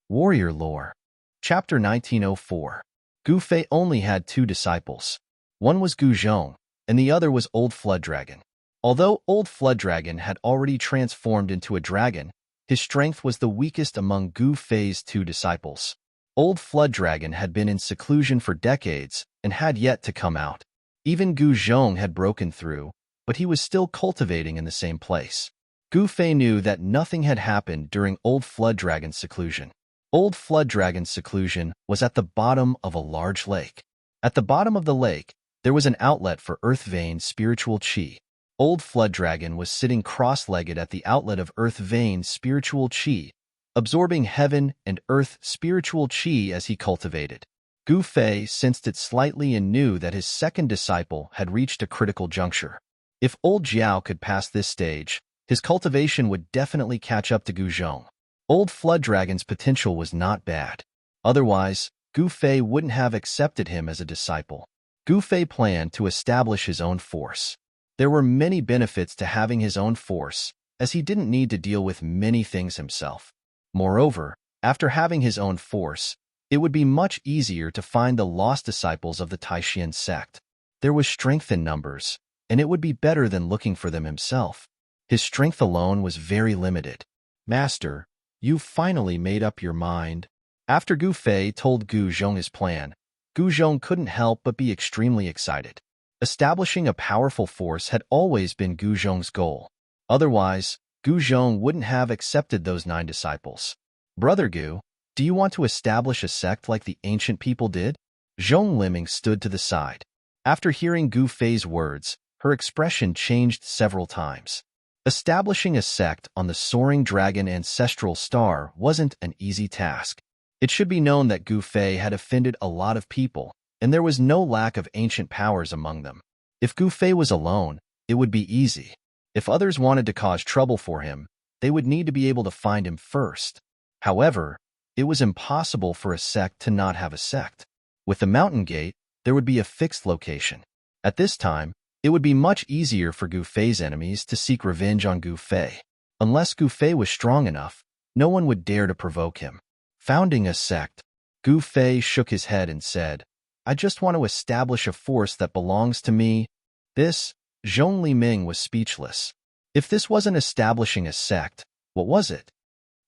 Warrior Lore. Chapter 1904. Gu Fei only had two disciples. One was Gu Zhong, and the other was Old Flood Dragon. Although Old Flood Dragon had already transformed into a dragon, his strength was the weakest among Gu Fei's two disciples. Old Flood Dragon had been in seclusion for decades and had yet to come out. Even Gu Zhong had broken through, but he was still cultivating in the same place. Gu Fei knew that nothing had happened during Old Flood Dragon's seclusion. Old Flood Dragon's seclusion was at the bottom of a large lake. At the bottom of the lake, there was an outlet for Earth Vein spiritual chi. Old Flood Dragon was sitting cross-legged at the outlet of Earth Vein spiritual chi, absorbing heaven and earth spiritual chi as he cultivated. Gu Fei sensed it slightly and knew that his second disciple had reached a critical juncture. If Old Jiao could pass this stage, his cultivation would definitely catch up to Gu Zhong. Old Flood Dragon's potential was not bad. Otherwise, Gu Fei wouldn't have accepted him as a disciple. Gu Fei planned to establish his own force. There were many benefits to having his own force, as he didn't need to deal with many things himself. Moreover, after having his own force, it would be much easier to find the lost disciples of the Taishan sect. There was strength in numbers, and it would be better than looking for them himself. His strength alone was very limited. Master, you've finally made up your mind. After Gu Fei told Gu Zhong his plan, Gu Zhong couldn't help but be extremely excited. Establishing a powerful force had always been Gu Zhong's goal. Otherwise, Gu Zhong wouldn't have accepted those 9 disciples. Brother Gu, do you want to establish a sect like the ancient people did? Zhong Liming stood to the side. After hearing Gu Fei's words, her expression changed several times. Establishing a sect on the soaring dragon ancestral star wasn't an easy task. It should be known that Gu Fei had offended a lot of people, and there was no lack of ancient powers among them. If Gu Fei was alone, it would be easy. If others wanted to cause trouble for him, they would need to be able to find him first. However, it was impossible for a sect to not have a sect. With the mountain gate, there would be a fixed location. At this time, it would be much easier for Gu Fei's enemies to seek revenge on Gu Fei. Unless Gu Fei was strong enough, no one would dare to provoke him. Founding a sect, Gu Fei shook his head and said, I just want to establish a force that belongs to me. This, Zhong Liming was speechless. If this wasn't establishing a sect, what was it?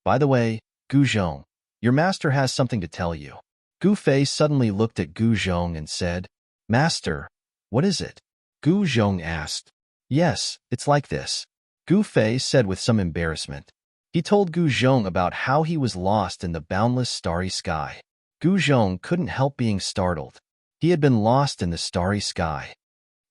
By the way, Gu Zhong, your master has something to tell you. Gu Fei suddenly looked at Gu Zhong and said, Master, what is it? Gu Zhong asked. Yes, it's like this. Gu Fei said with some embarrassment. He told Gu Zhong about how he was lost in the boundless starry sky. Gu Zhong couldn't help being startled. He had been lost in the starry sky.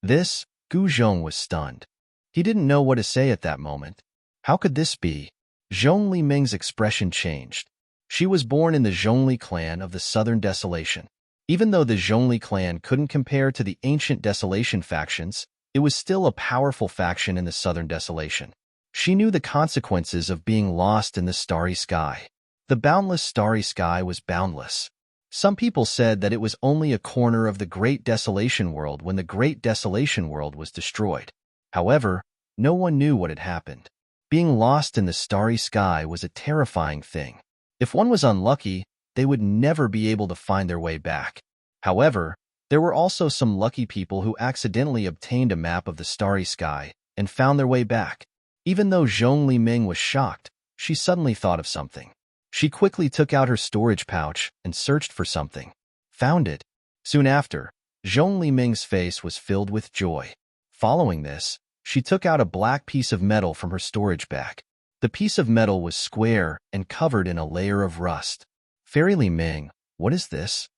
This, Gu Zhong was stunned. He didn't know what to say at that moment. How could this be? Zhong Liming's expression changed. She was born in the Zhongli clan of the Southern Desolation. Even though the Zhongli clan couldn't compare to the ancient Desolation factions, it was still a powerful faction in the Southern Desolation. She knew the consequences of being lost in the starry sky. The boundless starry sky was boundless. Some people said that it was only a corner of the Great Desolation World when the Great Desolation World was destroyed. However, no one knew what had happened. Being lost in the starry sky was a terrifying thing. If one was unlucky, they would never be able to find their way back. However, there were also some lucky people who accidentally obtained a map of the starry sky and found their way back. Even though Zhong Liming was shocked, she suddenly thought of something. She quickly took out her storage pouch and searched for something. Found it. Soon after, Zhong Liming's face was filled with joy. Following this, she took out a black piece of metal from her storage bag. The piece of metal was square and covered in a layer of rust. Fairy Liming, what is this?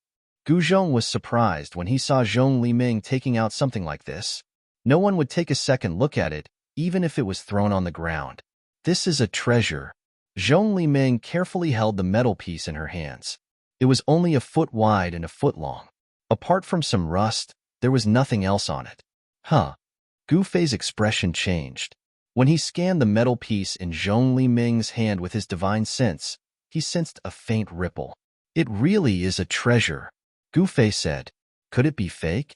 Gu Zhong was surprised when he saw Zhong Liming taking out something like this. No one would take a second look at it, even if it was thrown on the ground. This is a treasure. Zhong Liming carefully held the metal piece in her hands. It was only a foot wide and a foot long. Apart from some rust, there was nothing else on it. Huh. Gu Fei's expression changed. When he scanned the metal piece in Zhong Liming's hand with his divine sense, he sensed a faint ripple. It really is a treasure, Gu Fei said. Could it be fake?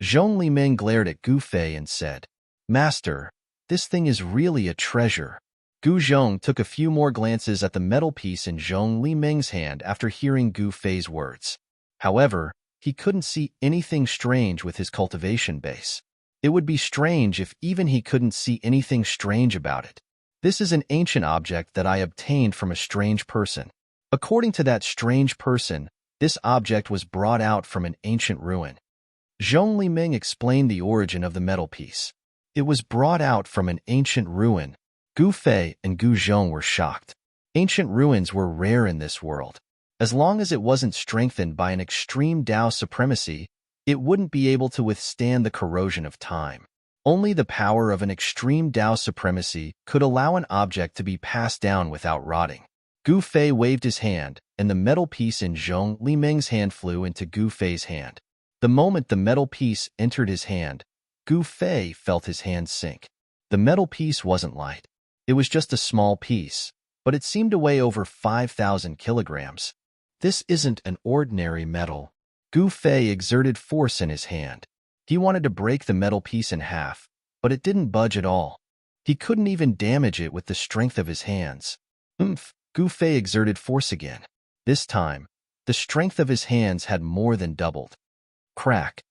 Zhong Liming glared at Gu Fei and said, Master, this thing is really a treasure. Gu Zhong took a few more glances at the metal piece in Zhong Li Ming's hand after hearing Gu Fei's words. However, he couldn't see anything strange with his cultivation base. It would be strange if even he couldn't see anything strange about it. This is an ancient object that I obtained from a strange person. According to that strange person, this object was brought out from an ancient ruin. Zhong Li Ming explained the origin of the metal piece. It was brought out from an ancient ruin. Gu Fei and Gu Zhong were shocked. Ancient ruins were rare in this world. As long as it wasn't strengthened by an extreme Dao supremacy, it wouldn't be able to withstand the corrosion of time. Only the power of an extreme Dao supremacy could allow an object to be passed down without rotting. Gu Fei waved his hand, and the metal piece in Zhong Li Ming's hand flew into Gu Fei's hand. The moment the metal piece entered his hand, Gu Fei felt his hand sink. The metal piece wasn't light. It was just a small piece, but it seemed to weigh over 5,000 kilograms. This isn't an ordinary metal. Gu Fei exerted force in his hand. He wanted to break the metal piece in half, but it didn't budge at all. He couldn't even damage it with the strength of his hands. Gu Fei exerted force again. This time, the strength of his hands had more than doubled. Crack.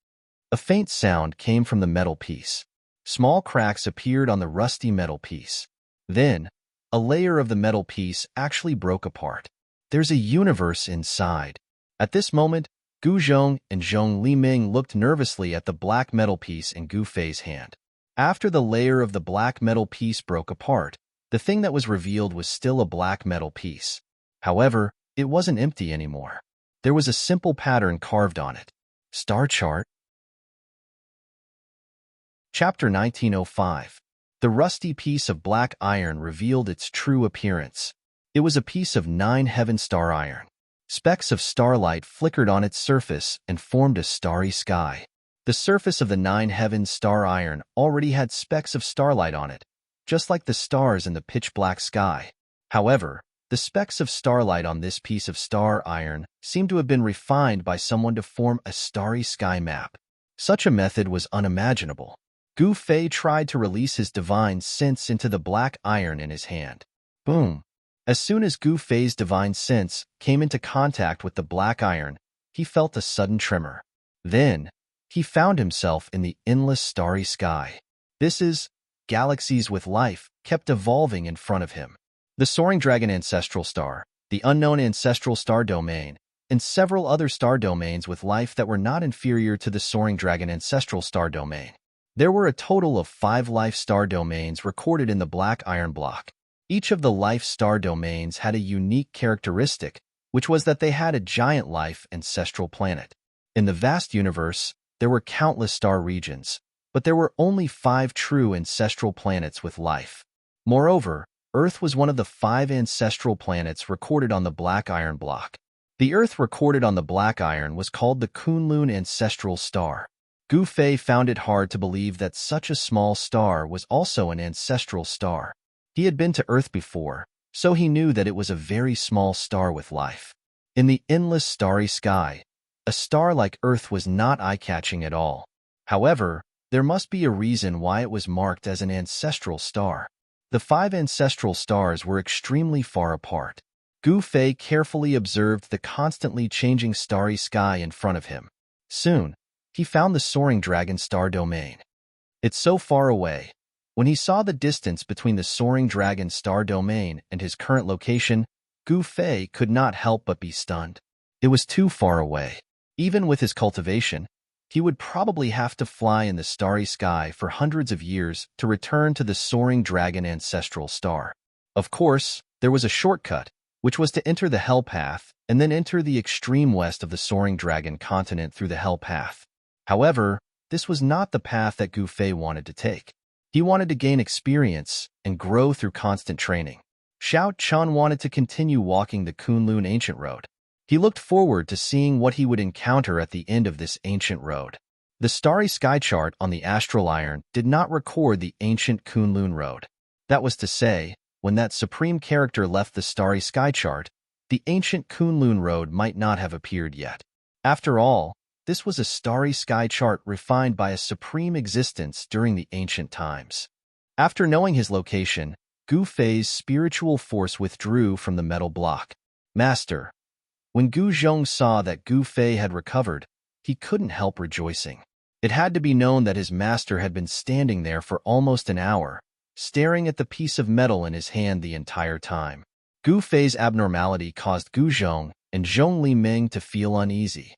A faint sound came from the metal piece. Small cracks appeared on the rusty metal piece. Then, a layer of the metal piece actually broke apart. There's a universe inside. At this moment, Gu Zhong and Zhong Li Ming looked nervously at the black metal piece in Gu Fei's hand. After the layer of the black metal piece broke apart, the thing that was revealed was still a black metal piece. However, it wasn't empty anymore. There was a simple pattern carved on it. Star chart. Chapter 1905. The rusty piece of black iron revealed its true appearance. It was a piece of 9 heaven star iron. Specks of starlight flickered on its surface and formed a starry sky. The surface of the 9 heaven star iron already had specks of starlight on it, just like the stars in the pitch-black sky. However, the specks of starlight on this piece of star iron seemed to have been refined by someone to form a starry sky map. Such a method was unimaginable. Gu Fei tried to release his divine sense into the black iron in his hand. Boom! As soon as Gu Fei's divine sense came into contact with the black iron, he felt a sudden tremor. Then, he found himself in the endless starry sky. This is galaxies with life kept evolving in front of him. The soaring dragon ancestral star, the unknown ancestral star domain, and several other star domains with life that were not inferior to the soaring dragon ancestral star domain. There were a total of 5 life star domains recorded in the black iron block. Each of the life star domains had a unique characteristic, which was that they had a giant life ancestral planet. In the vast universe, there were countless star regions, but there were only 5 true ancestral planets with life. Moreover, Earth was one of the 5 ancestral planets recorded on the black iron block. The Earth recorded on the black iron was called the Kunlun ancestral star. Gu Fei found it hard to believe that such a small star was also an ancestral star. He had been to Earth before, so he knew that it was a very small star with life. In the endless starry sky, a star like Earth was not eye-catching at all. However, there must be a reason why it was marked as an ancestral star. The 5 ancestral stars were extremely far apart. Gu Fei carefully observed the constantly changing starry sky in front of him. Soon, he found the soaring dragon star domain. It's so far away. When he saw the distance between the soaring dragon star domain and his current location, Gu Fei could not help but be stunned. It was too far away. Even with his cultivation, he would probably have to fly in the starry sky for hundreds of years to return to the soaring dragon ancestral star. Of course, there was a shortcut, which was to enter the Hell Path and then enter the extreme west of the soaring dragon continent through the Hell Path. However, this was not the path that Gu Fei wanted to take. He wanted to gain experience and grow through constant training. Xiao Chun wanted to continue walking the Kunlun ancient road. He looked forward to seeing what he would encounter at the end of this ancient road. The starry sky chart on the astral iron did not record the ancient Kunlun road. That was to say, when that supreme character left the starry sky chart, the ancient Kunlun road might not have appeared yet. After all, this was a starry sky chart refined by a supreme existence during the ancient times. After knowing his location, Gu Fei's spiritual force withdrew from the metal block. Master. When Gu Zhong saw that Gu Fei had recovered, he couldn't help rejoicing. It had to be known that his master had been standing there for almost an hour, staring at the piece of metal in his hand the entire time. Gu Fei's abnormality caused Gu Zhong and Zhong Li Ming to feel uneasy.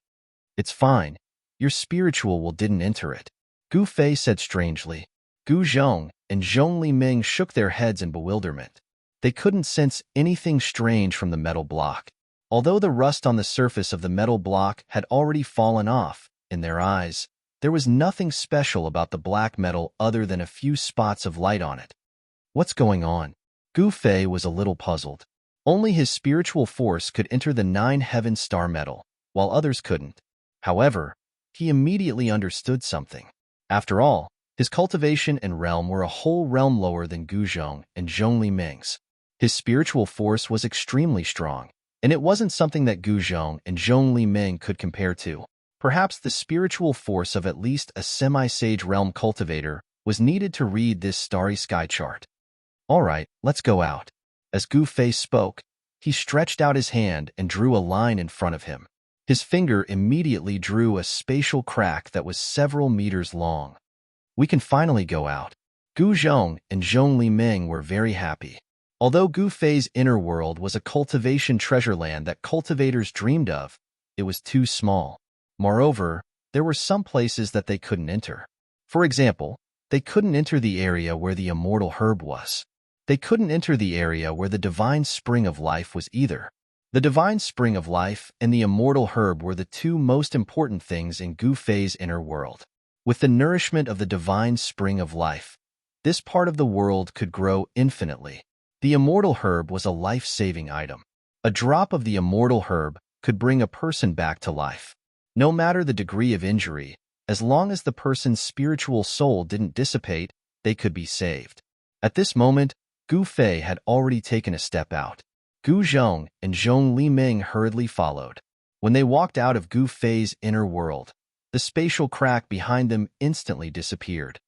It's fine. Your spiritual will didn't enter it, Gu Fei said strangely. Gu Zhong and Zhong Li Ming shook their heads in bewilderment. They couldn't sense anything strange from the metal block. Although the rust on the surface of the metal block had already fallen off, in their eyes, there was nothing special about the black metal other than a few spots of light on it. What's going on? Gu Fei was a little puzzled. Only his spiritual force could enter the 9 heaven star metal, while others couldn't. However, he immediately understood something. After all, his cultivation and realm were a whole realm lower than Gu Zhong and Zhong Li Ming's. His spiritual force was extremely strong, and it wasn't something that Gu Zhong and Zhong Li Ming could compare to. Perhaps the spiritual force of at least a semi-sage realm cultivator was needed to read this starry sky chart. All right, let's go out. As Gu Fei spoke, he stretched out his hand and drew a line in front of him. His finger immediately drew a spatial crack that was several meters long. We can finally go out. Gu Zhong and Zhong Li Ming were very happy. Although Gu Fei's inner world was a cultivation treasure land that cultivators dreamed of, it was too small. Moreover, there were some places that they couldn't enter. For example, they couldn't enter the area where the immortal herb was. They couldn't enter the area where the divine spring of life was either. The divine spring of life and the immortal herb were the two most important things in Gu Fei's inner world. With the nourishment of the divine spring of life, this part of the world could grow infinitely. The immortal herb was a life-saving item. A drop of the immortal herb could bring a person back to life. No matter the degree of injury, as long as the person's spiritual soul didn't dissipate, they could be saved. At this moment, Gu Fei had already taken a step out. Gu Zhong and Zhong Li Ming hurriedly followed. When they walked out of Gu Fei's inner world, the spatial crack behind them instantly disappeared.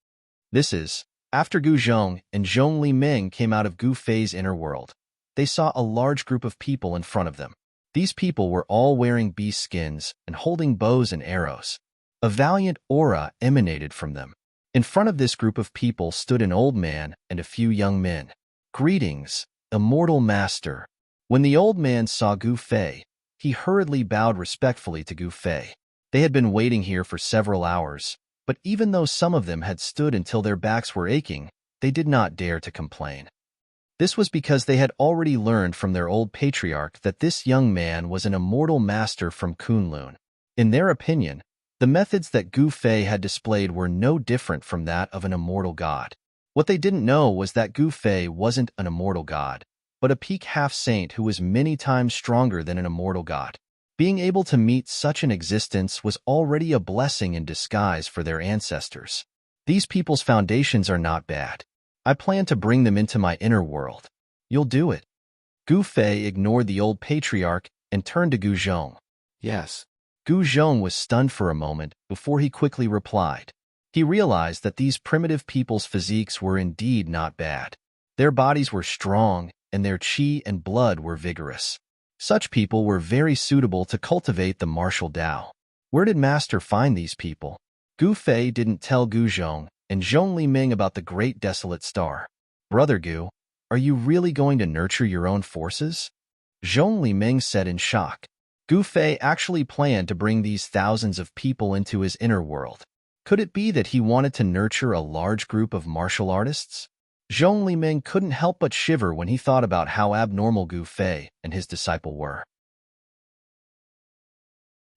After Gu Zhong and Zhong Li Ming came out of Gu Fei's inner world, they saw a large group of people in front of them. These people were all wearing beast skins and holding bows and arrows. A valiant aura emanated from them. In front of this group of people stood an old man and a few young men. Greetings, immortal master. When the old man saw Gu Fei, he hurriedly bowed respectfully to Gu Fei. They had been waiting here for several hours, but even though some of them had stood until their backs were aching, they did not dare to complain. This was because they had already learned from their old patriarch that this young man was an immortal master from Kunlun. In their opinion, the methods that Gu Fei had displayed were no different from that of an immortal god. What they didn't know was that Gu Fei wasn't an immortal god, but a peak half-saint who was many times stronger than an immortal god. Being able to meet such an existence was already a blessing in disguise for their ancestors. These people's foundations are not bad. I plan to bring them into my inner world. You'll do it. Gu Fei ignored the old patriarch and turned to Gu Zhong. Yes. Gu Zhong was stunned for a moment before he quickly replied. He realized that these primitive people's physiques were indeed not bad. Their bodies were strong, and their qi and blood were vigorous. Such people were very suitable to cultivate the martial Tao. Where did Master find these people? Gu Fei didn't tell Gu Zhong and Zhong Li Ming about the great desolate star. Brother Gu, are you really going to nurture your own forces? Zhong Li Ming said in shock. Gu Fei actually planned to bring these thousands of people into his inner world. Could it be that he wanted to nurture a large group of martial artists? Zhong Li Ming couldn't help but shiver when he thought about how abnormal Gu Fei and his disciple were.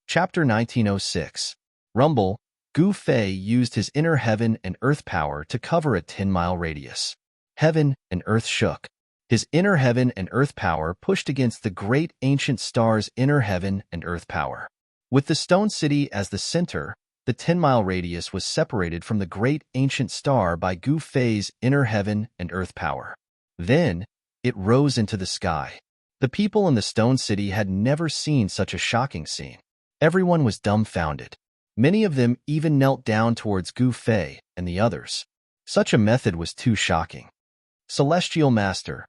Chapter 1906. Rumble. Gu Fei used his inner heaven and earth power to cover a 10-mile radius. Heaven and earth shook. His inner heaven and earth power pushed against the great ancient star's inner heaven and earth power. With the stone city as the center, the 10-mile radius was separated from the great ancient star by Gu Fei's inner heaven and earth power. Then, it rose into the sky. The people in the stone city had never seen such a shocking scene. Everyone was dumbfounded. Many of them even knelt down towards Gu Fei and the others. Such a method was too shocking. Celestial Master.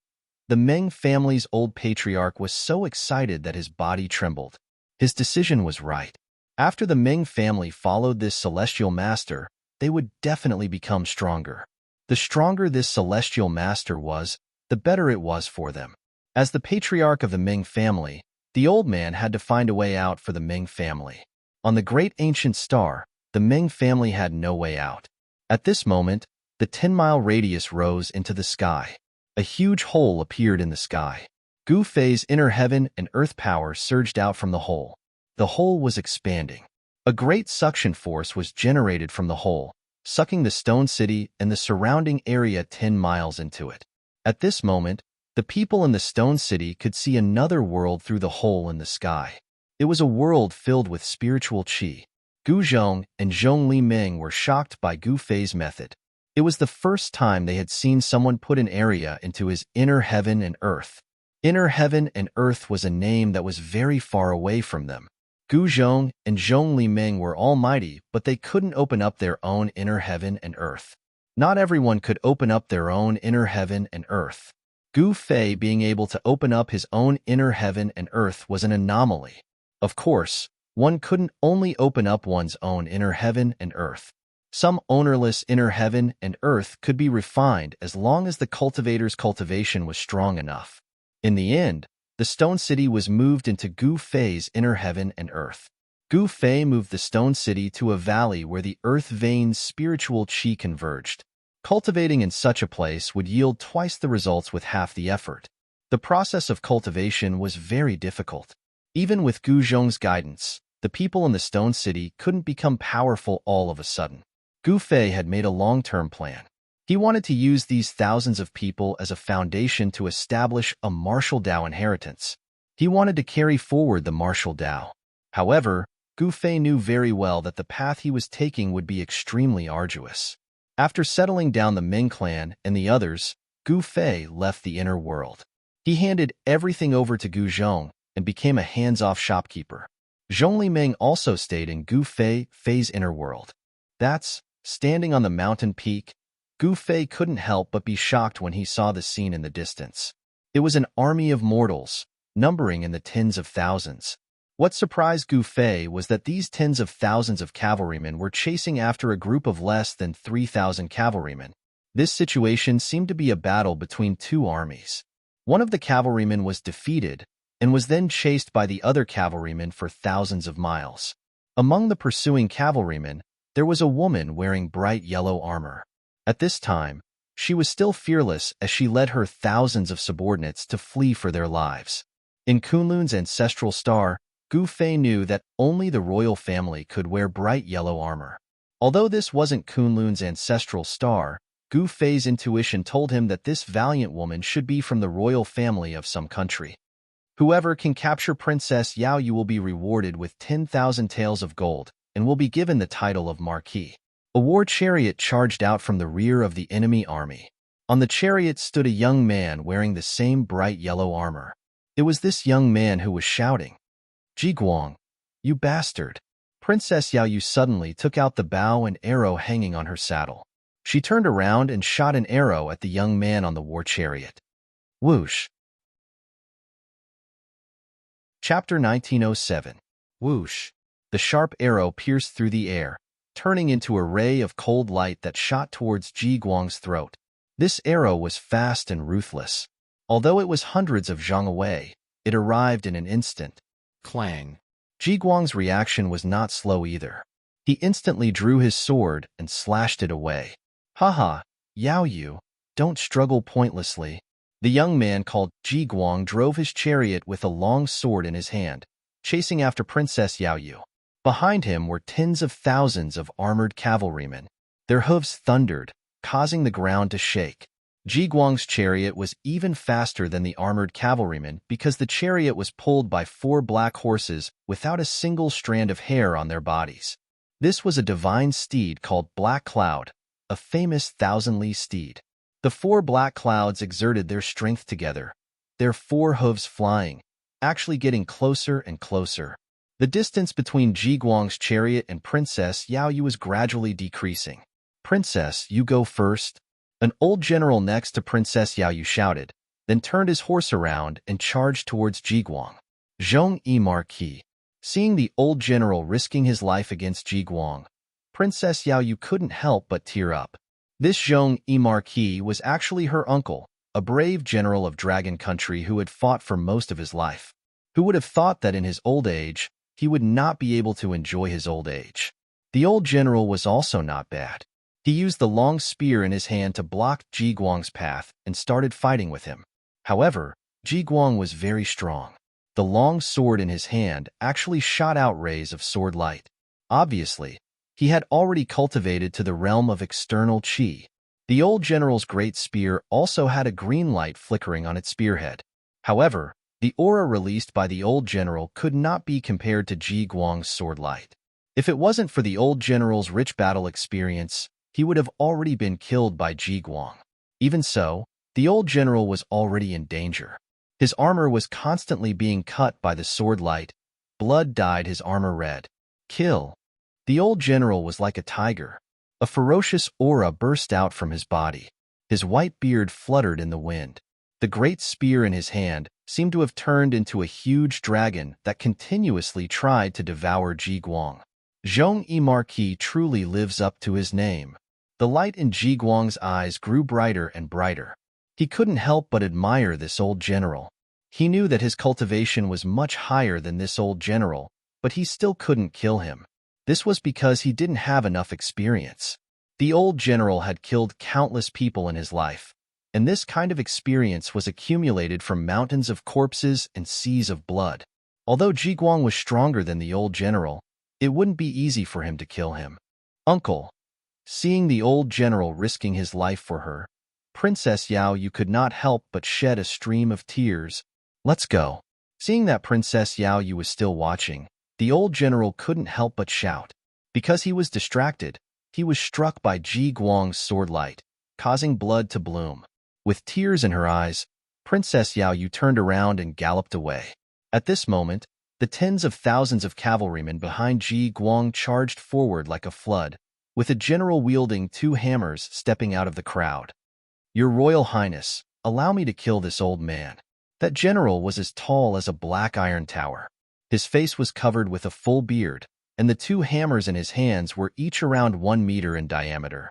The Ming family's old patriarch was so excited that his body trembled. His decision was right. After the Ming family followed this celestial master, they would definitely become stronger. The stronger this celestial master was, the better it was for them. As the patriarch of the Ming family, the old man had to find a way out for the Ming family. On the great ancient star, the Ming family had no way out. At this moment, the 10-mile radius rose into the sky. A huge hole appeared in the sky. Gu Fei's inner heaven and earth power surged out from the hole. The hole was expanding. A great suction force was generated from the hole, sucking the stone city and the surrounding area 10 miles into it. At this moment, the people in the stone city could see another world through the hole in the sky. It was a world filled with spiritual qi. Gu Zhong and Zhong Li Ming were shocked by Gu Fei's method. It was the first time they had seen someone put an area into his inner heaven and earth. Inner heaven and earth was a name that was very far away from them. Gu Zhong and Zhong Li Ming were almighty, but they couldn't open up their own inner heaven and earth. Not everyone could open up their own inner heaven and earth. Gu Fei being able to open up his own inner heaven and earth was an anomaly. Of course, one couldn't only open up one's own inner heaven and earth. Some ownerless inner heaven and earth could be refined as long as the cultivator's cultivation was strong enough. In the end, the stone city was moved into Gu Fei's inner heaven and earth. Gu Fei moved the stone city to a valley where the earth veins spiritual qi converged. Cultivating in such a place would yield twice the results with half the effort. The process of cultivation was very difficult. Even with Gu Zhong's guidance, the people in the stone city couldn't become powerful all of a sudden. Gu Fei had made a long-term plan. He wanted to use these thousands of people as a foundation to establish a martial Dao inheritance. He wanted to carry forward the martial Dao. However, Gu Fei knew very well that the path he was taking would be extremely arduous. After settling down the Ming clan and the others, Gu Fei left the inner world. He handed everything over to Gu Zhong and became a hands-off shopkeeper. Zhong Li Ming also stayed in Gu Fei's inner world. Standing on the mountain peak, Gu Fei couldn't help but be shocked when he saw the scene in the distance. It was an army of mortals, numbering in the tens of thousands. What surprised Gu Fei was that these tens of thousands of cavalrymen were chasing after a group of less than 3,000 cavalrymen. This situation seemed to be a battle between two armies. One of the cavalrymen was defeated and was then chased by the other cavalrymen for thousands of miles. Among the pursuing cavalrymen, there was a woman wearing bright yellow armor. At this time, she was still fearless as she led her thousands of subordinates to flee for their lives. In Kunlun's ancestral star, Gu Fei knew that only the royal family could wear bright yellow armor. Although this wasn't Kunlun's ancestral star, Gu Fei's intuition told him that this valiant woman should be from the royal family of some country. Whoever can capture Princess Yao Yu will be rewarded with 10,000 taels of gold and will be given the title of Marquis. A war chariot charged out from the rear of the enemy army. On the chariot stood a young man wearing the same bright yellow armor. It was this young man who was shouting, "Ji Guang, you bastard!" Princess Yao Yu suddenly took out the bow and arrow hanging on her saddle. She turned around and shot an arrow at the young man on the war chariot. Whoosh! Chapter 1907. Whoosh! The sharp arrow pierced through the air, turning into a ray of cold light that shot towards Ji Guang's throat. This arrow was fast and ruthless. Although it was hundreds of zhang away, it arrived in an instant. Clang! Ji Guang's reaction was not slow either. He instantly drew his sword and slashed it away. Haha, Yao Yu, don't struggle pointlessly. The young man called Ji Guang drove his chariot with a long sword in his hand, chasing after Princess Yao Yu. Behind him were tens of thousands of armored cavalrymen. Their hooves thundered, causing the ground to shake. Ji Guang's chariot was even faster than the armored cavalrymen because the chariot was pulled by 4 black horses without a single strand of hair on their bodies. This was a divine steed called Black Cloud, a famous 1,000-li steed. The 4 black clouds exerted their strength together, their 4 hooves flying, actually getting closer and closer. The distance between Ji Guang's chariot and Princess Yao Yu was gradually decreasing. "Princess, you go first." An old general next to Princess Yaoyu shouted, then turned his horse around and charged towards Jiguang. Zhong E Marquis. Seeing the old general risking his life against Jiguang, Princess Yaoyu couldn't help but tear up. This Zhong E Marquis was actually her uncle, a brave general of Dragon Country who had fought for most of his life. Who would have thought that in his old age, he would not be able to enjoy his old age? The old general was also not bad. He used the long spear in his hand to block Jiguang's path and started fighting with him. However, Jiguang was very strong. The long sword in his hand actually shot out rays of sword light. Obviously, he had already cultivated to the realm of external qi. The old general's great spear also had a green light flickering on its spearhead. However, the aura released by the old general could not be compared to Jiguang's sword light. If it wasn't for the old general's rich battle experience, he would have already been killed by Jiguang. Even so, the old general was already in danger. His armor was constantly being cut by the sword light. Blood dyed his armor red. Kill. The old general was like a tiger. A ferocious aura burst out from his body. His white beard fluttered in the wind. The great spear in his hand seemed to have turned into a huge dragon that continuously tried to devour Jiguang. Zhong E Marquis truly lives up to his name. The light in Jiguang's eyes grew brighter and brighter. He couldn't help but admire this old general. He knew that his cultivation was much higher than this old general, but he still couldn't kill him. This was because he didn't have enough experience. The old general had killed countless people in his life, and this kind of experience was accumulated from mountains of corpses and seas of blood. Although Jiguang was stronger than the old general, it wouldn't be easy for him to kill him. Uncle. Seeing the old general risking his life for her, Princess Yaoyu could not help but shed a stream of tears. Let's go. Seeing that Princess Yaoyu was still watching, the old general couldn't help but shout. Because he was distracted, he was struck by Jiguang's sword light, causing blood to bloom. With tears in her eyes, Princess Yaoyu turned around and galloped away. At this moment, the tens of thousands of cavalrymen behind Jiguang charged forward like a flood, with a general wielding 2 hammers stepping out of the crowd. Your Royal Highness, allow me to kill this old man. That general was as tall as a black iron tower. His face was covered with a full beard, and the 2 hammers in his hands were each around 1 meter in diameter.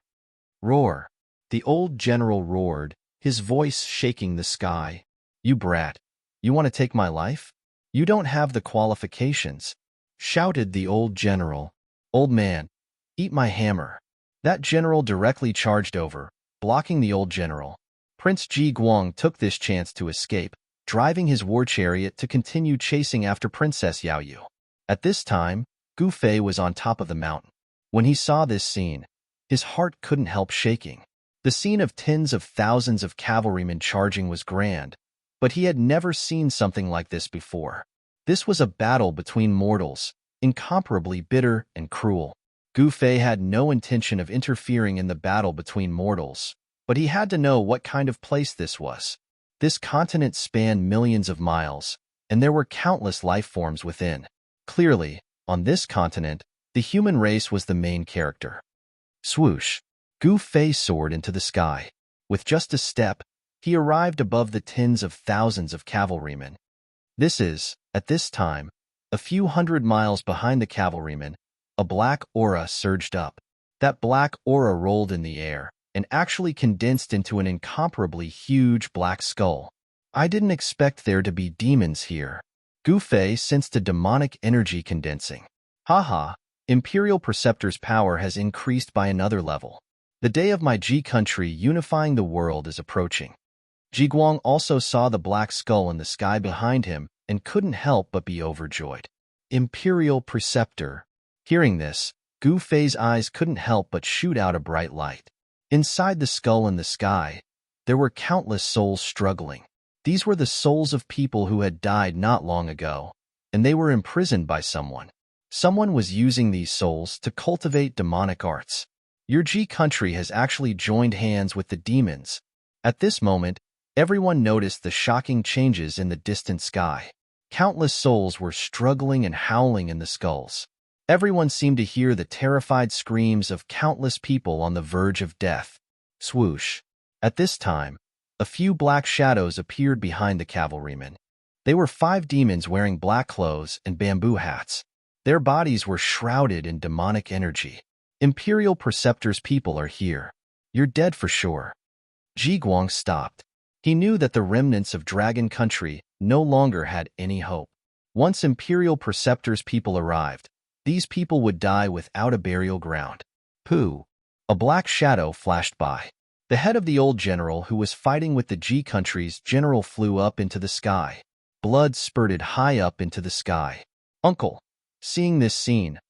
Roar! The old general roared, his voice shaking the sky. You brat! You want to take my life? You don't have the qualifications, shouted the old general. Old man, eat my hammer. That general directly charged over, blocking the old general. Prince Jiguang took this chance to escape, driving his war chariot to continue chasing after Princess Yaoyu. At this time, Gu Fei was on top of the mountain. When he saw this scene, his heart couldn't help shaking. The scene of tens of thousands of cavalrymen charging was grand, but he had never seen something like this before. This was a battle between mortals, incomparably bitter and cruel. Gu Fei had no intention of interfering in the battle between mortals, but he had to know what kind of place this was. This continent spanned millions of miles, and there were countless life forms within. Clearly, on this continent, the human race was the main character. Swoosh! Gu Fei soared into the sky. With just a step, he arrived above the tens of thousands of cavalrymen. This is, at this time, a few hundred miles behind the cavalrymen. A black aura surged up. That black aura rolled in the air and actually condensed into an incomparably huge black skull. I didn't expect there to be demons here. Gu Fei sensed a demonic energy condensing. Haha, Imperial Preceptor's power has increased by another level. The day of my Ji country unifying the world is approaching. Jiguang also saw the black skull in the sky behind him and couldn't help but be overjoyed. Imperial Preceptor. Hearing this, Gu Fei's eyes couldn't help but shoot out a bright light. Inside the skull in the sky, there were countless souls struggling. These were the souls of people who had died not long ago, and they were imprisoned by someone. Someone was using these souls to cultivate demonic arts. Your Ji country has actually joined hands with the demons. At this moment, everyone noticed the shocking changes in the distant sky. Countless souls were struggling and howling in the skulls. Everyone seemed to hear the terrified screams of countless people on the verge of death. Swoosh! At this time, a few black shadows appeared behind the cavalrymen. They were 5 demons wearing black clothes and bamboo hats. Their bodies were shrouded in demonic energy. Imperial Preceptor's people are here. You're dead for sure. Ji Guang stopped. He knew that the remnants of Dragon Country no longer had any hope. Once Imperial Preceptor's people arrived, these people would die without a burial ground. Pooh! A black shadow flashed by. The head of the old general who was fighting with the Ji Country's general flew up into the sky. Blood spurted high up into the sky. Uncle! Seeing this scene,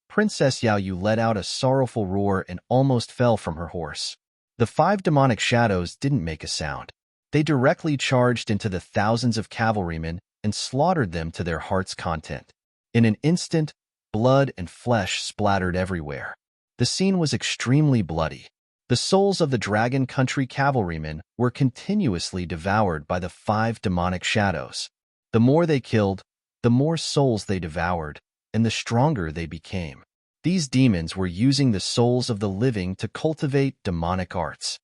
Princess Yao Yu let out a sorrowful roar and almost fell from her horse. The 5 demonic shadows didn't make a sound. They directly charged into the thousands of cavalrymen and slaughtered them to their heart's content. In an instant, blood and flesh splattered everywhere. The scene was extremely bloody. The souls of the Dragon Country cavalrymen were continuously devoured by the 5 demonic shadows. The more they killed, the more souls they devoured, and the stronger they became. These demons were using the souls of the living to cultivate demonic arts.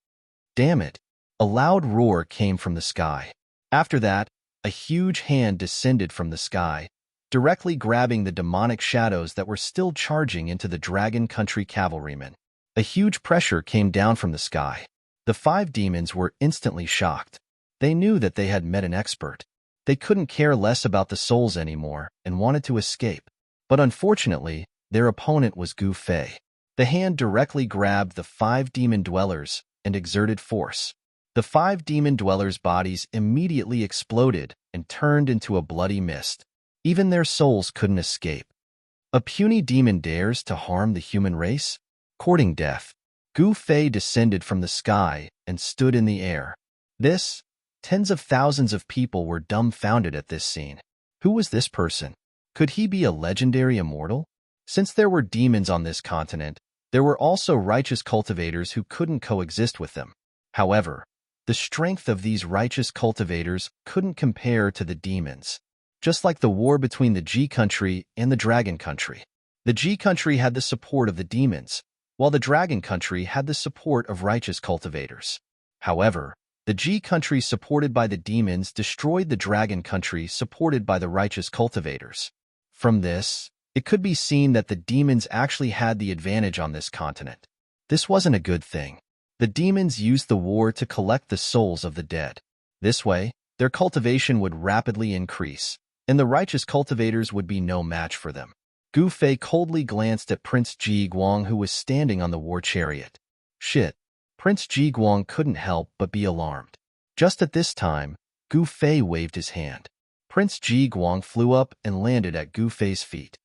Damn it! A loud roar came from the sky. After that, a huge hand descended from the sky, directly grabbing the demonic shadows that were still charging into the Dragon Country cavalrymen. A huge pressure came down from the sky. The 5 demons were instantly shocked. They knew that they had met an expert. They couldn't care less about the souls anymore and wanted to escape. But unfortunately, their opponent was Gu Fei. The hand directly grabbed the 5 demon dwellers and exerted force. The 5 demon dwellers' bodies immediately exploded and turned into a bloody mist. Even their souls couldn't escape. A puny demon dares to harm the human race? Courting death. Gu Fei descended from the sky and stood in the air. Tens of thousands of people were dumbfounded at this scene. Who was this person? Could he be a legendary immortal? Since there were demons on this continent, there were also righteous cultivators who couldn't coexist with them. However, the strength of these righteous cultivators couldn't compare to the demons. Just like the war between the Ji Country and the Dragon Country. The Ji Country had the support of the demons, while the Dragon Country had the support of righteous cultivators. However, the Ji Country supported by the demons destroyed the Dragon Country supported by the righteous cultivators. From this, it could be seen that the demons actually had the advantage on this continent. This wasn't a good thing. The demons used the war to collect the souls of the dead. This way, their cultivation would rapidly increase, and the righteous cultivators would be no match for them. Gu Fei coldly glanced at Prince Ji Guang who was standing on the war chariot. Shit. Prince Ji Guang couldn't help but be alarmed. Just at this time, Gu Fei waved his hand. Prince Ji Guang flew up and landed at Gu Fei's feet.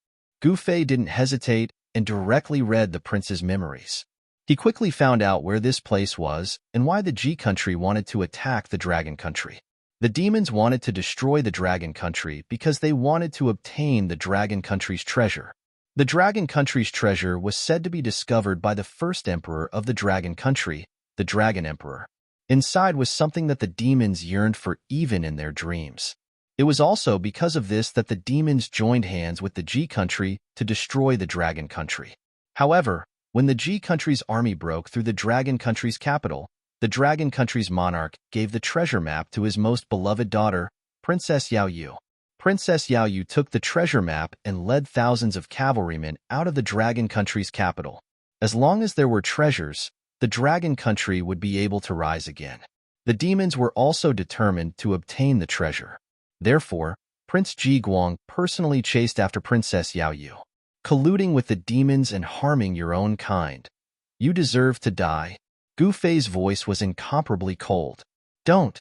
Gu Fei didn't hesitate and directly read the prince's memories. He quickly found out where this place was and why the Ji Country wanted to attack the Dragon Country. The demons wanted to destroy the Dragon Country because they wanted to obtain the Dragon Country's treasure. The Dragon Country's treasure was said to be discovered by the first emperor of the Dragon Country, the Dragon Emperor. Inside was something that the demons yearned for even in their dreams. It was also because of this that the demons joined hands with the Ji Country to destroy the Dragon Country. However, when the Ji Country's army broke through the Dragon Country's capital, the Dragon Country's monarch gave the treasure map to his most beloved daughter, Princess Yao Yu. Princess Yao Yu took the treasure map and led thousands of cavalrymen out of the Dragon Country's capital. As long as there were treasures, the Dragon Country would be able to rise again. The demons were also determined to obtain the treasure. Therefore, Prince Ji Guang personally chased after Princess Yao Yu. Colluding with the demons and harming your own kind. You deserve to die. Gu Fei's voice was incomparably cold. Don't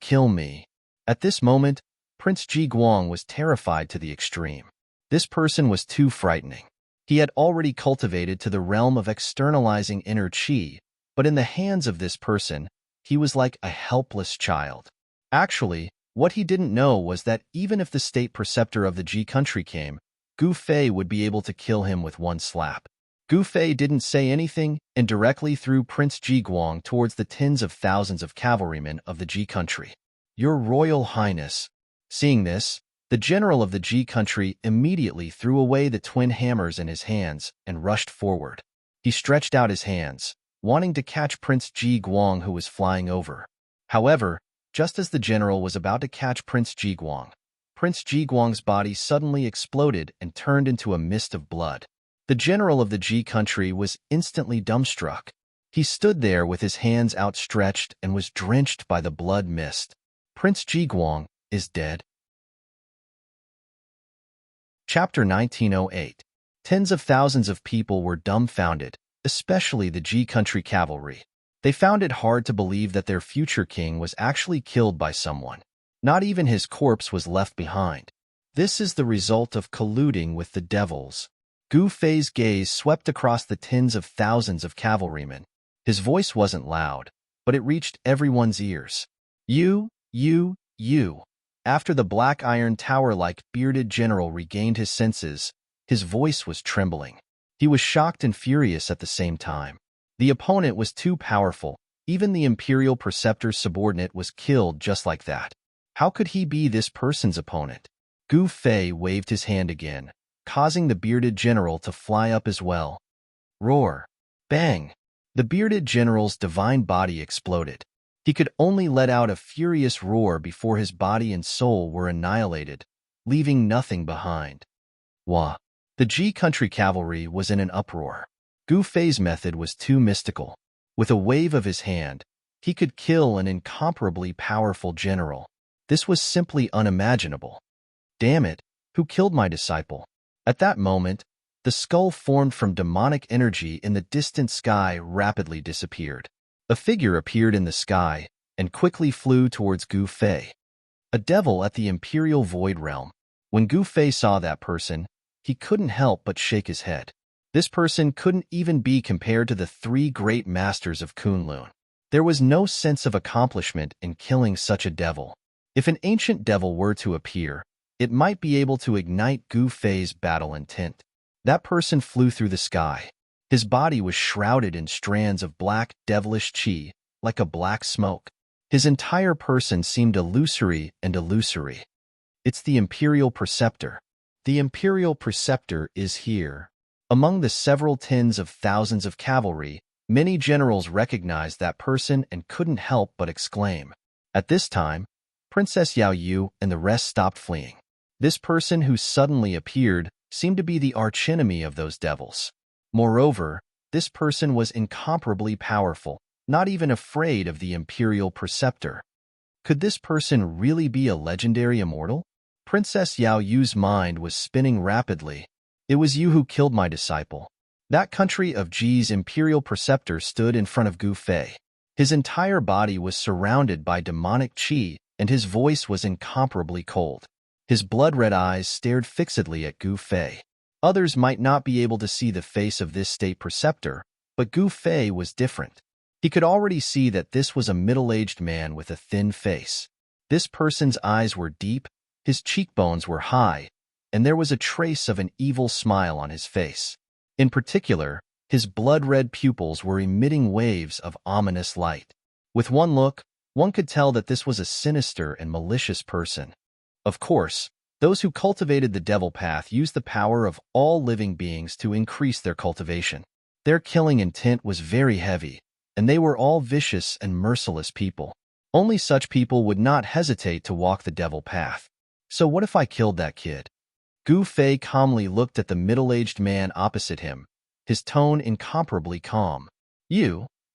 kill me. At this moment, Prince Ji Guang was terrified to the extreme. This person was too frightening. He had already cultivated to the realm of externalizing inner qi, but in the hands of this person, he was like a helpless child. Actually, what he didn't know was that even if the state preceptor of the Ji Country came, Gu Fei would be able to kill him with one slap. Gu Fei didn't say anything and directly threw Prince Ji Guang towards the tens of thousands of cavalrymen of the Ji Country. Your Royal Highness. Seeing this, the general of the Ji Country immediately threw away the twin hammers in his hands and rushed forward. He stretched out his hands, wanting to catch Prince Ji Guang who was flying over. However, just as the general was about to catch Prince Ji Guang's body suddenly exploded and turned into a mist of blood. The general of the Ji country was instantly dumbstruck. He stood there with his hands outstretched and was drenched by the blood mist. Prince Ji Guang is dead. Chapter 1908. Tens of thousands of people were dumbfounded, especially the Ji country cavalry. They found it hard to believe that their future king was actually killed by someone. Not even his corpse was left behind. This is the result of colluding with the devils. Gu Fei's gaze swept across the tens of thousands of cavalrymen. His voice wasn't loud, but it reached everyone's ears. You. After the black iron tower-like bearded general regained his senses, his voice was trembling. He was shocked and furious at the same time. The opponent was too powerful. Even the Imperial Preceptor's subordinate was killed just like that. How could he be this person's opponent? Gu Fei waved his hand again, causing the bearded general to fly up as well. Roar! Bang! The bearded general's divine body exploded. He could only let out a furious roar before his body and soul were annihilated, leaving nothing behind. Wah! The Ji country cavalry was in an uproar. Gu Fei's method was too mystical. With a wave of his hand, he could kill an incomparably powerful general. This was simply unimaginable. Damn it, who killed my disciple? At that moment, the skull formed from demonic energy in the distant sky rapidly disappeared. A figure appeared in the sky and quickly flew towards Gu Fei. A devil at the Imperial Void Realm. When Gu Fei saw that person, he couldn't help but shake his head. This person couldn't even be compared to the three great masters of Kunlun. There was no sense of accomplishment in killing such a devil. If an ancient devil were to appear, it might be able to ignite Gu Fei's battle intent. That person flew through the sky. His body was shrouded in strands of black, devilish qi, like a black smoke. His entire person seemed illusory and illusory. It's the Imperial Preceptor. The Imperial Preceptor is here. Among the several tens of thousands of cavalry, many generals recognized that person and couldn't help but exclaim. At this time, Princess Yao Yu and the rest stopped fleeing. This person who suddenly appeared seemed to be the archenemy of those devils. Moreover, this person was incomparably powerful, not even afraid of the Imperial Preceptor. Could this person really be a legendary immortal? Princess Yao Yu's mind was spinning rapidly. It was you who killed my disciple. That country of Ji's Imperial Preceptor stood in front of Gu Fei. His entire body was surrounded by demonic qi, and his voice was incomparably cold. His blood-red eyes stared fixedly at Gu Fei. Others might not be able to see the face of this state preceptor, but Gu Fei was different. He could already see that this was a middle-aged man with a thin face. This person's eyes were deep, his cheekbones were high, and there was a trace of an evil smile on his face. In particular, his blood-red pupils were emitting waves of ominous light. With one look, one could tell that this was a sinister and malicious person. Of course, those who cultivated the devil path used the power of all living beings to increase their cultivation. Their killing intent was very heavy, and they were all vicious and merciless people. Only such people would not hesitate to walk the devil path. So what if I killed that kid? Gu Fei calmly looked at the middle-aged man opposite him, his tone incomparably calm.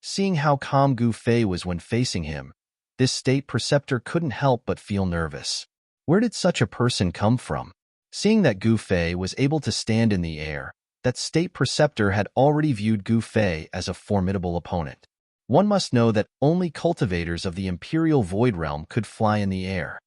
Seeing how calm Gu Fei was when facing him, this state preceptor couldn't help but feel nervous. Where did such a person come from? Seeing that Gu Fei was able to stand in the air, that state preceptor had already viewed Gu Fei as a formidable opponent. One must know that only cultivators of the Imperial Void Realm could fly in the air.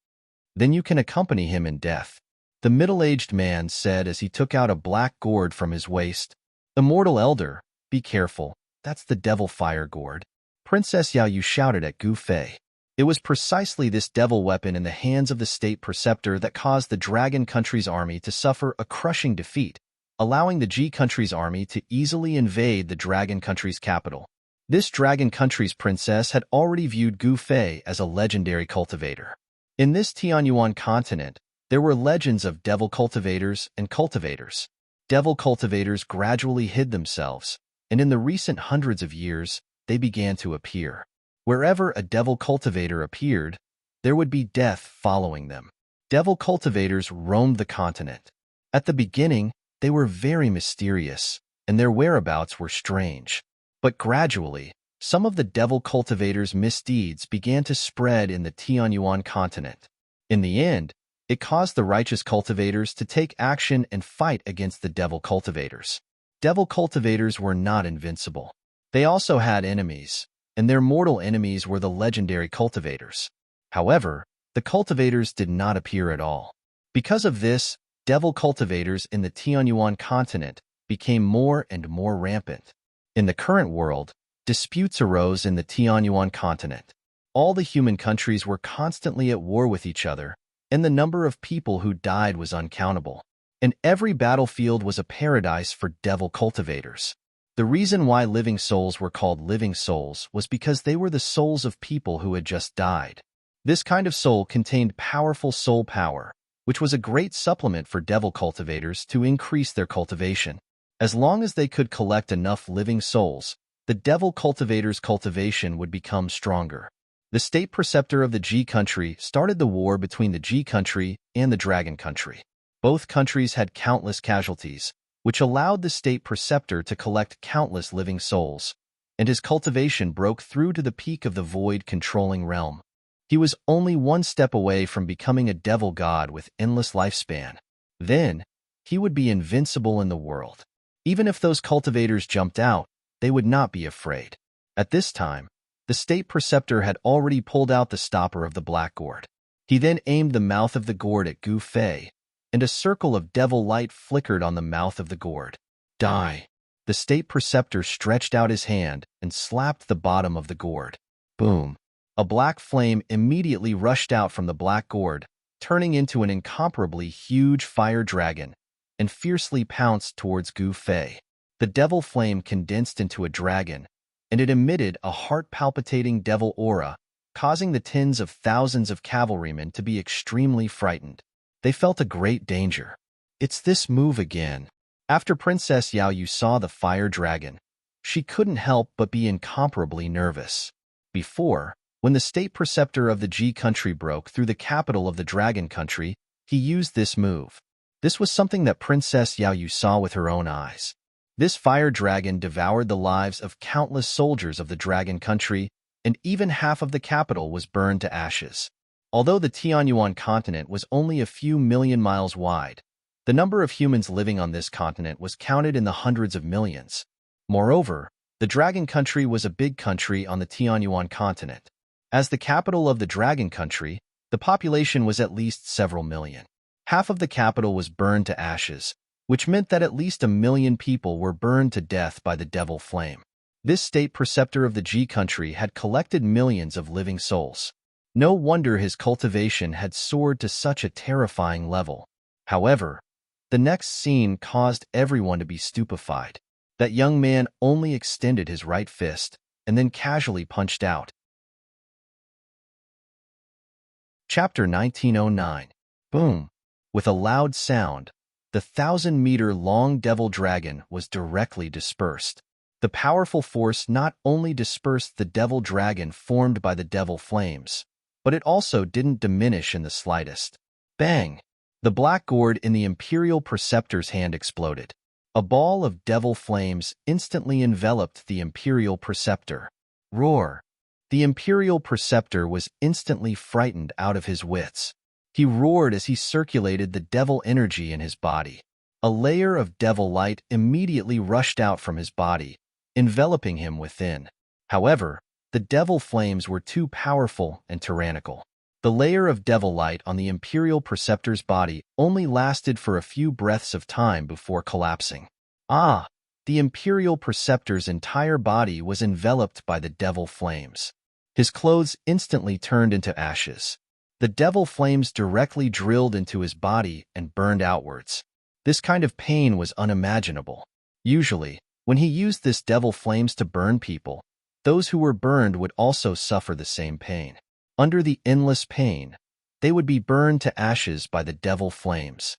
Then you can accompany him in death, the middle-aged man said as he took out a black gourd from his waist. Immortal Elder, be careful, that's the devil fire gourd. Princess Yao Yu shouted at Gu Fei. It was precisely this devil weapon in the hands of the state preceptor that caused the Dragon Country's army to suffer a crushing defeat, allowing the Ji Country's army to easily invade the Dragon Country's capital. This Dragon Country's princess had already viewed Gu Fei as a legendary cultivator. In this Tianyuan continent, there were legends of devil cultivators and cultivators. Devil cultivators gradually hid themselves, and in the recent hundreds of years, they began to appear. Wherever a devil cultivator appeared, there would be death following them. Devil cultivators roamed the continent. At the beginning, they were very mysterious, and their whereabouts were strange. But gradually, some of the devil cultivators' misdeeds began to spread in the Tianyuan continent. In the end, it caused the righteous cultivators to take action and fight against the devil cultivators. Devil cultivators were not invincible. They also had enemies, and their mortal enemies were the legendary cultivators. However, the cultivators did not appear at all. Because of this, devil cultivators in the Tianyuan continent became more and more rampant. In the current world, disputes arose in the Tianyuan continent. All the human countries were constantly at war with each other, and the number of people who died was uncountable. And every battlefield was a paradise for devil cultivators. The reason why living souls were called living souls was because they were the souls of people who had just died. This kind of soul contained powerful soul power, which was a great supplement for devil cultivators to increase their cultivation. As long as they could collect enough living souls, the devil cultivators' cultivation would become stronger. The state preceptor of the G country started the war between the G country and the Dragon country. Both countries had countless casualties, which allowed the state preceptor to collect countless living souls, and his cultivation broke through to the peak of the void-controlling realm. He was only one step away from becoming a devil god with endless lifespan. Then, he would be invincible in the world. Even if those cultivators jumped out, they would not be afraid. At this time, the state preceptor had already pulled out the stopper of the black gourd. He then aimed the mouth of the gourd at Gu Fei, and a circle of devil light flickered on the mouth of the gourd. Die! The state preceptor stretched out his hand and slapped the bottom of the gourd. Boom! A black flame immediately rushed out from the black gourd, turning into an incomparably huge fire dragon, and fiercely pounced towards Gu Fei. The devil flame condensed into a dragon, and it emitted a heart-palpitating devil aura, causing the tens of thousands of cavalrymen to be extremely frightened. They felt a great danger. It's this move again. After Princess Yao Yu saw the fire dragon, she couldn't help but be incomparably nervous. Before, when the state preceptor of the G country broke through the capital of the Dragon country, he used this move. This was something that Princess Yao Yu saw with her own eyes. This fire dragon devoured the lives of countless soldiers of the Dragon country, and even half of the capital was burned to ashes. Although the Tianyuan continent was only a few million miles wide, the number of humans living on this continent was counted in the hundreds of millions. Moreover, the Dragon country was a big country on the Tianyuan continent. As the capital of the Dragon country, the population was at least several million. Half of the capital was burned to ashes, which meant that at least 1 million people were burned to death by the devil flame. This state preceptor of the G country had collected millions of living souls. No wonder his cultivation had soared to such a terrifying level. However, the next scene caused everyone to be stupefied. That young man only extended his right fist and then casually punched out. Chapter 1909. Boom! With a loud sound, the 1,000-meter-long devil dragon was directly dispersed. The powerful force not only dispersed the devil dragon formed by the devil flames, but it also didn't diminish in the slightest. Bang! The black gourd in the Imperial Preceptor's hand exploded. A ball of devil flames instantly enveloped the Imperial Preceptor. Roar! The Imperial Preceptor was instantly frightened out of his wits. He roared as he circulated the devil energy in his body. A layer of devil light immediately rushed out from his body, enveloping him within. However, the devil flames were too powerful and tyrannical. The layer of devil light on the Imperial Preceptor's body only lasted for a few breaths of time before collapsing. Ah! The Imperial Preceptor's entire body was enveloped by the devil flames. His clothes instantly turned into ashes. The devil flames directly drilled into his body and burned outwards. This kind of pain was unimaginable. Usually, when he used this devil flames to burn people, those who were burned would also suffer the same pain. Under the endless pain, they would be burned to ashes by the devil flames.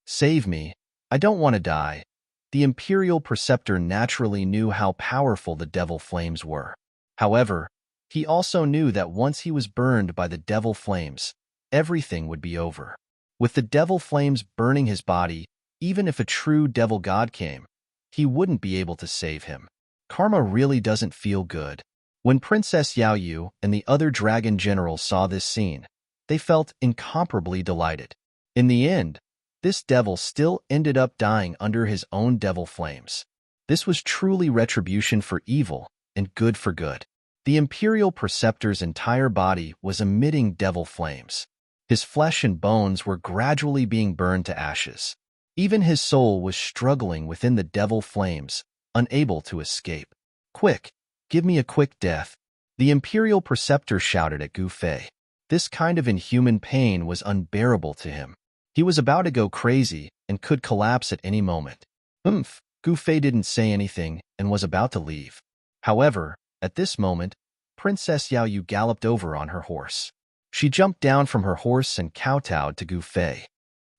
Save me, I don't want to die. The Imperial Preceptor naturally knew how powerful the devil flames were. However, he also knew that once he was burned by the devil flames, everything would be over. With the devil flames burning his body, even if a true devil god came, he wouldn't be able to save him. Karma really doesn't feel good. When Princess Yao Yu and the other dragon generals saw this scene, they felt incomparably delighted. In the end, this devil still ended up dying under his own devil flames. This was truly retribution for evil and good for good. The imperial preceptor's entire body was emitting devil flames. His flesh and bones were gradually being burned to ashes. Even his soul was struggling within the devil flames, unable to escape. "Quick, give me a quick death," the imperial preceptor shouted at Gu Fei. This kind of inhuman pain was unbearable to him. He was about to go crazy and could collapse at any moment. Gu Fei didn't say anything and was about to leave. However, at this moment, Princess Yao Yu galloped over on her horse. She jumped down from her horse and kowtowed to Gu Fei.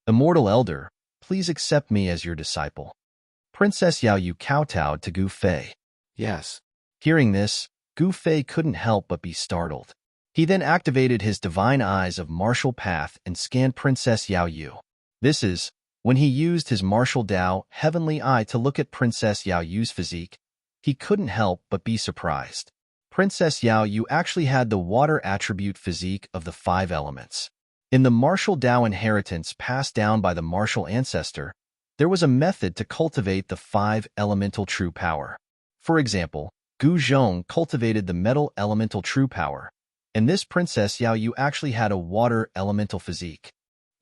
"Immortal Elder, please accept me as your disciple." Princess Yao Yu kowtowed to Gu Fei. Yes. Hearing this, Gu Fei couldn't help but be startled. He then activated his divine eyes of martial path and scanned Princess Yao Yu. This is, when he used his martial Dao heavenly eye to look at Princess Yao Yu's physique, he couldn't help but be surprised. Princess Yao Yu actually had the water attribute physique of the 5 elements. In the martial Dao inheritance passed down by the martial ancestor, there was a method to cultivate the 5 elemental true power. For example, Gu Zhong cultivated the metal elemental true power, and this Princess Yao Yu actually had a water elemental physique.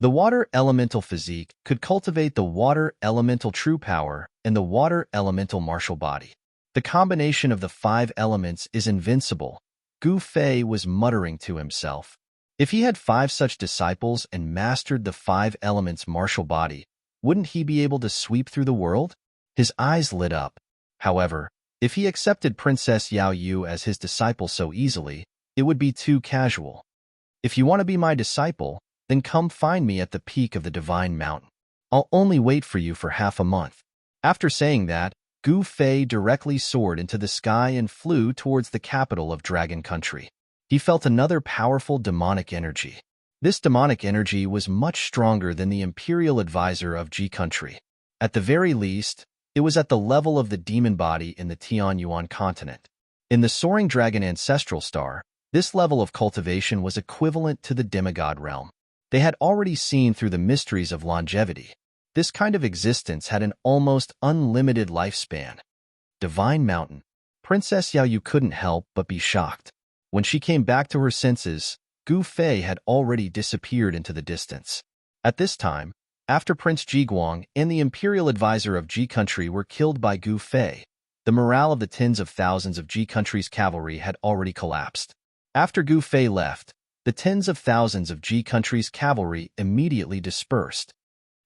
The water elemental physique could cultivate the water elemental true power and the water elemental martial body. The combination of the 5 elements is invincible, Gu Fei was muttering to himself. If he had 5 such disciples and mastered the 5 elements martial body, wouldn't he be able to sweep through the world? His eyes lit up. However, if he accepted Princess Yao Yu as his disciple so easily, it would be too casual. "If you want to be my disciple, then come find me at the peak of the Divine Mountain. I'll only wait for you for half a month." After saying that, Gu Fei directly soared into the sky and flew towards the capital of Dragon Country. He felt another powerful demonic energy. This demonic energy was much stronger than the imperial advisor of Ji Country. At the very least, it was at the level of the demon body in the Tianyuan continent. In the Soaring Dragon Ancestral Star, this level of cultivation was equivalent to the demigod realm. They had already seen through the mysteries of longevity. This kind of existence had an almost unlimited lifespan. Divine Mountain. Princess Yao Yu couldn't help but be shocked. When she came back to her senses, Gu Fei had already disappeared into the distance. At this time, after Prince Jiguang and the imperial advisor of Ji Country were killed by Gu Fei, the morale of the tens of thousands of Ji Country's cavalry had already collapsed. After Gu Fei left, the tens of thousands of Ji Country's cavalry immediately dispersed.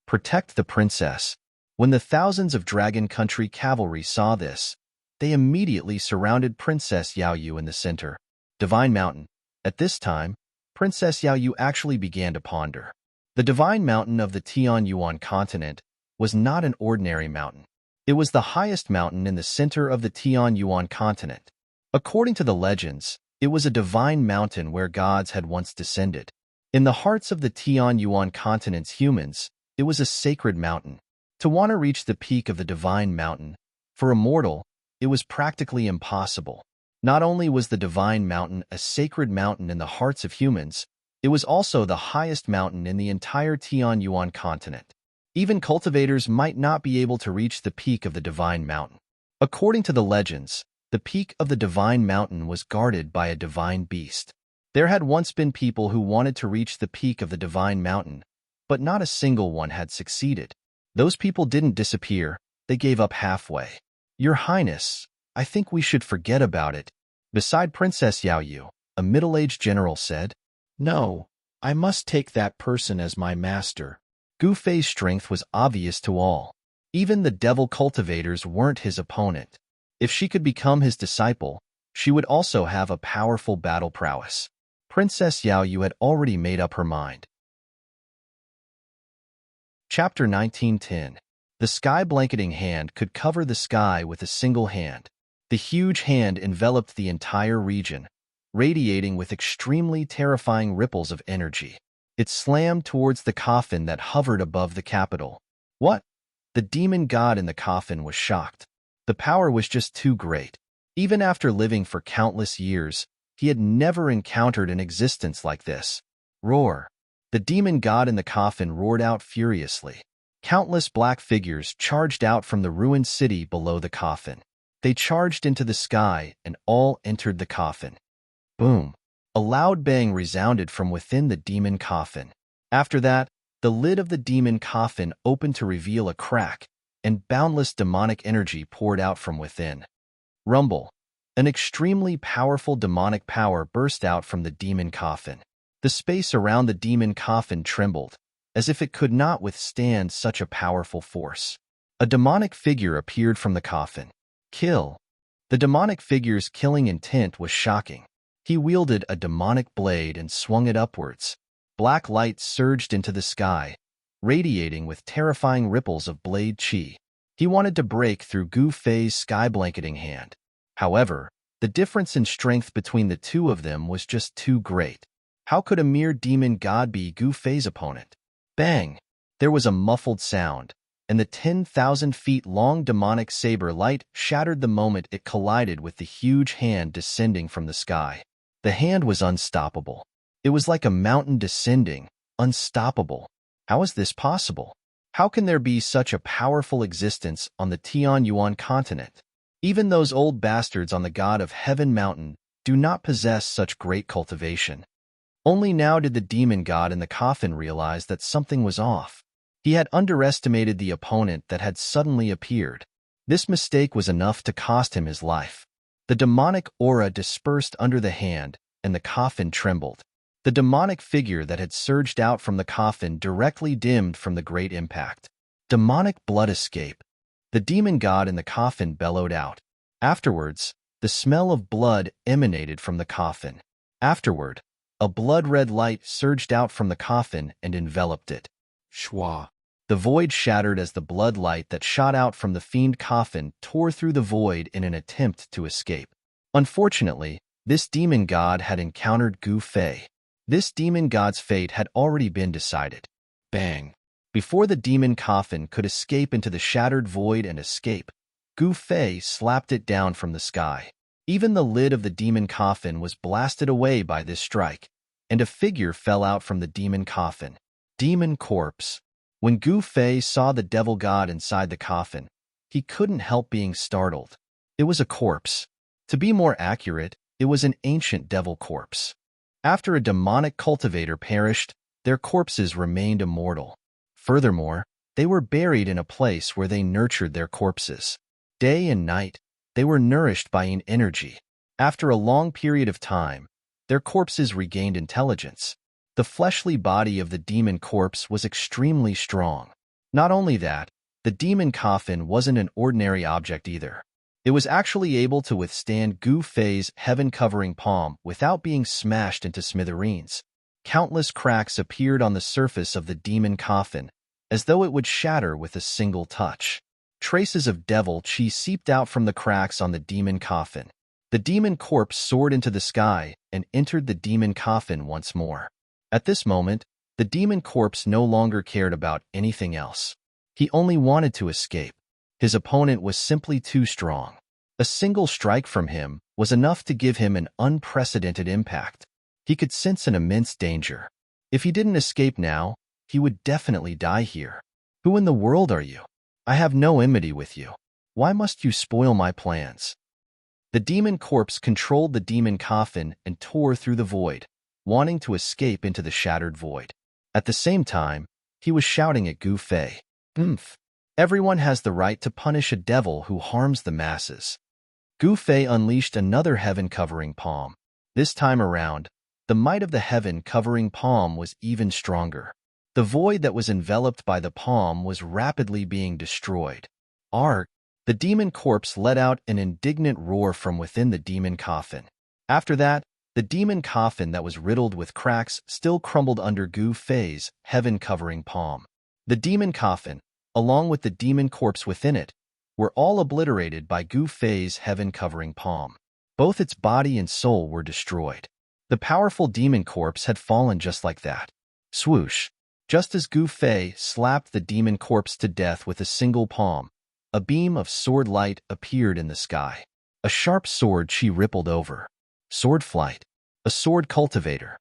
Protect the princess. When the thousands of Dragon Country cavalry saw this, they immediately surrounded Princess Yao Yu in the center. Divine Mountain. At this time, Princess Yao Yu actually began to ponder. The Divine Mountain of the Tianyuan continent was not an ordinary mountain. It was the highest mountain in the center of the Tianyuan continent. According to the legends, it was a divine mountain where gods had once descended. In the hearts of the Tianyuan continent's humans, it was a sacred mountain. To want to reach the peak of the divine mountain, for a mortal, it was practically impossible. Not only was the divine mountain a sacred mountain in the hearts of humans, it was also the highest mountain in the entire Tianyuan continent. Even cultivators might not be able to reach the peak of the divine mountain. According to the legends, the peak of the divine mountain was guarded by a divine beast. There had once been people who wanted to reach the peak of the divine mountain, but not a single one had succeeded. Those people didn't disappear, they gave up halfway. "Your Highness, I think we should forget about it," beside Princess Yao Yu, a middle-aged general said. "No, I must take that person as my master." Gu Fei's strength was obvious to all. Even the devil cultivators weren't his opponent. If she could become his disciple, she would also have a powerful battle prowess. Princess Yao Yu had already made up her mind. Chapter 1910. The sky-blanketing hand could cover the sky with a single hand. The huge hand enveloped the entire region, radiating with extremely terrifying ripples of energy. It slammed towards the coffin that hovered above the capital. What? The demon god in the coffin was shocked. The power was just too great. Even after living for countless years, he had never encountered an existence like this. Roar! The demon god in the coffin roared out furiously. Countless black figures charged out from the ruined city below the coffin. They charged into the sky and all entered the coffin. Boom! A loud bang resounded from within the demon coffin. After that, the lid of the demon coffin opened to reveal a crack, and boundless demonic energy poured out from within. Rumble! An extremely powerful demonic power burst out from the demon coffin. The space around the demon coffin trembled, as if it could not withstand such a powerful force. A demonic figure appeared from the coffin. Kill! The demonic figure's killing intent was shocking. He wielded a demonic blade and swung it upwards. Black light surged into the sky, radiating with terrifying ripples of blade chi. He wanted to break through Gu Fei's sky-blanketing hand. However, the difference in strength between the two of them was just too great. How could a mere demon god be Gu Fei's opponent? Bang! There was a muffled sound, and the 10,000 feet long demonic saber light shattered the moment it collided with the huge hand descending from the sky. The hand was unstoppable. It was like a mountain descending, unstoppable. How is this possible? How can there be such a powerful existence on the Tianyuan continent? Even those old bastards on the God of Heaven Mountain do not possess such great cultivation. Only now did the demon god in the coffin realize that something was off. He had underestimated the opponent that had suddenly appeared. This mistake was enough to cost him his life. The demonic aura dispersed under the hand, and the coffin trembled. The demonic figure that had surged out from the coffin directly dimmed from the great impact. Demonic blood escape. The demon god in the coffin bellowed out. Afterwards, the smell of blood emanated from the coffin. Afterward, a blood-red light surged out from the coffin and enveloped it. Shwa! The void shattered as the blood light that shot out from the fiend coffin tore through the void in an attempt to escape. Unfortunately, this demon god had encountered Gu Fei. This demon god's fate had already been decided. Bang! Before the demon coffin could escape into the shattered void and escape, Gu Fei slapped it down from the sky. Even the lid of the demon coffin was blasted away by this strike, and a figure fell out from the demon coffin. Demon corpse. When Gu Fei saw the devil god inside the coffin, he couldn't help being startled. It was a corpse. To be more accurate, it was an ancient devil corpse. After a demonic cultivator perished, their corpses remained immortal. Furthermore, they were buried in a place where they nurtured their corpses. Day and night, they were nourished by an energy. After a long period of time, their corpses regained intelligence. The fleshly body of the demon corpse was extremely strong. Not only that, the demon coffin wasn't an ordinary object either. It was actually able to withstand Gu Fei's heaven-covering palm without being smashed into smithereens. Countless cracks appeared on the surface of the demon coffin, as though it would shatter with a single touch. Traces of devil chi seeped out from the cracks on the demon coffin. The demon corpse soared into the sky and entered the demon coffin once more. At this moment, the demon corpse no longer cared about anything else. He only wanted to escape. His opponent was simply too strong. A single strike from him was enough to give him an unprecedented impact. He could sense an immense danger. If he didn't escape now, he would definitely die here. Who in the world are you? I have no enmity with you. Why must you spoil my plans? The demon corpse controlled the demon coffin and tore through the void, wanting to escape into the shattered void. At the same time, he was shouting at Gu Fei. Everyone has the right to punish a devil who harms the masses. Gu Fei unleashed another heaven-covering palm. This time around, the might of the heaven-covering palm was even stronger. The void that was enveloped by the palm was rapidly being destroyed. Arg! The demon corpse let out an indignant roar from within the demon coffin. After that, the demon coffin that was riddled with cracks still crumbled under Gu Fei's heaven-covering palm. The demon coffin, along with the demon corpse within it, were all obliterated by Gu Fei's heaven-covering palm. Both its body and soul were destroyed. The powerful demon corpse had fallen just like that. Swoosh! Just as Gu Fei slapped the demon corpse to death with a single palm, a beam of sword light appeared in the sky. A sharp sword she rippled over. Sword flight. A sword cultivator.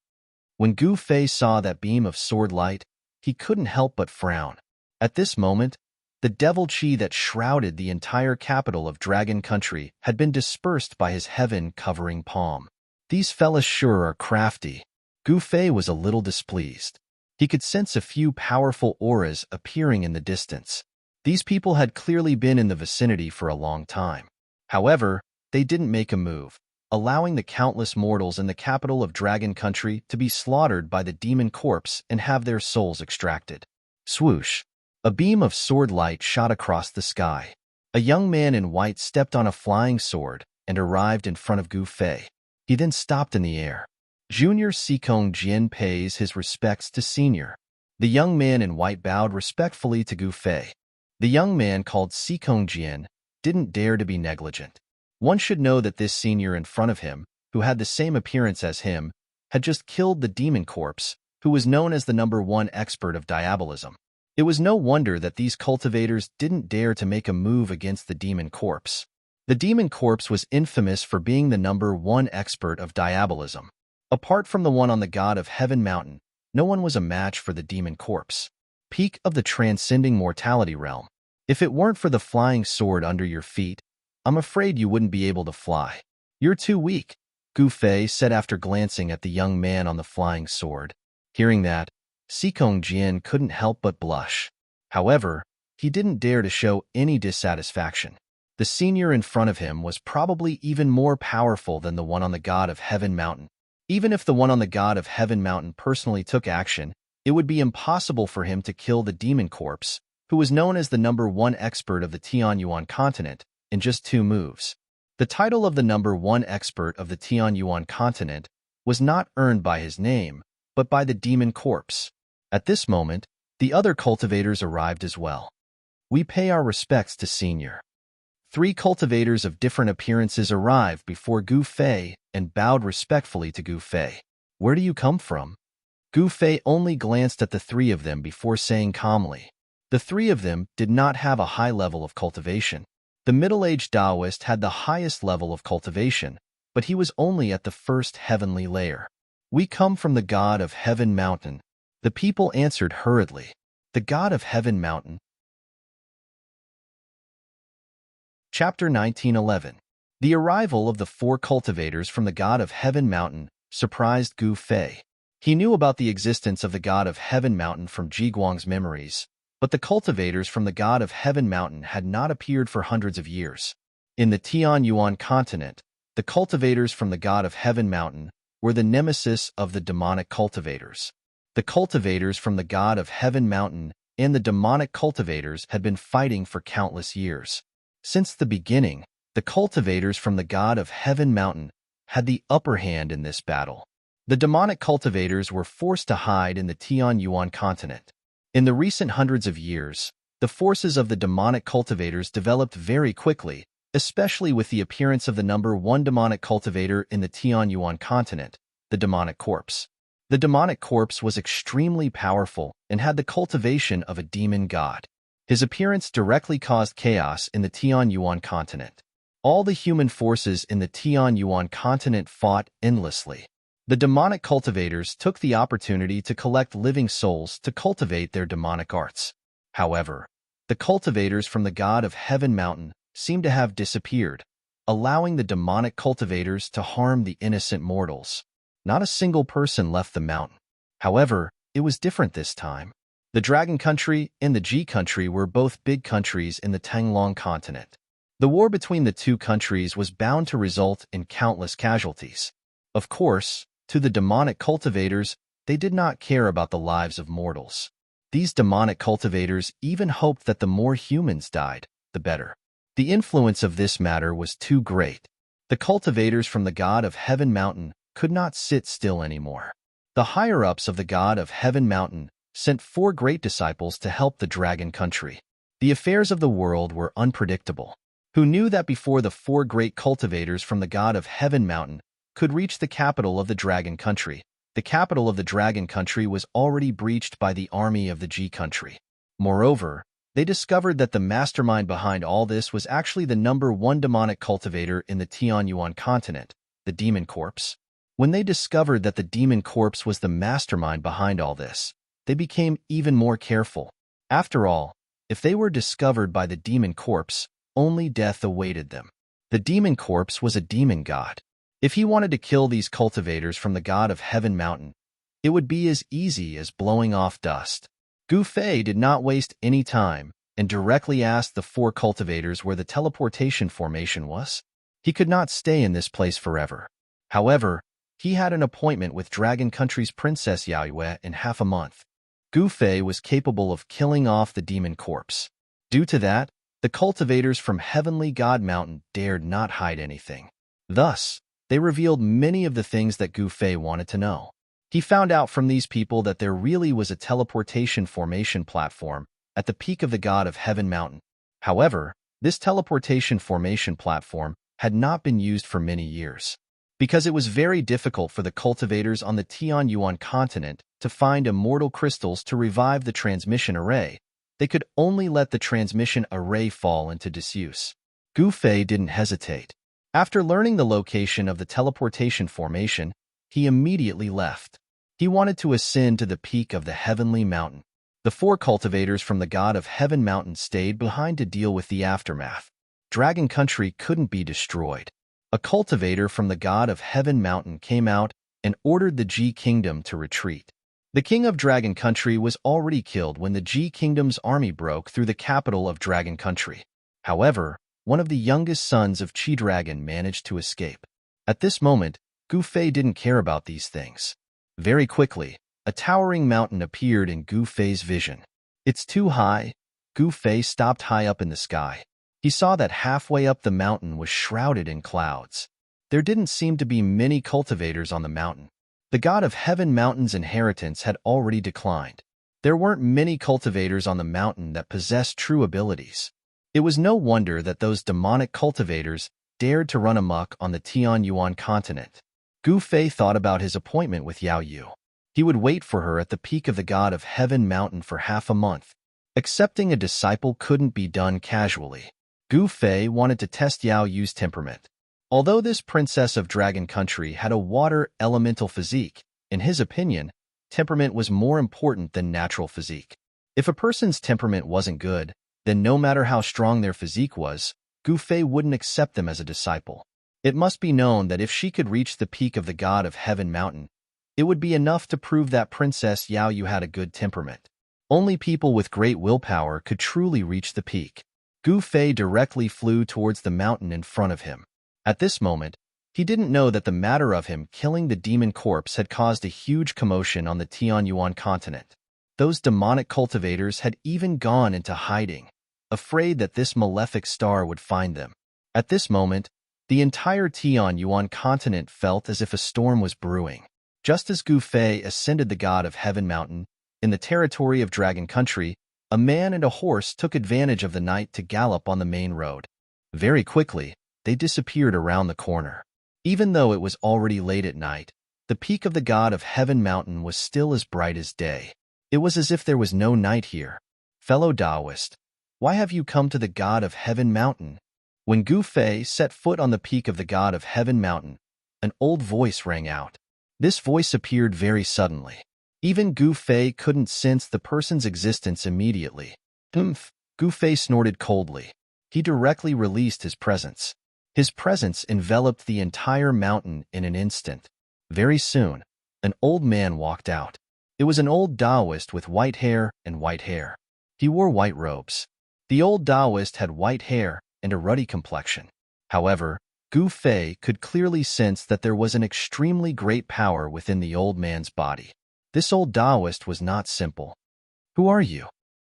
When Gu Fei saw that beam of sword light, he couldn't help but frown. At this moment, the devil chi that shrouded the entire capital of Dragon Country had been dispersed by his heaven-covering palm. These fellas sure are crafty. Gu Fei was a little displeased. He could sense a few powerful auras appearing in the distance. These people had clearly been in the vicinity for a long time. However, they didn't make a move, allowing the countless mortals in the capital of Dragon Country to be slaughtered by the demon corpse and have their souls extracted. Swoosh! A beam of sword light shot across the sky. A young man in white stepped on a flying sword and arrived in front of Gu Fei. He then stopped in the air. Junior Sikong Jian pays his respects to Senior. The young man in white bowed respectfully to Gu Fei. The young man called Sikong Jian didn't dare to be negligent. One should know that this senior in front of him, who had the same appearance as him, had just killed the demon corpse, who was known as the #1 expert of diabolism. It was no wonder that these cultivators didn't dare to make a move against the demon corpse. The demon corpse was infamous for being the #1 expert of diabolism. Apart from the one on the god of Heaven Mountain, no one was a match for the demon corpse. Peak of the transcending mortality realm. If it weren't for the flying sword under your feet, I'm afraid you wouldn't be able to fly. You're too weak, Gu Fei said after glancing at the young man on the flying sword. Hearing that, Sikong Jian couldn't help but blush. However, he didn't dare to show any dissatisfaction. The senior in front of him was probably even more powerful than the one on the god of Heaven Mountain. Even if the one on the god of Heaven Mountain personally took action, it would be impossible for him to kill the demon corpse, who was known as the #1 expert of the Tianyuan continent, in just 2 moves. The title of the #1 expert of the Tianyuan continent was not earned by his name, but by the demon corpse. At this moment, the other cultivators arrived as well. We pay our respects to Senior. 3 cultivators of different appearances arrived before Gu Fei and bowed respectfully to Gu Fei. Where do you come from? Gu Fei only glanced at the 3 of them before saying calmly. The 3 of them did not have a high level of cultivation. The middle-aged Taoist had the highest level of cultivation, but he was only at the first heavenly layer. We come from the god of Heaven Mountain. The people answered hurriedly. The god of Heaven Mountain. Chapter 1911. The arrival of the 4 cultivators from the god of Heaven Mountain surprised Gu Fei. He knew about the existence of the god of Heaven Mountain from Jiguang's memories, but the cultivators from the god of Heaven Mountain had not appeared for hundreds of years. In the Tianyuan continent, the cultivators from the god of Heaven Mountain were the nemesis of the demonic cultivators. The cultivators from the god of Heaven Mountain and the demonic cultivators had been fighting for countless years. Since the beginning, the cultivators from the god of Heaven Mountain had the upper hand in this battle. The demonic cultivators were forced to hide in the Tianyuan continent. In the recent hundreds of years, the forces of the demonic cultivators developed very quickly, especially with the appearance of the #1 demonic cultivator in the Tianyuan continent, the demonic corpse. The demonic corpse was extremely powerful and had the cultivation of a demon god. His appearance directly caused chaos in the Tianyuan continent. All the human forces in the Tianyuan continent fought endlessly. The demonic cultivators took the opportunity to collect living souls to cultivate their demonic arts. However, the cultivators from the god of Heaven Mountain seemed to have disappeared, allowing the demonic cultivators to harm the innocent mortals. Not a single person left the mountain. However, it was different this time. The Dragon Country and the Ji Country were both big countries in the Tanglong continent. The war between the 2 countries was bound to result in countless casualties. Of course, to the demonic cultivators, they did not care about the lives of mortals. These demonic cultivators even hoped that the more humans died, the better. The influence of this matter was too great. The cultivators from the god of Heaven Mountain could not sit still anymore. The higher-ups of the god of Heaven Mountain sent 4 great disciples to help the Dragon Country. The affairs of the world were unpredictable. Who knew that before the 4 great cultivators from the god of Heaven Mountain could reach the capital of the Dragon Country, the capital of the Dragon Country was already breached by the army of the G Country. Moreover, they discovered that the mastermind behind all this was actually the #1 demonic cultivator in the Tianyuan continent, the Demon Corpse. When they discovered that the Demon Corpse was the mastermind behind all this, they became even more careful. After all, if they were discovered by the Demon Corpse, only death awaited them. The Demon Corpse was a demon god. If he wanted to kill these cultivators from the god of Heaven Mountain, it would be as easy as blowing off dust. Gu Fei did not waste any time and directly asked the 4 cultivators where the teleportation formation was. He could not stay in this place forever. However, he had an appointment with Dragon Country's Princess Yaoyue in half a month. Gu Fei was capable of killing off the Demon Corpse. Due to that, the cultivators from Heavenly God Mountain dared not hide anything. Thus, they revealed many of the things that Gu Fei wanted to know. He found out from these people that there really was a teleportation formation platform at the peak of the god of Heaven Mountain. However, this teleportation formation platform had not been used for many years. Because it was very difficult for the cultivators on the Tianyuan continent to find immortal crystals to revive the transmission array, they could only let the transmission array fall into disuse. Gu Fei didn't hesitate. After learning the location of the teleportation formation, he immediately left. He wanted to ascend to the peak of the Heavenly Mountain. The 4 cultivators from the god of Heaven Mountain stayed behind to deal with the aftermath. Dragon Country couldn't be destroyed. A cultivator from the god of Heaven Mountain came out and ordered the G Kingdom to retreat. The king of Dragon Country was already killed when the G Kingdom's army broke through the capital of Dragon Country. However, one of the youngest sons of Chi Dragon managed to escape. At this moment, Gu Fei didn't care about these things. Very quickly, a towering mountain appeared in Gu Fei's vision. It's too high. Gu Fei stopped high up in the sky. He saw that halfway up the mountain was shrouded in clouds. There didn't seem to be many cultivators on the mountain. The god of Heaven Mountain's inheritance had already declined. There weren't many cultivators on the mountain that possessed true abilities. It was no wonder that those demonic cultivators dared to run amok on the Tianyuan continent. Gu Fei thought about his appointment with Yao Yu. He would wait for her at the peak of the god of Heaven Mountain for half a month. Accepting a disciple couldn't be done casually. Gu Fei wanted to test Yao Yu's temperament. Although this princess of Dragon Country had a water elemental physique, in his opinion, temperament was more important than natural physique. If a person's temperament wasn't good, then no matter how strong their physique was, Gu Fei wouldn't accept them as a disciple. It must be known that if she could reach the peak of the god of Heaven Mountain, it would be enough to prove that Princess Yao Yu had a good temperament. Only people with great willpower could truly reach the peak. Gu Fei directly flew towards the mountain in front of him. At this moment, he didn't know that the matter of him killing the demon corpse had caused a huge commotion on the Tianyuan continent. Those demonic cultivators had even gone into hiding, afraid that this malefic star would find them. At this moment, the entire Tianyuan continent felt as if a storm was brewing. Just as Gu Fei ascended the god of Heaven Mountain, in the territory of Dragon Country, a man and a horse took advantage of the night to gallop on the main road. Very quickly, they disappeared around the corner. Even though it was already late at night, the peak of the god of Heaven Mountain was still as bright as day. It was as if there was no night here. Fellow Taoist, why have you come to the god of Heaven Mountain? When Gu Fei set foot on the peak of the god of Heaven Mountain, an old voice rang out. This voice appeared very suddenly. Even Gu Fei couldn't sense the person's existence immediately. Humph! Gu Fei snorted coldly. He directly released his presence. His presence enveloped the entire mountain in an instant. Very soon, an old man walked out. It was an old Taoist with white hair and white hair. He wore white robes. The old Taoist had white hair and a ruddy complexion. However, Gu Fei could clearly sense that there was an extremely great power within the old man's body. This old Taoist was not simple. Who are you?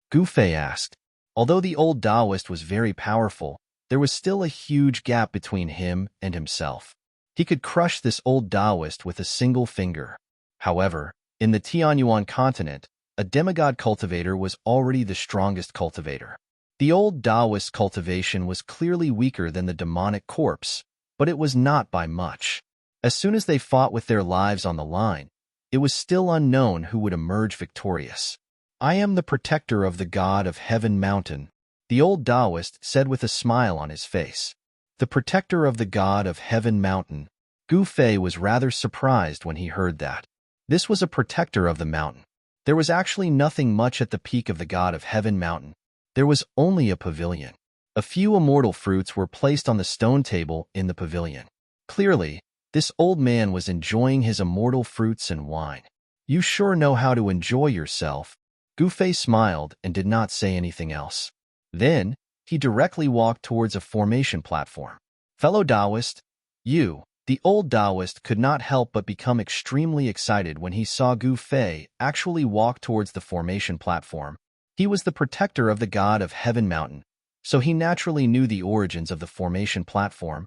Gu Fei asked. Although the old Taoist was very powerful, there was still a huge gap between him and himself. He could crush this old Taoist with a single finger. However, in the Tianyuan continent, a demigod cultivator was already the strongest cultivator. The old Taoist cultivation was clearly weaker than the demonic corpse, but it was not by much. As soon as they fought with their lives on the line, it was still unknown who would emerge victorious. "I am the protector of the god of Heaven Mountain," the old Taoist said with a smile on his face. The protector of the god of Heaven Mountain. Gu Fei was rather surprised when he heard that. This was a protector of the mountain. There was actually nothing much at the peak of the god of Heaven Mountain. There was only a pavilion. A few immortal fruits were placed on the stone table in the pavilion. Clearly, this old man was enjoying his immortal fruits and wine. "You sure know how to enjoy yourself." Gu Fei smiled and did not say anything else. Then, he directly walked towards a formation platform. "Fellow Taoist, you." The old Taoist could not help but become extremely excited when he saw Gu Fei actually walk towards the formation platform. He was the protector of the god of Heaven Mountain, so he naturally knew the origins of the formation platform.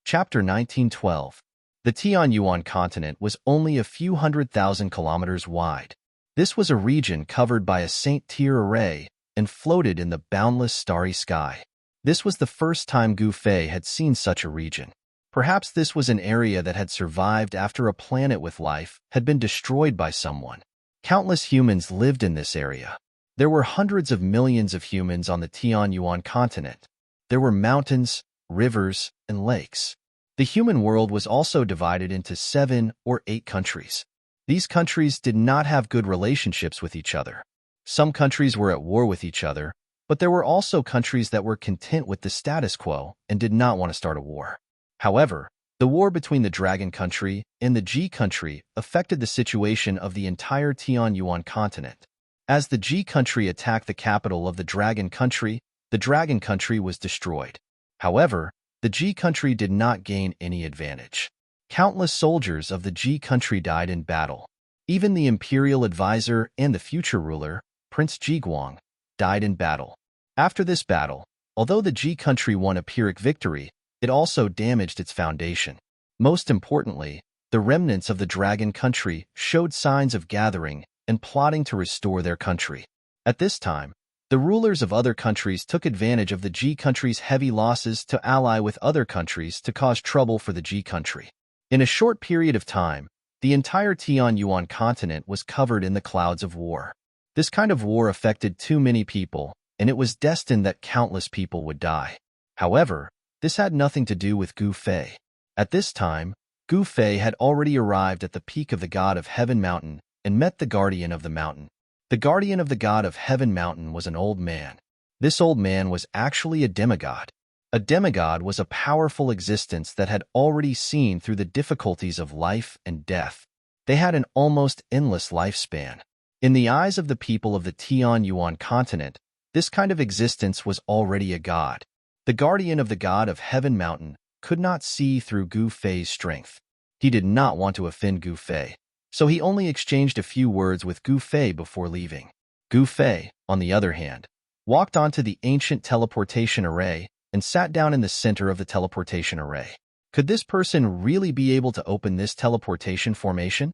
Chapter 1912. The Tianyuan continent was only a few 100,000 kilometers wide. This was a region covered by a Saint-Tier array and floated in the boundless starry sky. This was the first time Gu Fei had seen such a region. Perhaps this was an area that had survived after a planet with life had been destroyed by someone. Countless humans lived in this area. There were hundreds of millions of humans on the Tianyuan continent. There were mountains, rivers, and lakes. The human world was also divided into 7 or 8 countries. These countries did not have good relationships with each other. Some countries were at war with each other, but there were also countries that were content with the status quo and did not want to start a war. However, the war between the Dragon Country and the Ji Country affected the situation of the entire Tianyuan continent. As the Ji Country attacked the capital of the Dragon Country was destroyed. However, the Ji Country did not gain any advantage. Countless soldiers of the Ji Country died in battle. Even the imperial advisor and the future ruler, Prince Jiguang, died in battle. After this battle, although the Ji Country won a Pyrrhic victory, it also damaged its foundation. Most importantly, the remnants of the Dragon Country showed signs of gathering and plotting to restore their country. At this time, the rulers of other countries took advantage of the Ji Country's heavy losses to ally with other countries to cause trouble for the Ji Country. In a short period of time, the entire Tianyuan continent was covered in the clouds of war. This kind of war affected too many people, and it was destined that countless people would die. However, this had nothing to do with Gu Fei. At this time, Gu Fei had already arrived at the peak of the god of Heaven Mountain and met the guardian of the mountain. The guardian of the god of Heaven Mountain was an old man. This old man was actually a demigod. A demigod was a powerful existence that had already seen through the difficulties of life and death. They had an almost endless lifespan. In the eyes of the people of the Tianyuan continent, this kind of existence was already a god. The guardian of the god of Heaven Mountain could not see through Gu Fei's strength. He did not want to offend Gu Fei, so he only exchanged a few words with Gu Fei before leaving. Gu Fei, on the other hand, walked onto the ancient teleportation array and sat down in the center of the teleportation array. Could this person really be able to open this teleportation formation?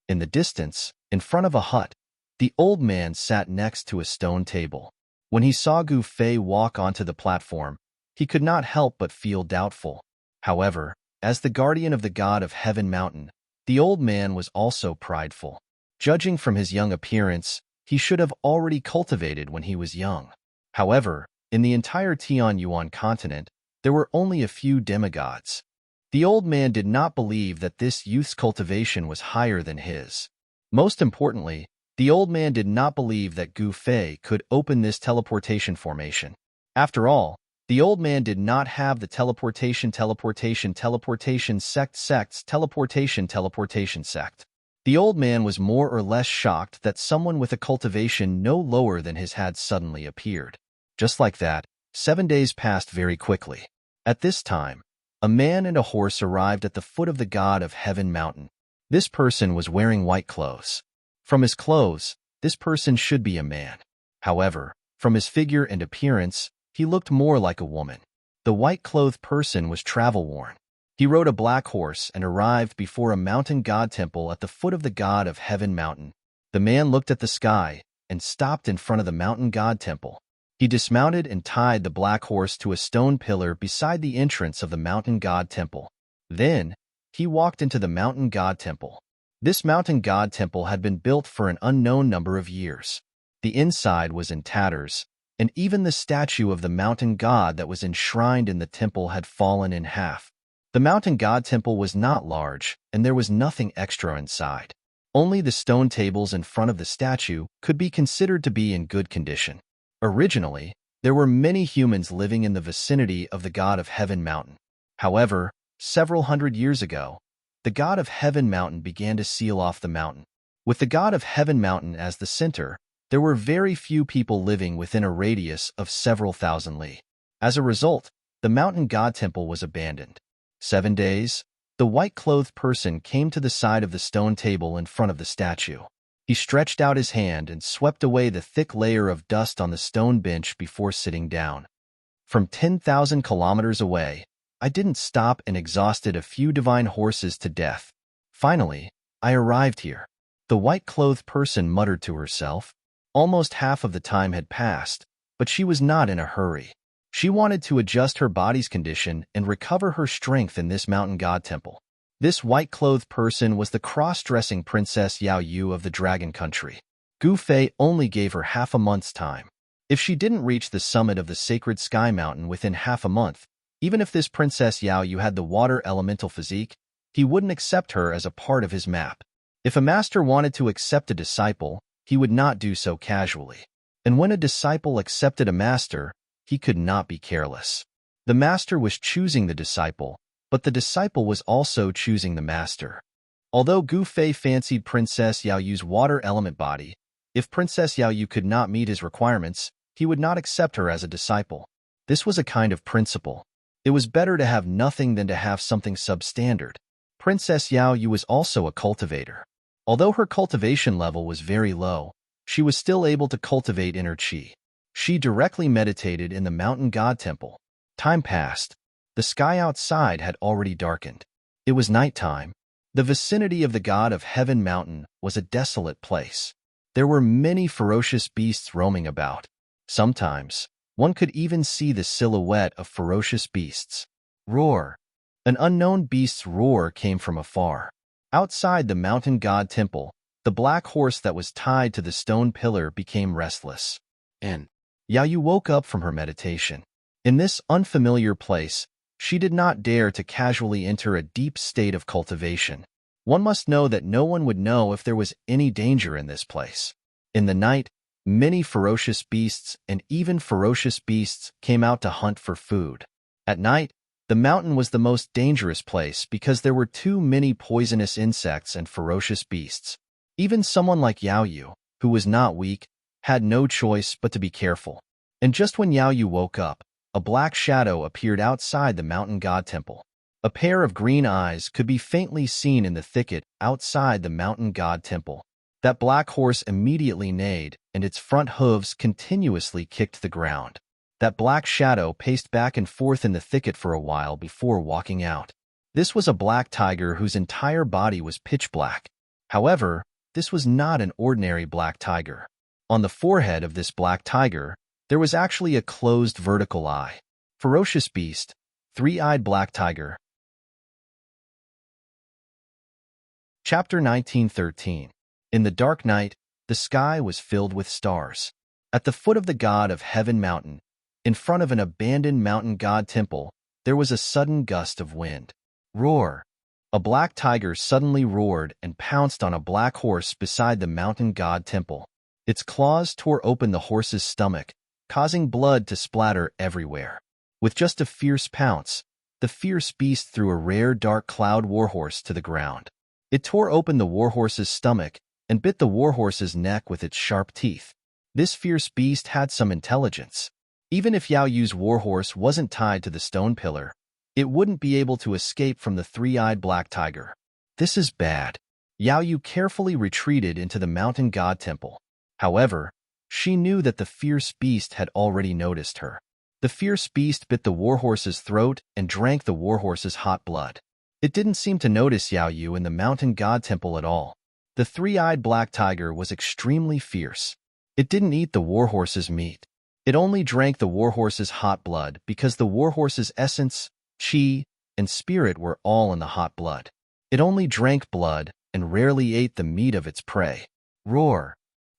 In the distance, in front of a hut, the old man sat next to a stone table. When he saw Gu Fei walk onto the platform, he could not help but feel doubtful. However, as the guardian of the god of Heaven Mountain, the old man was also prideful. Judging from his young appearance, he should have already cultivated when he was young. However, in the entire Tianyuan continent, there were only a few demigods. The old man did not believe that this youth's cultivation was higher than his. Most importantly, the old man did not believe that Gu Fei could open this teleportation formation. After all, the old man did not have the teleportation sect. The old man was more or less shocked that someone with a cultivation no lower than his had suddenly appeared. Just like that, 7 days passed very quickly. At this time, a man and a horse arrived at the foot of the god of Heaven Mountain. This person was wearing white clothes. From his clothes, this person should be a man. However, from his figure and appearance, he looked more like a woman. The white-clothed person was travel-worn. He rode a black horse and arrived before a mountain god temple at the foot of the god of Heaven Mountain. The man looked at the sky and stopped in front of the mountain god temple. He dismounted and tied the black horse to a stone pillar beside the entrance of the mountain god temple. Then, he walked into the mountain god temple. This mountain god temple had been built for an unknown number of years. The inside was in tatters, and even the statue of the mountain god that was enshrined in the temple had fallen in half. The mountain god temple was not large, and there was nothing extra inside. Only the stone tables in front of the statue could be considered to be in good condition. Originally, there were many humans living in the vicinity of the god of Heaven Mountain. However, several hundred years ago, the god of Heaven Mountain began to seal off the mountain. With the god of Heaven Mountain as the center, there were very few people living within a radius of several thousand li. As a result, the mountain god temple was abandoned. 7 days, the white-clothed person came to the side of the stone table in front of the statue. He stretched out his hand and swept away the thick layer of dust on the stone bench before sitting down. From 10,000 kilometers away, I didn't stop and exhausted a few divine horses to death. Finally, I arrived here. The white-clothed person muttered to herself. Almost half of the time had passed, but she was not in a hurry. She wanted to adjust her body's condition and recover her strength in this mountain god temple. This white-clothed person was the cross-dressing Princess Yao Yu of the Dragon Country. Gu Fei only gave her half a month's time. If she didn't reach the summit of the sacred sky mountain within half a month, even if this Princess Yao Yu had the water elemental physique, he wouldn't accept her as a part of his map. If a master wanted to accept a disciple, he would not do so casually. And when a disciple accepted a master, he could not be careless. The master was choosing the disciple, but the disciple was also choosing the master. Although Gu Fei fancied Princess Yao Yu's water element body, if Princess Yao Yu could not meet his requirements, he would not accept her as a disciple. This was a kind of principle. It was better to have nothing than to have something substandard. Princess Yao Yu was also a cultivator. Although her cultivation level was very low, she was still able to cultivate inner qi. She directly meditated in the mountain god temple. Time passed. The sky outside had already darkened. It was nighttime. The vicinity of the god of Heaven Mountain was a desolate place. There were many ferocious beasts roaming about. Sometimes, one could even see the silhouette of ferocious beasts. Roar! An unknown beast's roar came from afar. Outside the mountain god temple, the black horse that was tied to the stone pillar became restless. And Yao Yu woke up from her meditation. In this unfamiliar place, she did not dare to casually enter a deep state of cultivation. One must know that no one would know if there was any danger in this place. In the night, many ferocious beasts and even ferocious beasts came out to hunt for food. At night, the mountain was the most dangerous place because there were too many poisonous insects and ferocious beasts. Even someone like Yao Yu, who was not weak, had no choice but to be careful. And just when Yao Yu woke up, a black shadow appeared outside the mountain god temple. A pair of green eyes could be faintly seen in the thicket outside the mountain god temple. That black horse immediately neighed, and its front hooves continuously kicked the ground. That black shadow paced back and forth in the thicket for a while before walking out. This was a black tiger whose entire body was pitch black. However, this was not an ordinary black tiger. On the forehead of this black tiger, there was actually a closed vertical eye. Ferocious beast, three-eyed black tiger. Chapter 1913. In the dark night, the sky was filled with stars. At the foot of the god of Heaven Mountain, in front of an abandoned mountain god temple, there was a sudden gust of wind. Roar! A black tiger suddenly roared and pounced on a black horse beside the mountain god temple. Its claws tore open the horse's stomach, causing blood to splatter everywhere. With just a fierce pounce, the fierce beast threw a rare dark cloud warhorse to the ground. It tore open the warhorse's stomach and bit the warhorse's neck with its sharp teeth. This fierce beast had some intelligence. Even if Yao Yu's warhorse wasn't tied to the stone pillar, it wouldn't be able to escape from the three-eyed black tiger. This is bad. Yao Yu carefully retreated into the mountain god temple. However, she knew that the fierce beast had already noticed her. The fierce beast bit the warhorse's throat and drank the warhorse's hot blood. It didn't seem to notice Yao Yu in the mountain god temple at all. The three-eyed black tiger was extremely fierce. It didn't eat the warhorse's meat. It only drank the warhorse's hot blood because the warhorse's essence, chi, and spirit were all in the hot blood. It only drank blood and rarely ate the meat of its prey. Roar!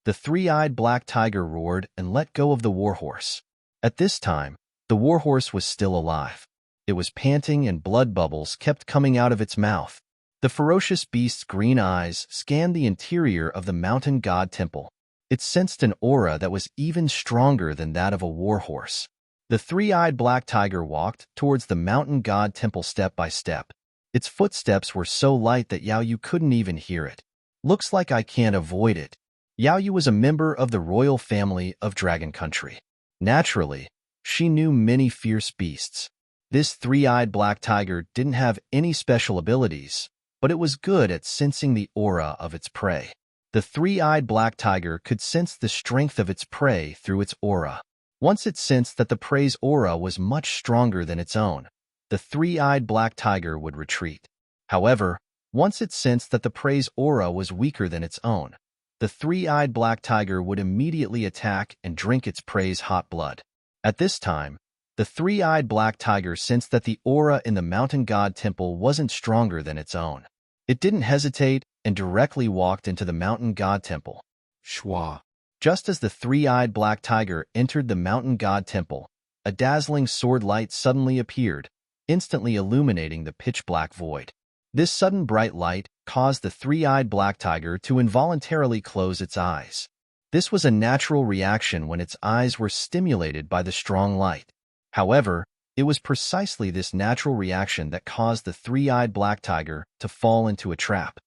The three-eyed black tiger roared and let go of the warhorse. At this time, the warhorse was still alive. It was panting and blood bubbles kept coming out of its mouth. The ferocious beast's green eyes scanned the interior of the mountain god temple. It sensed an aura that was even stronger than that of a warhorse. The three-eyed black tiger walked towards the mountain god temple step by step. Its footsteps were so light that Yao Yu couldn't even hear it. Looks like I can't avoid it. Yao Yu was a member of the royal family of Dragon Country. Naturally, she knew many fierce beasts. This three-eyed black tiger didn't have any special abilities, but it was good at sensing the aura of its prey. The three-eyed black tiger could sense the strength of its prey through its aura. Once it sensed that the prey's aura was much stronger than its own, the three-eyed black tiger would retreat. However, once it sensed that the prey's aura was weaker than its own, the three-eyed black tiger would immediately attack and drink its prey's hot blood. At this time, the three-eyed black tiger sensed that the aura in the mountain god temple wasn't stronger than its own. It didn't hesitate and directly walked into the mountain god temple. Schwa. Just as the three-eyed black tiger entered the mountain god temple, a dazzling sword light suddenly appeared, instantly illuminating the pitch-black void. This sudden bright light caused the three-eyed black tiger to involuntarily close its eyes. This was a natural reaction when its eyes were stimulated by the strong light. However, it was precisely this natural reaction that caused the three-eyed black tiger to fall into a trap.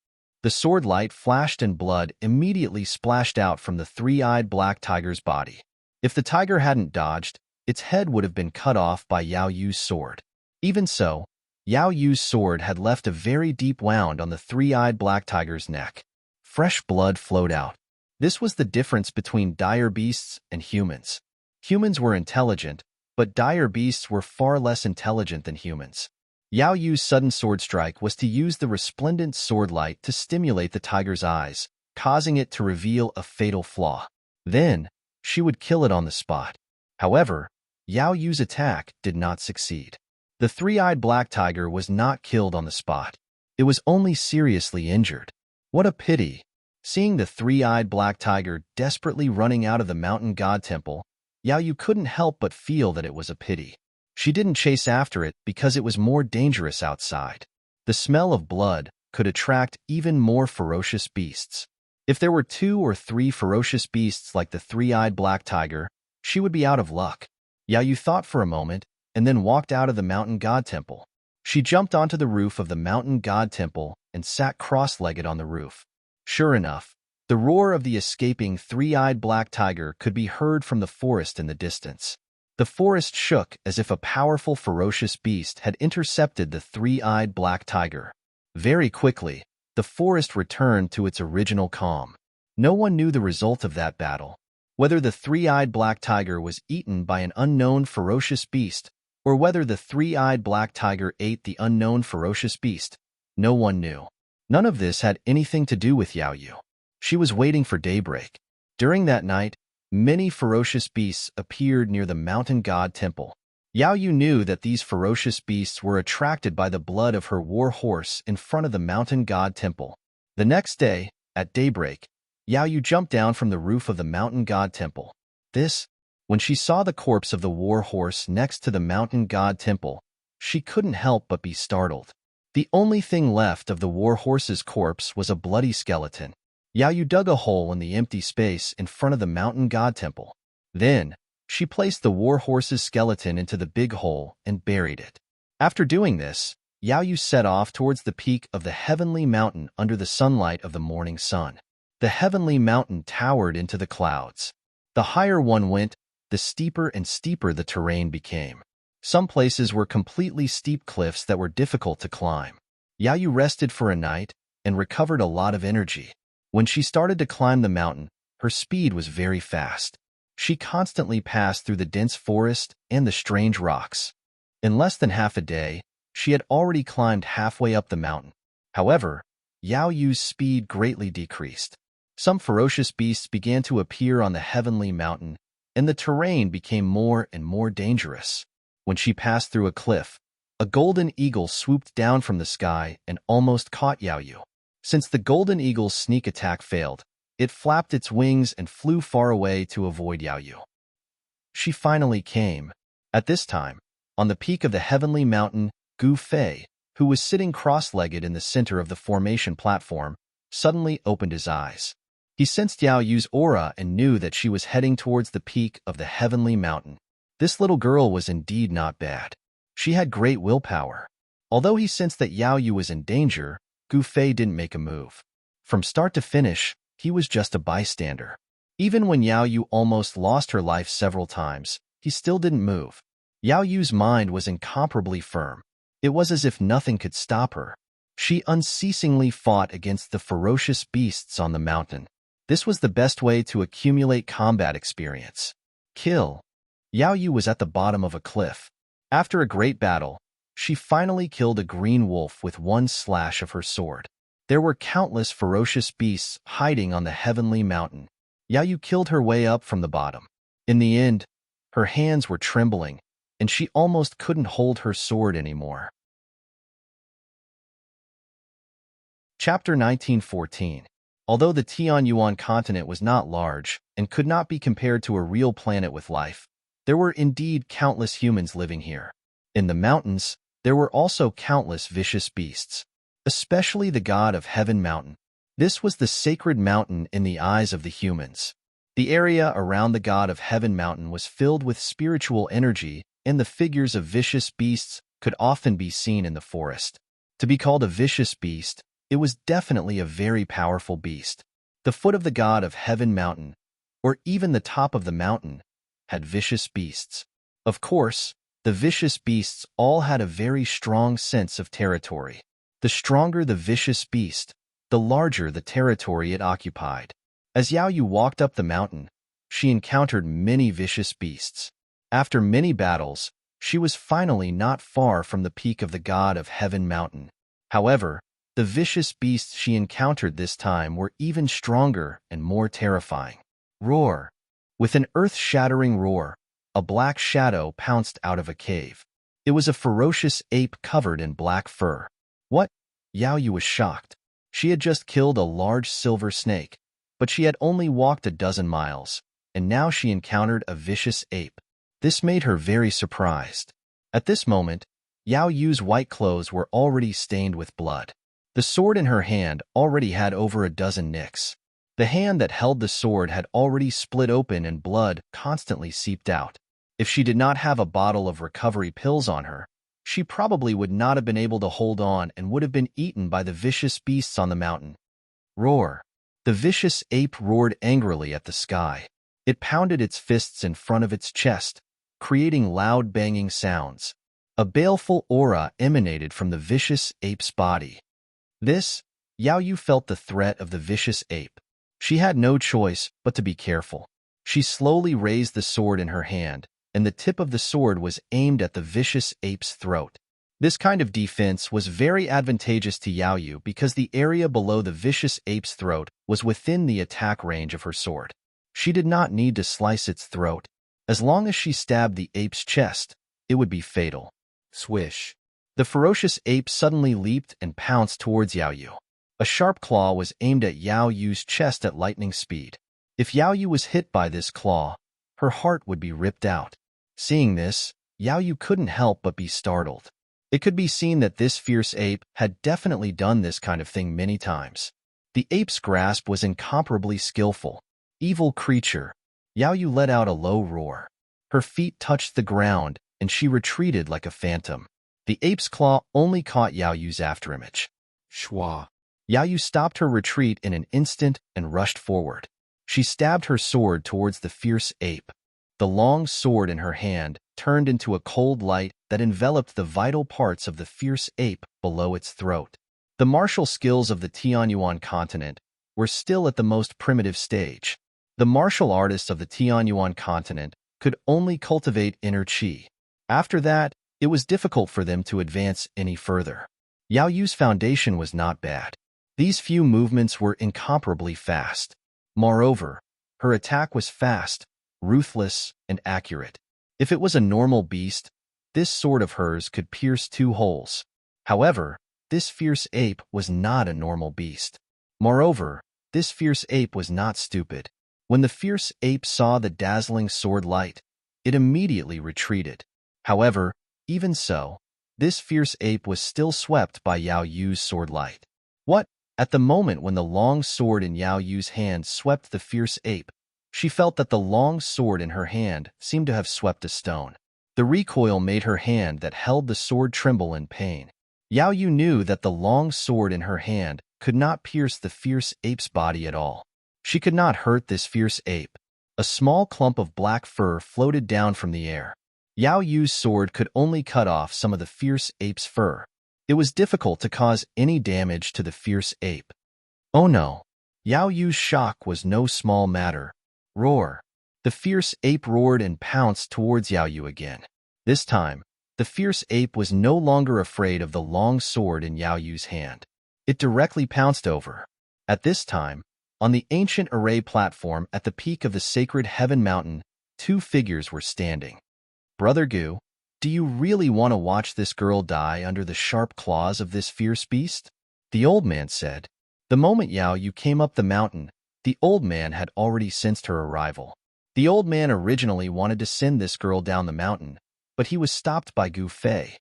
The sword light flashed and blood immediately splashed out from the three-eyed black tiger's body. If the tiger hadn't dodged, its head would have been cut off by Yao Yu's sword. Even so, Yao Yu's sword had left a very deep wound on the three-eyed black tiger's neck. Fresh blood flowed out. This was the difference between dire beasts and humans. Humans were intelligent, but dire beasts were far less intelligent than humans. Yao Yu's sudden sword strike was to use the resplendent sword light to stimulate the tiger's eyes, causing it to reveal a fatal flaw. Then, she would kill it on the spot. However, Yao Yu's attack did not succeed. The three-eyed black tiger was not killed on the spot. It was only seriously injured. What a pity! Seeing the three-eyed black tiger desperately running out of the mountain god temple, Yao Yu couldn't help but feel that it was a pity. She didn't chase after it because it was more dangerous outside. The smell of blood could attract even more ferocious beasts. If there were 2 or 3 ferocious beasts like the three-eyed black tiger, she would be out of luck. Yao Yu thought for a moment and then walked out of the mountain god temple. She jumped onto the roof of the mountain god temple and sat cross-legged on the roof. Sure enough, the roar of the escaping three-eyed black tiger could be heard from the forest in the distance. The forest shook as if a powerful ferocious beast had intercepted the three-eyed black tiger. Very quickly, the forest returned to its original calm. No one knew the result of that battle. Whether the three-eyed black tiger was eaten by an unknown ferocious beast, or whether the three-eyed black tiger ate the unknown ferocious beast, no one knew. None of this had anything to do with Yao Yu. She was waiting for daybreak. During that night, many ferocious beasts appeared near the mountain god temple. Yao Yu knew that these ferocious beasts were attracted by the blood of her war horse in front of the mountain god temple. The next day, at daybreak, Yao Yu jumped down from the roof of the mountain god temple. When she saw the corpse of the war horse next to the mountain god temple, she couldn't help but be startled. The only thing left of the war horse's corpse was a bloody skeleton. Yao Yu dug a hole in the empty space in front of the mountain god temple. Then, she placed the war horse's skeleton into the big hole and buried it. After doing this, Yao Yu set off towards the peak of the heavenly mountain under the sunlight of the morning sun. The heavenly mountain towered into the clouds. The higher one went, the steeper and steeper the terrain became. Some places were completely steep cliffs that were difficult to climb. Yao Yu rested for a night and recovered a lot of energy. When she started to climb the mountain, her speed was very fast. She constantly passed through the dense forest and the strange rocks. In less than half a day, she had already climbed halfway up the mountain. However, Yao Yu's speed greatly decreased. Some ferocious beasts began to appear on the heavenly mountain, and the terrain became more and more dangerous. When she passed through a cliff, a golden eagle swooped down from the sky and almost caught Yao Yu. Since the golden eagle's sneak attack failed, it flapped its wings and flew far away to avoid Yao Yu. She finally came. At this time, on the peak of the heavenly mountain, Gu Fei, who was sitting cross-legged in the center of the formation platform, suddenly opened his eyes. He sensed Yao Yu's aura and knew that she was heading towards the peak of the heavenly mountain. This little girl was indeed not bad. She had great willpower. Although he sensed that Yao Yu was in danger, Gu Fei didn't make a move. From start to finish, he was just a bystander. Even when Yao Yu almost lost her life several times, he still didn't move. Yao Yu's mind was incomparably firm. It was as if nothing could stop her. She unceasingly fought against the ferocious beasts on the mountain. This was the best way to accumulate combat experience. Kill. Yao Yu was at the bottom of a cliff. After a great battle, she finally killed a green wolf with one slash of her sword. There were countless ferocious beasts hiding on the heavenly mountain. Yao Yu killed her way up from the bottom. In the end, her hands were trembling, and she almost couldn't hold her sword anymore. Chapter 1914. Although the Tianyuan continent was not large and could not be compared to a real planet with life, there were indeed countless humans living here. In the mountains, there were also countless vicious beasts, especially the god of Heaven Mountain. This was the sacred mountain in the eyes of the humans. The area around the god of Heaven Mountain was filled with spiritual energy, and the figures of vicious beasts could often be seen in the forest. To be called a vicious beast, it was definitely a very powerful beast. The foot of the god of Heaven Mountain, or even the top of the mountain, had vicious beasts. Of course, the vicious beasts all had a very strong sense of territory. The stronger the vicious beast, the larger the territory it occupied. As Yao Yu walked up the mountain, she encountered many vicious beasts. After many battles, she was finally not far from the peak of the god of Heaven Mountain. However, the vicious beasts she encountered this time were even stronger and more terrifying. Roar! With an earth-shattering roar, a black shadow pounced out of a cave. It was a ferocious ape covered in black fur. What? Yao Yu was shocked. She had just killed a large silver snake, but she had only walked a dozen miles, and now she encountered a vicious ape. This made her very surprised. At this moment, Yao Yu's white clothes were already stained with blood. The sword in her hand already had over a dozen nicks. The hand that held the sword had already split open and blood constantly seeped out. If she did not have a bottle of recovery pills on her, she probably would not have been able to hold on and would have been eaten by the vicious beasts on the mountain. Roar! The vicious ape roared angrily at the sky. It pounded its fists in front of its chest, creating loud banging sounds. A baleful aura emanated from the vicious ape's body. Yao Yu felt the threat of the vicious ape. She had no choice but to be careful. She slowly raised the sword in her hand, and the tip of the sword was aimed at the vicious ape's throat. This kind of defense was very advantageous to Yao Yu because the area below the vicious ape's throat was within the attack range of her sword. She did not need to slice its throat. As long as she stabbed the ape's chest, it would be fatal. Swish! The ferocious ape suddenly leaped and pounced towards Yao Yu. A sharp claw was aimed at Yao Yu's chest at lightning speed. If Yao Yu was hit by this claw, her heart would be ripped out. Seeing this, Yao Yu couldn't help but be startled. It could be seen that this fierce ape had definitely done this kind of thing many times. The ape's grasp was incomparably skillful. Evil creature! Yao Yu let out a low roar. Her feet touched the ground, and she retreated like a phantom. The ape's claw only caught Yao Yu's afterimage. Shwa! Yao Yu stopped her retreat in an instant and rushed forward. She stabbed her sword towards the fierce ape. The long sword in her hand turned into a cold light that enveloped the vital parts of the fierce ape below its throat. The martial skills of the Tianyuan continent were still at the most primitive stage. The martial artists of the Tianyuan continent could only cultivate inner qi. After that, it was difficult for them to advance any further. Yao Yu's foundation was not bad. These few movements were incomparably fast. Moreover, her attack was fast, ruthless, and accurate. If it was a normal beast, this sword of hers could pierce 2 holes. However, this fierce ape was not a normal beast. Moreover, this fierce ape was not stupid. When the fierce ape saw the dazzling sword light, it immediately retreated. However, even so, this fierce ape was still swept by Yao Yu's sword light. What? At the moment when the long sword in Yao Yu's hand swept the fierce ape, she felt that the long sword in her hand seemed to have swept a stone. The recoil made her hand that held the sword tremble in pain. Yao Yu knew that the long sword in her hand could not pierce the fierce ape's body at all. She could not hurt this fierce ape. A small clump of black fur floated down from the air. Yao Yu's sword could only cut off some of the fierce ape's fur. It was difficult to cause any damage to the fierce ape. Oh no! Yao Yu's shock was no small matter. Roar! The fierce ape roared and pounced towards Yao Yu again. This time, the fierce ape was no longer afraid of the long sword in Yao Yu's hand. It directly pounced over. At this time, on the ancient array platform at the peak of the sacred heaven mountain, 2 figures were standing. Brother Gu, do you really want to watch this girl die under the sharp claws of this fierce beast? The old man said. The moment Yao Yu came up the mountain, the old man had already sensed her arrival. The old man originally wanted to send this girl down the mountain, but he was stopped by Gu Fei.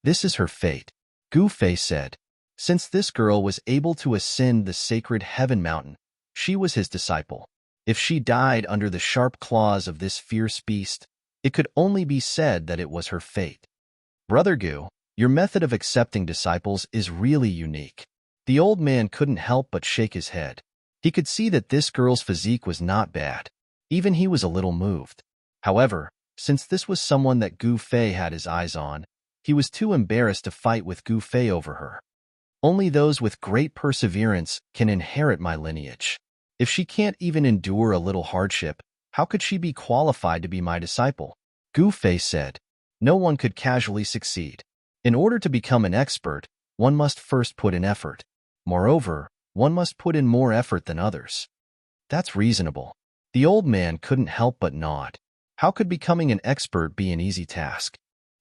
This is her fate, Gu Fei said. Since this girl was able to ascend the sacred heaven mountain, she was his disciple. If she died under the sharp claws of this fierce beast, it could only be said that it was her fate. Brother Gu, your method of accepting disciples is really unique. The old man couldn't help but shake his head. He could see that this girl's physique was not bad. Even he was a little moved. However, since this was someone that Gu Fei had his eyes on, he was too embarrassed to fight with Gu Fei over her. Only those with great perseverance can inherit my lineage. If she can't even endure a little hardship, how could she be qualified to be my disciple? Gu Fei said. No one could casually succeed. In order to become an expert, one must first put in effort. Moreover, one must put in more effort than others. That's reasonable. The old man couldn't help but nod. How could becoming an expert be an easy task?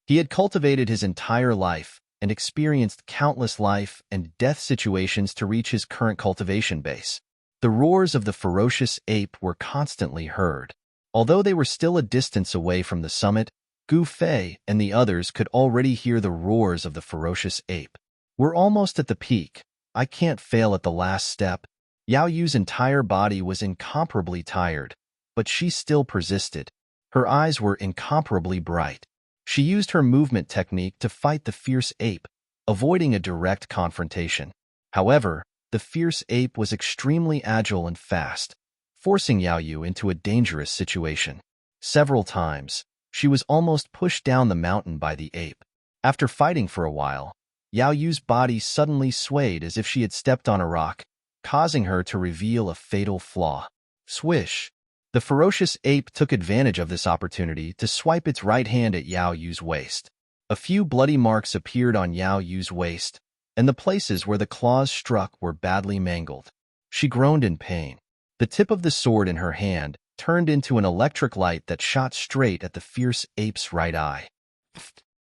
He had cultivated his entire life and experienced countless life and death situations to reach his current cultivation base. The roars of the ferocious ape were constantly heard. Although they were still a distance away from the summit, Gu Fei and the others could already hear the roars of the ferocious ape. We're almost at the peak. I can't fail at the last step. Yao Yu's entire body was incomparably tired, but she still persisted. Her eyes were incomparably bright. She used her movement technique to fight the fierce ape, avoiding a direct confrontation. However, the fierce ape was extremely agile and fast, forcing Yao Yu into a dangerous situation. Several times, she was almost pushed down the mountain by the ape. After fighting for a while, Yao Yu's body suddenly swayed as if she had stepped on a rock, causing her to reveal a fatal flaw. Swish! The ferocious ape took advantage of this opportunity to swipe its right hand at Yao Yu's waist. A few bloody marks appeared on Yao Yu's waist, and the places where the claws struck were badly mangled. She groaned in pain. The tip of the sword in her hand turned into an electric light that shot straight at the fierce ape's right eye.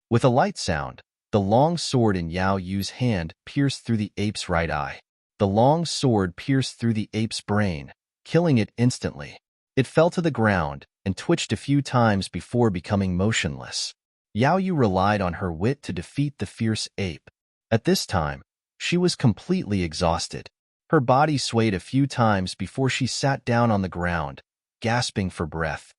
With a light sound, the long sword in Yao Yu's hand pierced through the ape's right eye. The long sword pierced through the ape's brain, killing it instantly. It fell to the ground and twitched a few times before becoming motionless. Yao Yu relied on her wit to defeat the fierce ape. At this time, she was completely exhausted. Her body swayed a few times before she sat down on the ground, gasping for breath.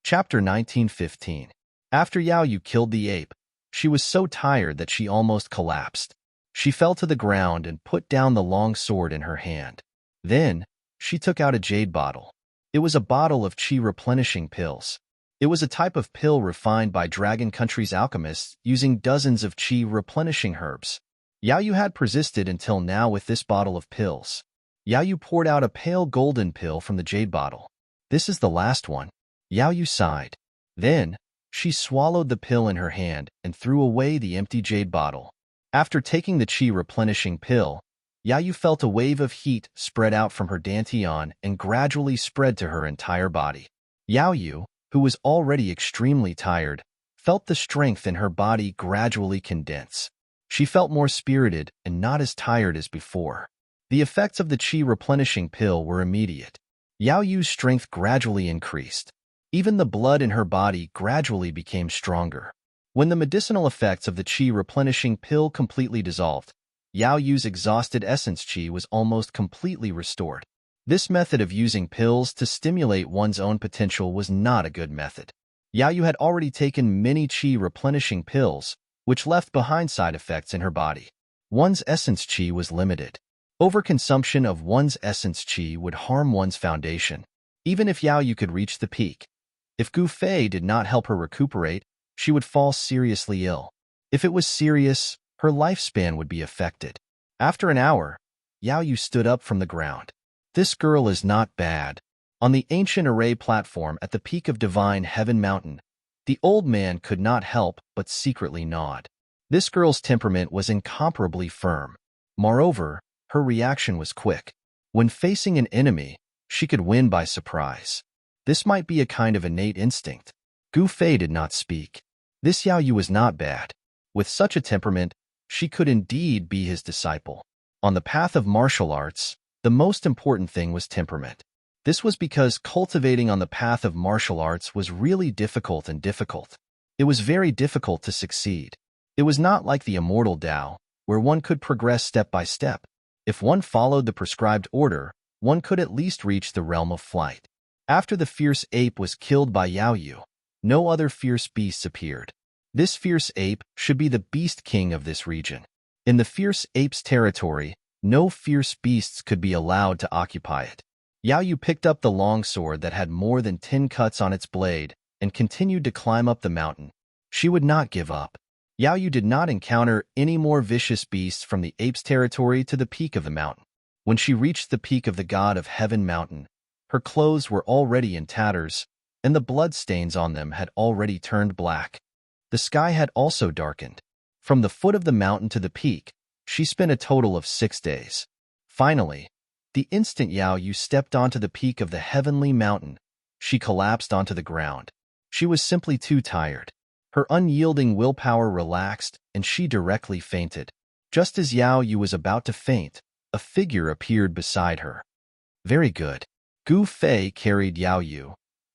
Chapter 19:15. After Yao Yu killed the ape, she was so tired that she almost collapsed. She fell to the ground and put down the long sword in her hand. Then, she took out a jade bottle. It was a bottle of qi replenishing pills. It was a type of pill refined by Dragon Country's alchemists using dozens of qi replenishing herbs. Yao Yu had persisted until now with this bottle of pills. Yao Yu poured out a pale golden pill from the jade bottle. This is the last one. Yao Yu sighed. Then, she swallowed the pill in her hand and threw away the empty jade bottle. After taking the qi replenishing pill, Yayu felt a wave of heat spread out from her dantian and gradually spread to her entire body. Yaoyu, who was already extremely tired, felt the strength in her body gradually condense. She felt more spirited and not as tired as before. The effects of the qi replenishing pill were immediate. Yaoyu's strength gradually increased. Even the blood in her body gradually became stronger. When the medicinal effects of the qi replenishing pill completely dissolved, Yaoyu's exhausted essence qi was almost completely restored. This method of using pills to stimulate one's own potential was not a good method. Yaoyu had already taken many qi replenishing pills, which left behind side effects in her body. One's essence qi was limited. Overconsumption of one's essence qi would harm one's foundation, even if Yaoyu could reach the peak. If Gu Fei did not help her recuperate, she would fall seriously ill. If it was serious, her lifespan would be affected. After an hour, Yaoyu stood up from the ground. This girl is not bad. On the ancient array platform at the peak of Divine Heaven Mountain, the old man could not help but secretly nod. This girl's temperament was incomparably firm. Moreover, her reaction was quick. When facing an enemy, she could win by surprise. This might be a kind of innate instinct. Gu Fei did not speak. This Yaoyu was not bad. With such a temperament, she could indeed be his disciple. On the path of martial arts, the most important thing was temperament. This was because cultivating on the path of martial arts was really difficult. It was very difficult to succeed. It was not like the immortal Tao, where one could progress step by step. If one followed the prescribed order, one could at least reach the realm of flight. After the fierce ape was killed by Yaoyu, no other fierce beasts appeared. This fierce ape should be the beast king of this region. In the fierce ape's territory, no fierce beasts could be allowed to occupy it. Yaoyu picked up the long sword that had more than 10 cuts on its blade and continued to climb up the mountain. She would not give up. Yaoyu did not encounter any more vicious beasts from the ape's territory to the peak of the mountain. When she reached the peak of the God of Heaven Mountain, her clothes were already in tatters, and the blood stains on them had already turned black. The sky had also darkened. From the foot of the mountain to the peak, she spent a total of 6 days. Finally, the instant Yaoyu stepped onto the peak of the heavenly mountain, she collapsed onto the ground. She was simply too tired. Her unyielding willpower relaxed, and she directly fainted. Just as Yaoyu was about to faint, a figure appeared beside her. Very good. Gu Fei carried Yaoyu,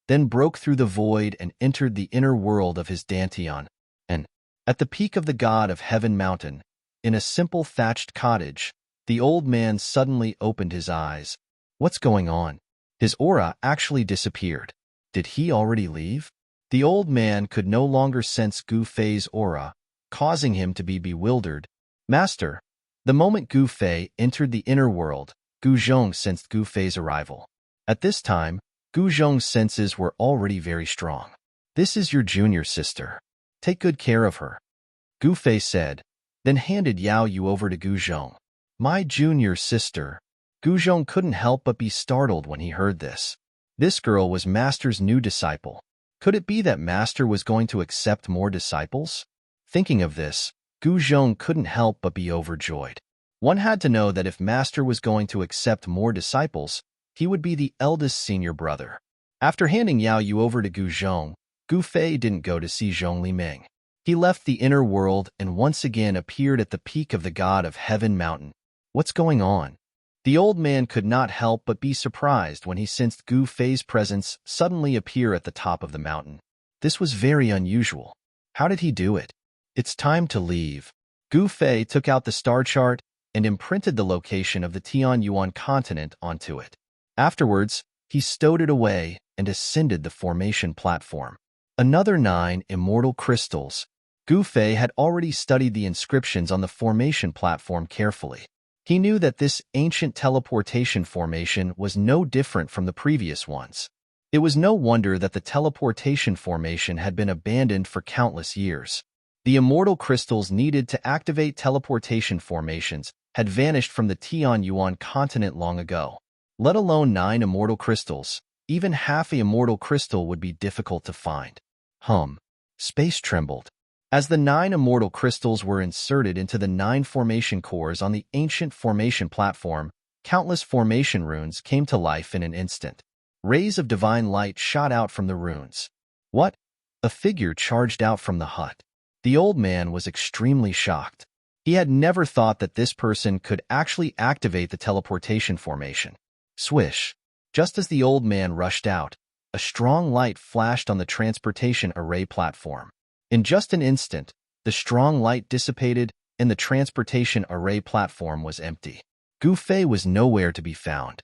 then broke through the void and entered the inner world of his dantian. And, at the peak of the God of Heaven Mountain, in a simple thatched cottage, the old man suddenly opened his eyes. What's going on? His aura actually disappeared. Did he already leave? The old man could no longer sense Gu Fei's aura, causing him to be bewildered. Master, the moment Gu Fei entered the inner world, Gu Zhong sensed Gu Fei's arrival. At this time, Gu Zhong's senses were already very strong. This is your junior sister. Take good care of her, Gu Fei said, then handed Yaoyu over to Gu Zhong. My junior sister. Gu Zhong couldn't help but be startled when he heard this. This girl was Master's new disciple. Could it be that Master was going to accept more disciples? Thinking of this, Gu Zhong couldn't help but be overjoyed. One had to know that if Master was going to accept more disciples, he would be the eldest senior brother. After handing Yaoyu over to Gu Zhong, Gu Fei didn't go to see Zhong Limeng. He left the inner world and once again appeared at the peak of the God of Heaven Mountain. What's going on? The old man could not help but be surprised when he sensed Gu Fei's presence suddenly appear at the top of the mountain. This was very unusual. How did he do it? It's time to leave. Gu Fei took out the star chart and imprinted the location of the Tianyuan continent onto it. Afterwards, he stowed it away and ascended the formation platform. Another 9 immortal crystals. Gu Fei had already studied the inscriptions on the formation platform carefully. He knew that this ancient teleportation formation was no different from the previous ones. It was no wonder that the teleportation formation had been abandoned for countless years. The immortal crystals needed to activate teleportation formations had vanished from the Tianyuan continent long ago. Let alone 9 immortal crystals, even half a immortal crystal would be difficult to find. Space trembled. As the 9 immortal crystals were inserted into the 9 formation cores on the ancient formation platform, countless formation runes came to life in an instant. Rays of divine light shot out from the runes. What? A figure charged out from the hut. The old man was extremely shocked. He had never thought that this person could actually activate the teleportation formation. Swish! Just as the old man rushed out, a strong light flashed on the transportation array platform. In just an instant, the strong light dissipated and the transportation array platform was empty. Gu Fei was nowhere to be found.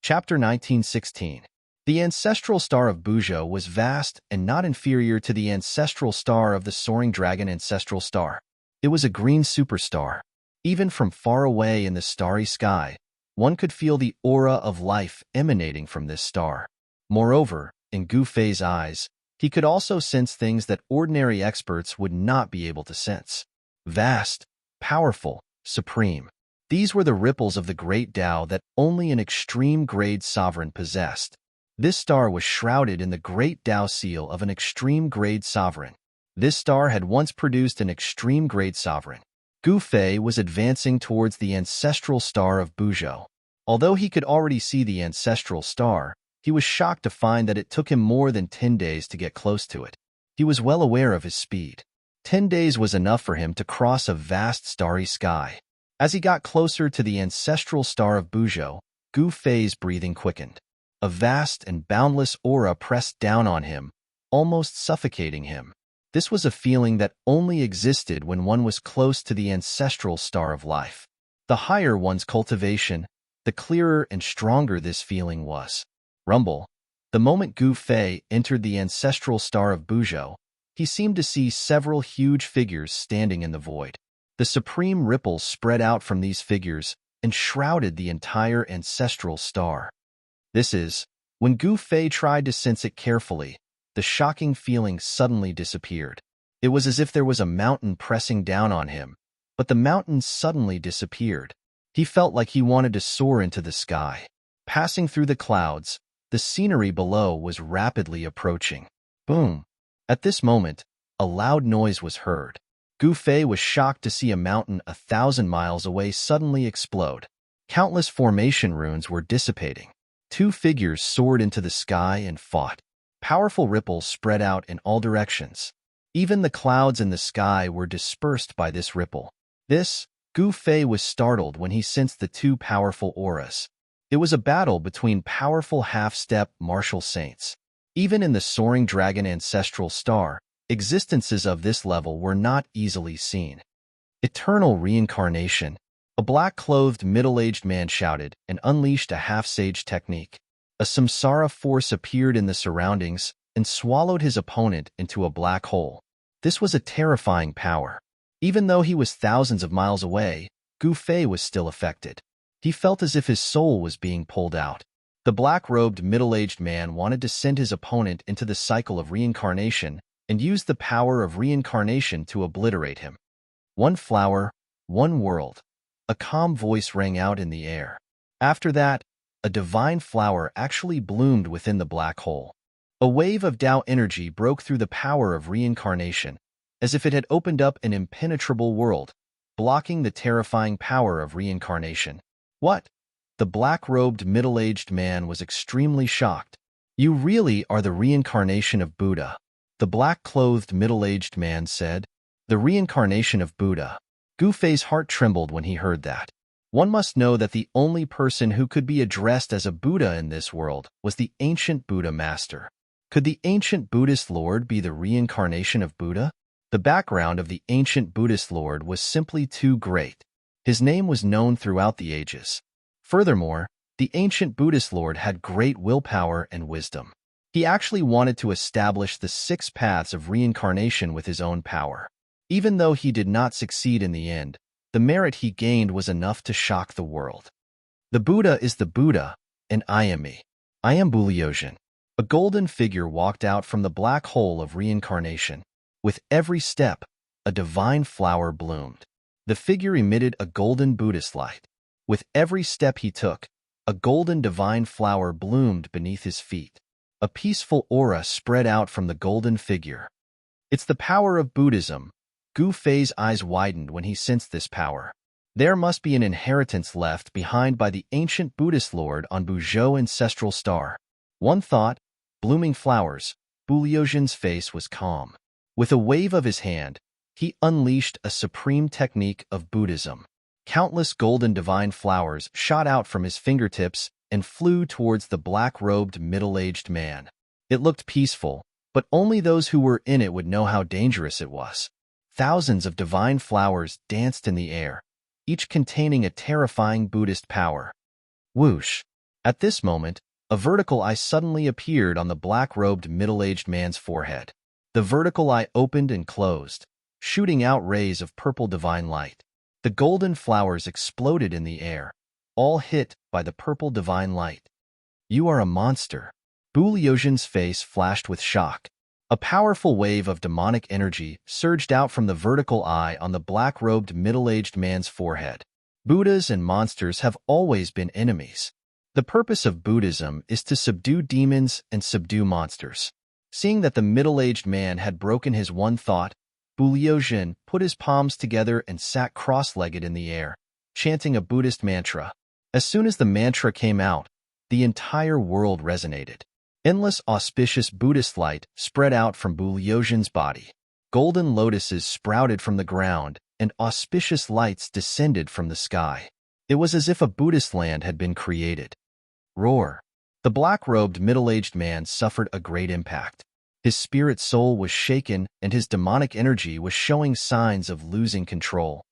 Chapter 1916. The ancestral star of Buzhou was vast and not inferior to the ancestral star of the soaring dragon ancestral star. It was a green superstar. Even from far away in the starry sky, one could feel the aura of life emanating from this star. Moreover, in Gu Fei's eyes, he could also sense things that ordinary experts would not be able to sense. Vast, powerful, supreme. These were the ripples of the great Tao that only an extreme-grade sovereign possessed. This star was shrouded in the great Tao seal of an extreme-grade sovereign. This star had once produced an extreme-grade sovereign. Gu Fei was advancing towards the ancestral star of Buzhou. Although he could already see the ancestral star, he was shocked to find that it took him more than 10 days to get close to it. He was well aware of his speed. 10 days was enough for him to cross a vast starry sky. As he got closer to the ancestral star of Buzhou, Gu Fei's breathing quickened. A vast and boundless aura pressed down on him, almost suffocating him. This was a feeling that only existed when one was close to the ancestral star of life. The higher one's cultivation, the clearer and stronger this feeling was. Rumble. The moment Gu Fei entered the ancestral star of Buzhou, he seemed to see several huge figures standing in the void. The supreme ripples spread out from these figures and shrouded the entire ancestral star. This is, when Gu Fei tried to sense it carefully, the shocking feeling suddenly disappeared. It was as if there was a mountain pressing down on him, but the mountain suddenly disappeared. He felt like he wanted to soar into the sky. Passing through the clouds, the scenery below was rapidly approaching. Boom! At this moment, a loud noise was heard. Gu Fei was shocked to see a mountain 1,000 miles away suddenly explode. Countless formation runes were dissipating. 2 figures soared into the sky and fought. Powerful ripples spread out in all directions. Even the clouds in the sky were dispersed by this ripple. Gu Fei was startled when he sensed the 2 powerful auras. It was a battle between powerful half-step martial saints. Even in the soaring dragon ancestral star, existences of this level were not easily seen. Eternal reincarnation. A black-clothed middle-aged man shouted and unleashed a half-sage technique. A samsara force appeared in the surroundings and swallowed his opponent into a black hole. This was a terrifying power. Even though he was thousands of miles away, Gu Fei was still affected. He felt as if his soul was being pulled out. The black-robed middle-aged man wanted to send his opponent into the cycle of reincarnation and use the power of reincarnation to obliterate him. One flower, one world. A calm voice rang out in the air. After that, a divine flower actually bloomed within the black hole. A wave of Tao energy broke through the power of reincarnation, as if it had opened up an impenetrable world, blocking the terrifying power of reincarnation. What? The black-robed middle-aged man was extremely shocked. You really are the reincarnation of Buddha. The black-clothed middle-aged man said. The reincarnation of Buddha. Gu Fei's heart trembled when he heard that. One must know that the only person who could be addressed as a Buddha in this world was the ancient Buddha master. Could the ancient Buddhist Lord be the reincarnation of Buddha? The background of the ancient Buddhist Lord was simply too great. His name was known throughout the ages. Furthermore, the ancient Buddhist Lord had great willpower and wisdom. He actually wanted to establish the 6 paths of reincarnation with his own power. Even though he did not succeed in the end, the merit he gained was enough to shock the world. The Buddha is the Buddha, and I am me. I am Buliozhin. A golden figure walked out from the black hole of reincarnation. With every step, a divine flower bloomed. The figure emitted a golden Buddhist light. With every step he took, a golden divine flower bloomed beneath his feet. A peaceful aura spread out from the golden figure. It's the power of Buddhism. Gu Fei's eyes widened when he sensed this power. There must be an inheritance left behind by the ancient Buddhist lord on Buzhou ancestral star. One thought, blooming flowers. Bu Liuxian's face was calm. With a wave of his hand, he unleashed a supreme technique of Buddhism. Countless golden divine flowers shot out from his fingertips and flew towards the black-robed middle-aged man. It looked peaceful, but only those who were in it would know how dangerous it was. Thousands of divine flowers danced in the air, each containing a terrifying Buddhist power. Whoosh! At this moment, a vertical eye suddenly appeared on the black-robed middle-aged man's forehead. The vertical eye opened and closed, shooting out rays of purple divine light. The golden flowers exploded in the air, all hit by the purple divine light. You are a monster. Bu Liuxian's face flashed with shock. A powerful wave of demonic energy surged out from the vertical eye on the black-robed middle-aged man's forehead. Buddhas and monsters have always been enemies. The purpose of Buddhism is to subdue demons and subdue monsters. Seeing that the middle-aged man had broken his one thought, Bu Liuxian put his palms together and sat cross-legged in the air, chanting a Buddhist mantra. As soon as the mantra came out, the entire world resonated. Endless auspicious Buddhist light spread out from Bu Liuxian's body. Golden lotuses sprouted from the ground, and auspicious lights descended from the sky. It was as if a Buddhist land had been created. Roar! The black-robed middle-aged man suffered a great impact. His spirit soul was shaken, and his demonic energy was showing signs of losing control.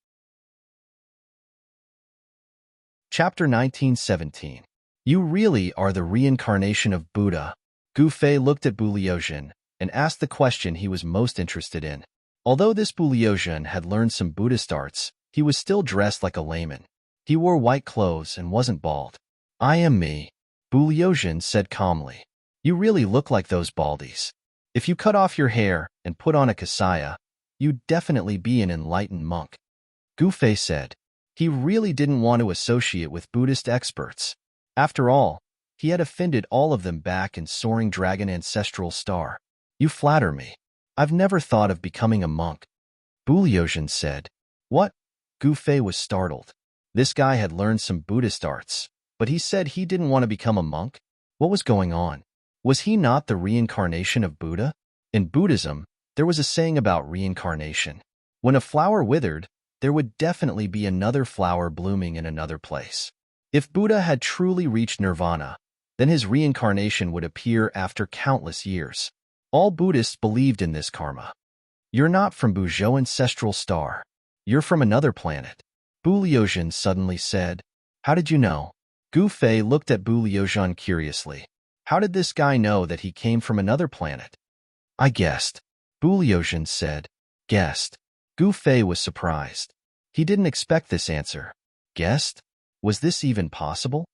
Chapter 1917. You really are the reincarnation of Buddha. Gu Fei looked at Bu Liuxian and asked the question he was most interested in. Although this Bu Liuxian had learned some Buddhist arts, he was still dressed like a layman. He wore white clothes and wasn't bald. I am me, Bu Liuxian said calmly. You really look like those baldies. If you cut off your hair and put on a kasaya, you'd definitely be an enlightened monk. Gu Fei said. He really didn't want to associate with Buddhist experts. After all, he had offended all of them back in Soaring Dragon Ancestral Star. You flatter me. I've never thought of becoming a monk. Bu Liuxian said. What? Gu Fei was startled. This guy had learned some Buddhist arts, but he said he didn't want to become a monk? What was going on? Was he not the reincarnation of Buddha? In Buddhism, there was a saying about reincarnation. When a flower withered, there would definitely be another flower blooming in another place. If Buddha had truly reached nirvana, then his reincarnation would appear after countless years. All Buddhists believed in this karma. You're not from Buzhou ancestral star. You're from another planet. Bu Liuxian suddenly said. How did you know? Gu Fei looked at Bu Liuxian curiously. How did this guy know that he came from another planet? I guessed. Bu Liuxian said. Guessed. Gu Fei was surprised. He didn't expect this answer. Guessed? Was this even possible?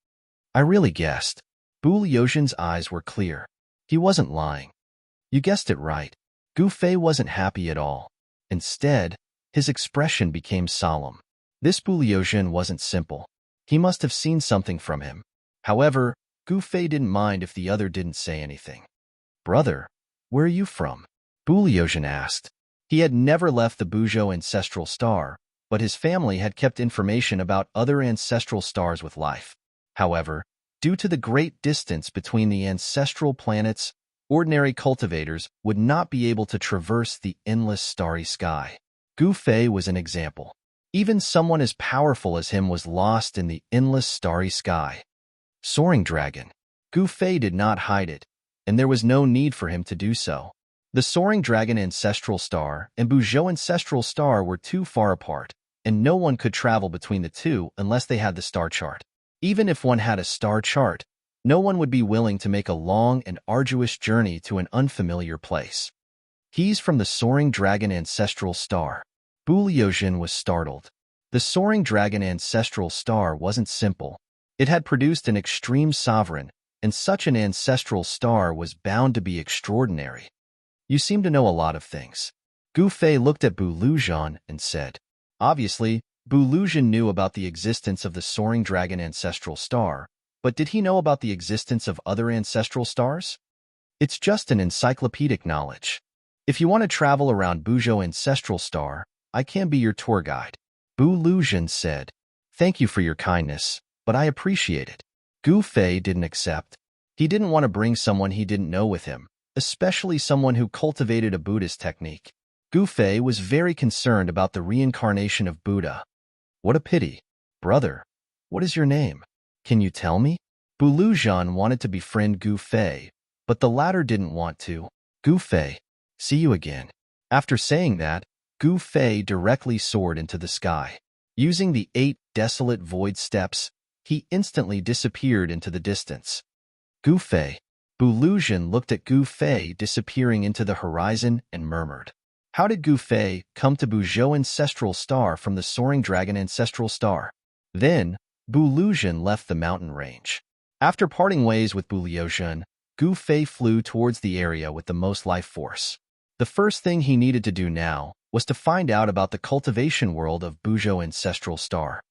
I really guessed. Bu Liuxian's eyes were clear. He wasn't lying. You guessed it right. Gu Fei wasn't happy at all. Instead, his expression became solemn. This Bu Liuxian wasn't simple. He must have seen something from him. However, Gu Fei didn't mind if the other didn't say anything. Brother, where are you from? Bu Liuxian asked. He had never left the Buzhou ancestral star, but his family had kept information about other ancestral stars with life. However, due to the great distance between the ancestral planets, ordinary cultivators would not be able to traverse the endless starry sky. Gu Fei was an example. Even someone as powerful as him was lost in the endless starry sky. Soaring Dragon. Gu Fei did not hide it, and there was no need for him to do so. The Soaring Dragon Ancestral Star and Buzhou Ancestral Star were too far apart, and no one could travel between the two unless they had the star chart. Even if one had a star chart, no one would be willing to make a long and arduous journey to an unfamiliar place. He's from the Soaring Dragon Ancestral Star. Bu Liuxian was startled. The Soaring Dragon Ancestral Star wasn't simple. It had produced an extreme sovereign, and such an ancestral star was bound to be extraordinary. You seem to know a lot of things. Gu Fei looked at Bu Liuxian and said. Obviously, Bu Liuxian knew about the existence of the Soaring Dragon Ancestral Star, but did he know about the existence of other ancestral stars? It's just an encyclopedic knowledge. If you want to travel around Buzhou Ancestral Star, I can be your tour guide. Bu Luzhen said, "Thank you for your kindness, but I appreciate it." Gu Fei didn't accept. He didn't want to bring someone he didn't know with him, especially someone who cultivated a Buddhist technique. Gu Fei was very concerned about the reincarnation of Buddha. "What a pity. Brother, what is your name? Can you tell me?" Bu Luzhen wanted to befriend Gu Fei, but the latter didn't want to. "Gu Fei, see you again." After saying that, Gu Fei directly soared into the sky. Using the 8 desolate void steps, he instantly disappeared into the distance. Gu Fei. Bu Luzhen looked at Gu Fei disappearing into the horizon and murmured, "How did Gu Fei come to Buzhou Ancestral Star from the Soaring Dragon Ancestral Star?" Then, Bu Luzhen left the mountain range. After parting ways with Bu Luzhen, Gu Fei flew towards the area with the most life force. The first thing he needed to do now was to find out about the cultivation world of Buzhou Ancestral Star.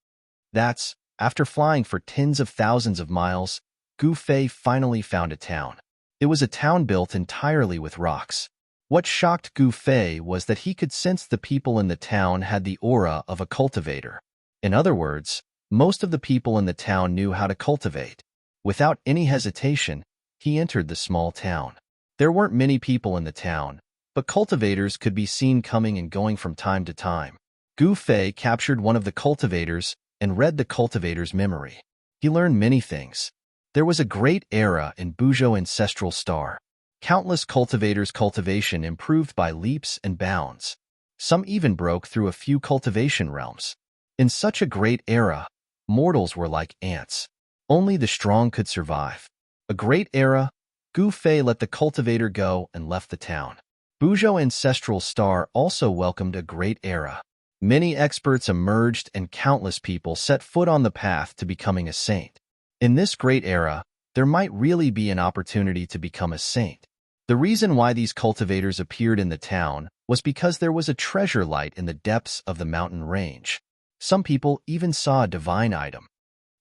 That's, after flying for tens of thousands of miles, Gu Fei finally found a town. It was a town built entirely with rocks. What shocked Gu Fei was that he could sense the people in the town had the aura of a cultivator. In other words, most of the people in the town knew how to cultivate. Without any hesitation, he entered the small town. There weren't many people in the town, but cultivators could be seen coming and going from time to time. Gu Fei captured one of the cultivators and read the cultivator's memory. He learned many things. There was a great era in Buzhou Ancestral Star. Countless cultivators' cultivation improved by leaps and bounds. Some even broke through a few cultivation realms. In such a great era, mortals were like ants. Only the strong could survive. A great era, Gu Fei let the cultivator go and left the town. Buzhou Ancestral Star also welcomed a great era. Many experts emerged and countless people set foot on the path to becoming a saint. In this great era, there might really be an opportunity to become a saint. The reason why these cultivators appeared in the town was because there was a treasure light in the depths of the mountain range. Some people even saw a divine item.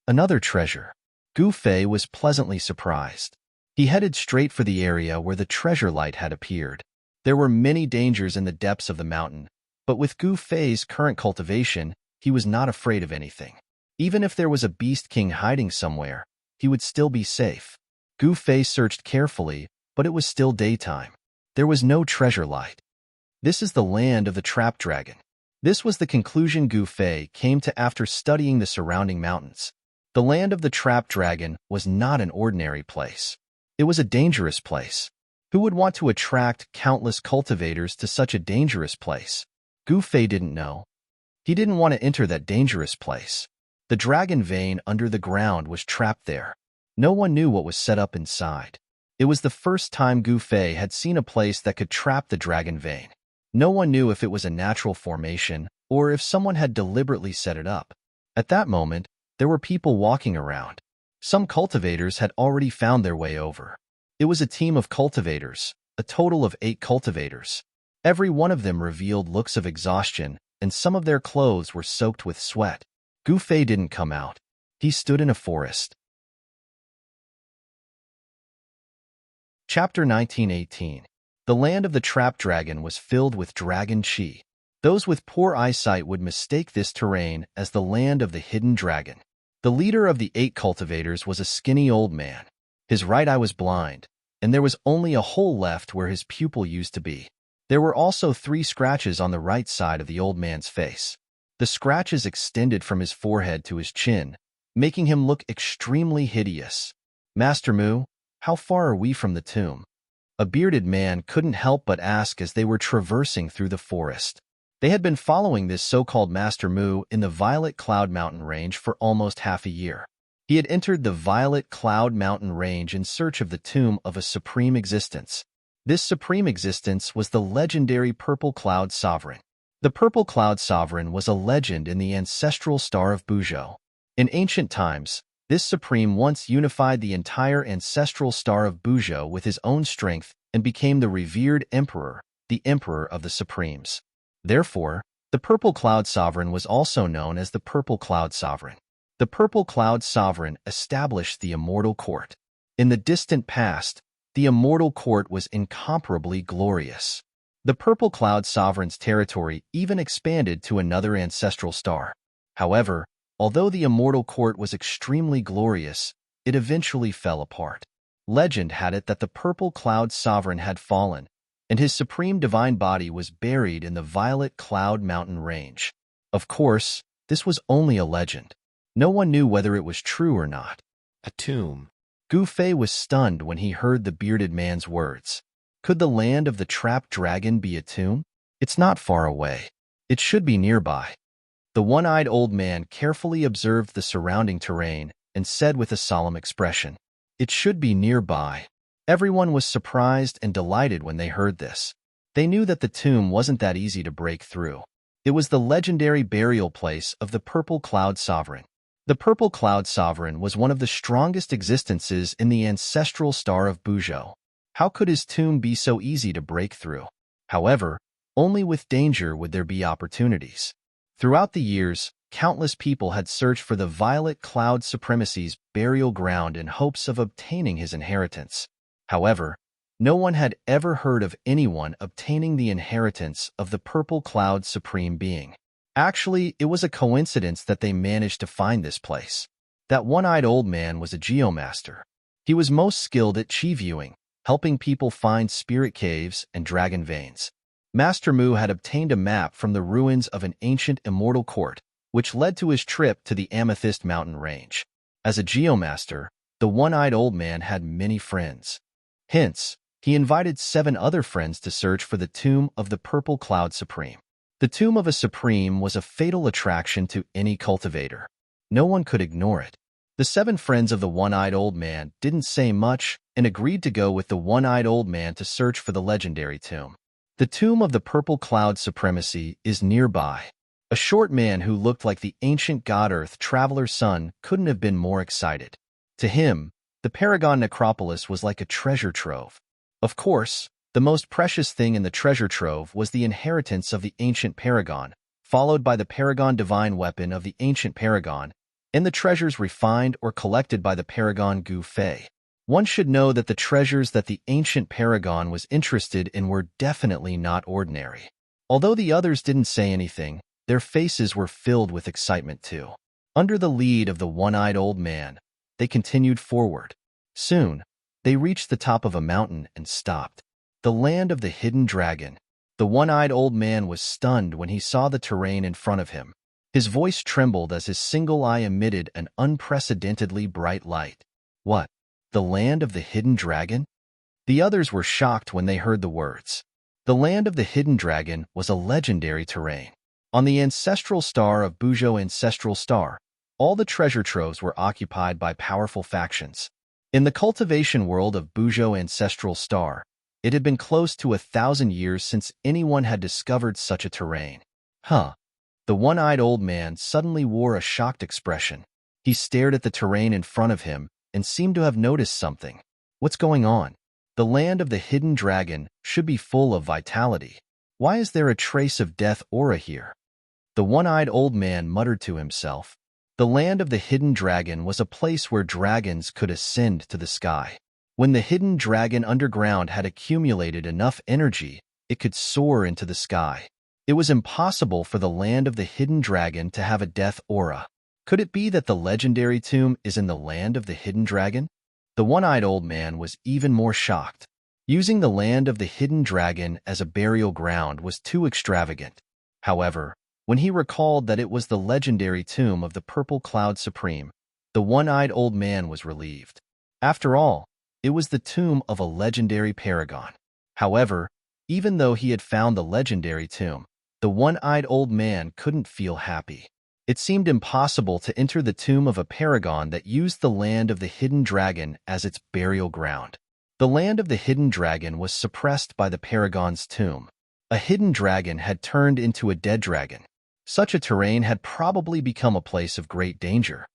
Another treasure. Gu Fei was pleasantly surprised. He headed straight for the area where the treasure light had appeared. There were many dangers in the depths of the mountain, but with Gu Fei's current cultivation, he was not afraid of anything. Even if there was a beast king hiding somewhere, he would still be safe. Gu Fei searched carefully, but it was still daytime. There was no treasure light. This is the land of the trap dragon. This was the conclusion Gu Fei came to after studying the surrounding mountains. The land of the trap dragon was not an ordinary place. It was a dangerous place. Who would want to attract countless cultivators to such a dangerous place? Gu Fei didn't know. He didn't want to enter that dangerous place. The dragon vein under the ground was trapped there. No one knew what was set up inside. It was the first time Gu Fei had seen a place that could trap the dragon vein. No one knew if it was a natural formation or if someone had deliberately set it up. At that moment, there were people walking around. Some cultivators had already found their way over. It was a team of cultivators, a total of 8 cultivators. Every one of them revealed looks of exhaustion, and some of their clothes were soaked with sweat. Gu Fei didn't come out. He stood in a forest. Chapter 1918. The land of the trap dragon was filled with dragon chi. Those with poor eyesight would mistake this terrain as the land of the hidden dragon. The leader of the 8 cultivators was a skinny old man. His right eye was blind, and there was only a hole left where his pupil used to be. There were also 3 scratches on the right side of the old man's face. The scratches extended from his forehead to his chin, making him look extremely hideous. "Master Mu, how far are we from the tomb?" A bearded man couldn't help but ask as they were traversing through the forest. They had been following this so-called Master Mu in the Violet Cloud Mountain Range for almost half a year. He had entered the Violet Cloud Mountain Range in search of the tomb of a supreme existence. This supreme existence was the legendary Purple Cloud Sovereign. The Purple Cloud Sovereign was a legend in the ancestral star of Buzhou. In ancient times, this supreme once unified the entire ancestral star of Buzhou with his own strength and became the revered emperor, the Emperor of the Supremes. Therefore, the Purple Cloud Sovereign was also known as the Purple Cloud Sovereign. The Purple Cloud Sovereign established the Immortal Court. In the distant past, The immortal court was incomparably glorious. The purple cloud sovereign's territory even expanded to another ancestral star. However, although the immortal court was extremely glorious, it eventually fell apart. Legend had it that the purple cloud sovereign had fallen, and his supreme divine body was buried in the violet cloud mountain range. Of course, this was only a legend. No one knew whether it was true or not. A tomb. Gu Fei was stunned when he heard the bearded man's words. Could the land of the trapped dragon be a tomb? It's not far away. It should be nearby. The one-eyed old man carefully observed the surrounding terrain and said with a solemn expression, "It should be nearby." Everyone was surprised and delighted when they heard this. They knew that the tomb wasn't that easy to break through. It was the legendary burial place of the Purple Cloud Sovereign. The Purple Cloud Sovereign was one of the strongest existences in the ancestral star of Buzhou. How could his tomb be so easy to break through? However, only with danger would there be opportunities. Throughout the years, countless people had searched for the Violet Cloud Supremacy's burial ground in hopes of obtaining his inheritance. However, no one had ever heard of anyone obtaining the inheritance of the Purple Cloud Supreme Being. Actually, it was a coincidence that they managed to find this place. That one-eyed old man was a geomaster. He was most skilled at chi viewing, helping people find spirit caves and dragon veins. Master Mu had obtained a map from the ruins of an ancient immortal court, which led to his trip to the Amethyst Mountain Range. As a geomaster, the one-eyed old man had many friends. Hence, he invited 7 other friends to search for the tomb of the Purple Cloud Supreme. The tomb of a Supreme was a fatal attraction to any cultivator. No one could ignore it. The 7 friends of the one-eyed old man didn't say much and agreed to go with the one-eyed old man to search for the legendary tomb. The tomb of the Purple Cloud Supremacy is nearby. A short man who looked like the ancient god Earth Traveler's son couldn't have been more excited. To him, the Paragon Necropolis was like a treasure trove. Of course, the most precious thing in the treasure trove was the inheritance of the ancient Paragon, followed by the Paragon Divine Weapon of the ancient Paragon, and the treasures refined or collected by the Paragon Gu Fei. One should know that the treasures that the ancient Paragon was interested in were definitely not ordinary. Although the others didn't say anything, their faces were filled with excitement too. Under the lead of the one-eyed old man, they continued forward. Soon, they reached the top of a mountain and stopped. The land of the hidden dragon. The one-eyed old man was stunned when he saw the terrain in front of him. His voice trembled as his single eye emitted an unprecedentedly bright light. What? The land of the hidden dragon? The others were shocked when they heard the words. The land of the hidden dragon was a legendary terrain. On the ancestral star of Buzhou Ancestral Star, all the treasure troves were occupied by powerful factions. In the cultivation world of Buzhou Ancestral Star, it had been close to 1,000 years since anyone had discovered such a terrain. Huh. The one-eyed old man suddenly wore a shocked expression. He stared at the terrain in front of him and seemed to have noticed something. What's going on? The land of the hidden dragon should be full of vitality. Why is there a trace of death aura here? The one-eyed old man muttered to himself. The land of the hidden dragon was a place where dragons could ascend to the sky. When the hidden dragon underground had accumulated enough energy, it could soar into the sky. It was impossible for the land of the hidden dragon to have a death aura. Could it be that the legendary tomb is in the land of the hidden dragon? The one-eyed old man was even more shocked. Using the land of the hidden dragon as a burial ground was too extravagant. However, when he recalled that it was the legendary tomb of the Purple Cloud Supreme, the one-eyed old man was relieved. After all, it was the tomb of a legendary paragon. However, even though he had found the legendary tomb, the one-eyed old man couldn't feel happy. It seemed impossible to enter the tomb of a paragon that used the land of the hidden dragon as its burial ground. The land of the hidden dragon was suppressed by the paragon's tomb. A hidden dragon had turned into a dead dragon. Such a terrain had probably become a place of great danger.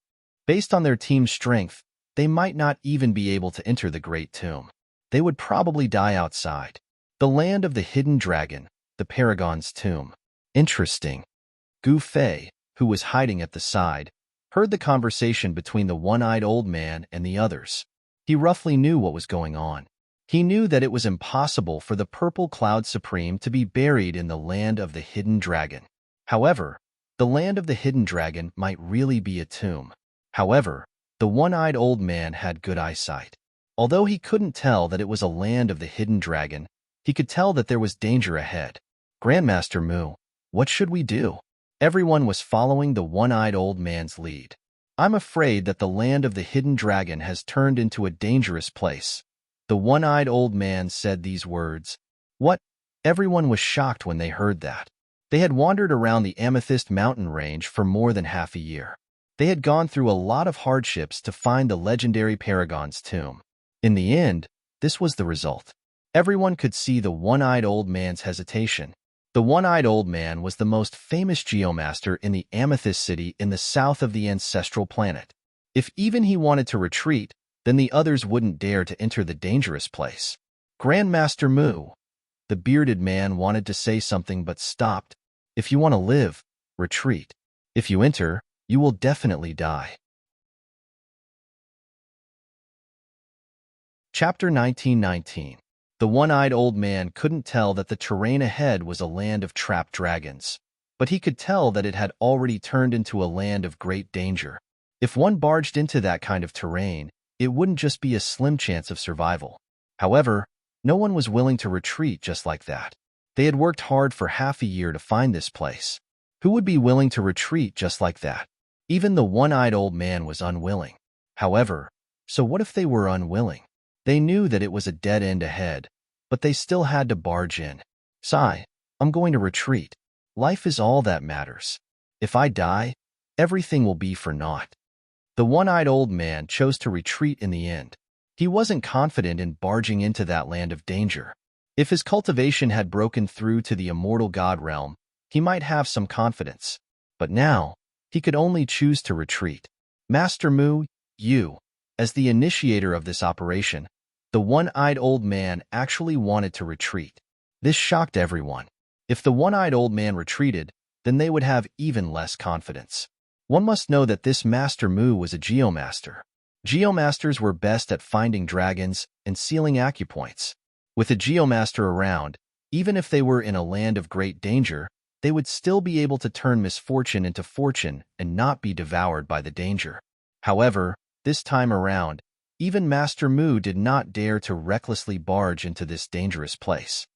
Based on their team's strength, they might not even be able to enter the great tomb. They would probably die outside. The land of the hidden dragon, the paragon's tomb. Interesting. Gu Fei, who was hiding at the side, heard the conversation between the one-eyed old man and the others. He roughly knew what was going on. He knew that it was impossible for the purple cloud supreme to be buried in the land of the hidden dragon. However, the land of the hidden dragon might really be a tomb. However, the one-eyed old man had good eyesight. Although he couldn't tell that it was a land of the hidden dragon, he could tell that there was danger ahead. Grandmaster Mu, what should we do? Everyone was following the one-eyed old man's lead. I'm afraid that the land of the hidden dragon has turned into a dangerous place. The one-eyed old man said these words. What? Everyone was shocked when they heard that. They had wandered around the Amethyst mountain range for more than half a year. They had gone through a lot of hardships to find the legendary Paragon's tomb. In the end, this was the result. Everyone could see the one-eyed old man's hesitation. The one-eyed old man was the most famous geomaster in the Amethyst City in the south of the ancestral planet. If even he wanted to retreat, then the others wouldn't dare to enter the dangerous place. Grandmaster Mu. The bearded man wanted to say something but stopped. If you want to live, retreat. If you enter, you will definitely die. Chapter 1919. The one-eyed old man couldn't tell that the terrain ahead was a land of trapped dragons, but he could tell that it had already turned into a land of great danger. If one barged into that kind of terrain, it wouldn't just be a slim chance of survival. However, no one was willing to retreat just like that. They had worked hard for half a year to find this place. Who would be willing to retreat just like that? Even the one-eyed old man was unwilling. However, so what if they were unwilling? They knew that it was a dead end ahead, but they still had to barge in. Sigh, I'm going to retreat. Life is all that matters. If I die, everything will be for naught. The one-eyed old man chose to retreat in the end. He wasn't confident in barging into that land of danger. If his cultivation had broken through to the immortal god realm, he might have some confidence. But now, he could only choose to retreat. Master Mu, you, as the initiator of this operation, the one-eyed old man actually wanted to retreat. This shocked everyone. If the one-eyed old man retreated, then they would have even less confidence. One must know that this Master Mu was a geomaster. Geomasters were best at finding dragons and sealing acupoints. With a geomaster around, even if they were in a land of great danger, they would still be able to turn misfortune into fortune and not be devoured by the danger. However, this time around, even Master Mu did not dare to recklessly barge into this dangerous place.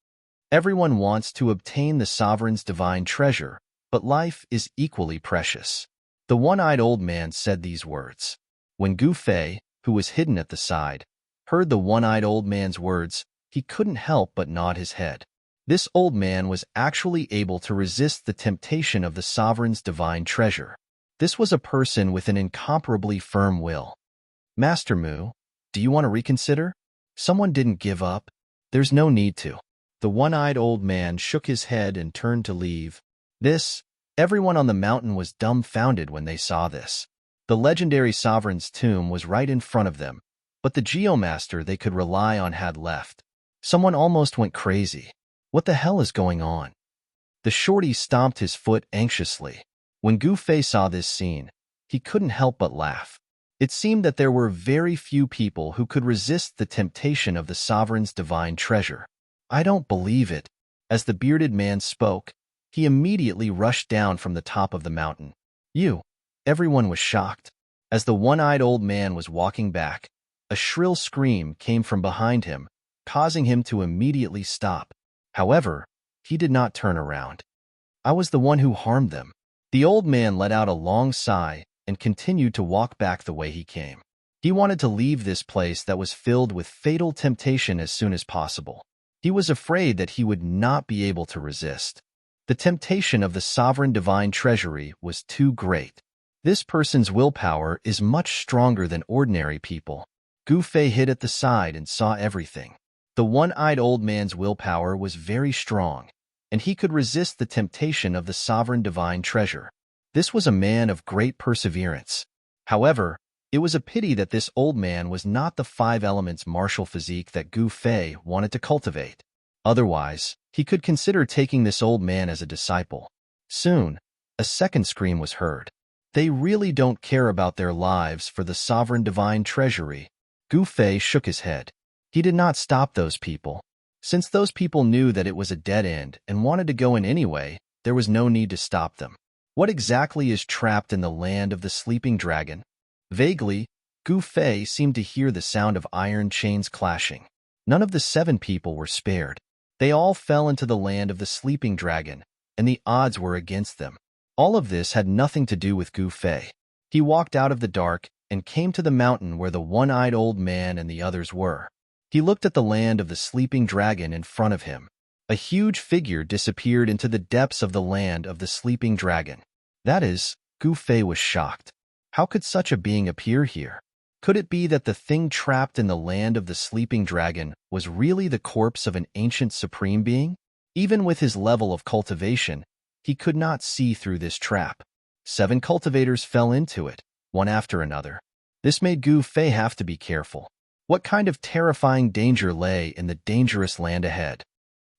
Everyone wants to obtain the sovereign's divine treasure, but life is equally precious. The one-eyed old man said these words. When Gu Fei, who was hidden at the side, heard the one-eyed old man's words, he couldn't help but nod his head. This old man was actually able to resist the temptation of the sovereign's divine treasure. This was a person with an incomparably firm will. Master Mu, do you want to reconsider? Someone didn't give up. There's no need to. The one-eyed old man shook his head and turned to leave. Everyone on the mountain was dumbfounded when they saw this. The legendary sovereign's tomb was right in front of them, but the geomaster they could rely on had left. Someone almost went crazy. What the hell is going on? The shorty stomped his foot anxiously. When Gu Fei saw this scene, he couldn't help but laugh. It seemed that there were very few people who could resist the temptation of the sovereign's divine treasure. I don't believe it. As the bearded man spoke, he immediately rushed down from the top of the mountain. Everyone was shocked. As the one-eyed old man was walking back, a shrill scream came from behind him, causing him to immediately stop. However, he did not turn around. I was the one who harmed them. The old man let out a long sigh and continued to walk back the way he came. He wanted to leave this place that was filled with fatal temptation as soon as possible. He was afraid that he would not be able to resist. The temptation of the sovereign divine treasury was too great. This person's willpower is much stronger than ordinary people. Gu Fei hid at the side and saw everything. The one-eyed old man's willpower was very strong, and he could resist the temptation of the sovereign divine treasure. This was a man of great perseverance. However, it was a pity that this old man was not the five elements martial physique that Gu Fei wanted to cultivate. Otherwise, he could consider taking this old man as a disciple. Soon, a second scream was heard. They really don't care about their lives for the sovereign divine treasury. Gu Fei shook his head. He did not stop those people. Since those people knew that it was a dead end and wanted to go in anyway, there was no need to stop them. What exactly is trapped in the land of the sleeping dragon? Vaguely, Gu Fei seemed to hear the sound of iron chains clashing. None of the 7 people were spared. They all fell into the land of the sleeping dragon, and the odds were against them. All of this had nothing to do with Gu Fei. He walked out of the dark and came to the mountain where the one-eyed old man and the others were. He looked at the land of the sleeping dragon in front of him. A huge figure disappeared into the depths of the land of the sleeping dragon. That is, Gu Fei was shocked. How could such a being appear here? Could it be that the thing trapped in the land of the sleeping dragon was really the corpse of an ancient supreme being? Even with his level of cultivation, he could not see through this trap. 7 cultivators fell into it, one after another. This made Gu Fei have to be careful. What kind of terrifying danger lay in the dangerous land ahead?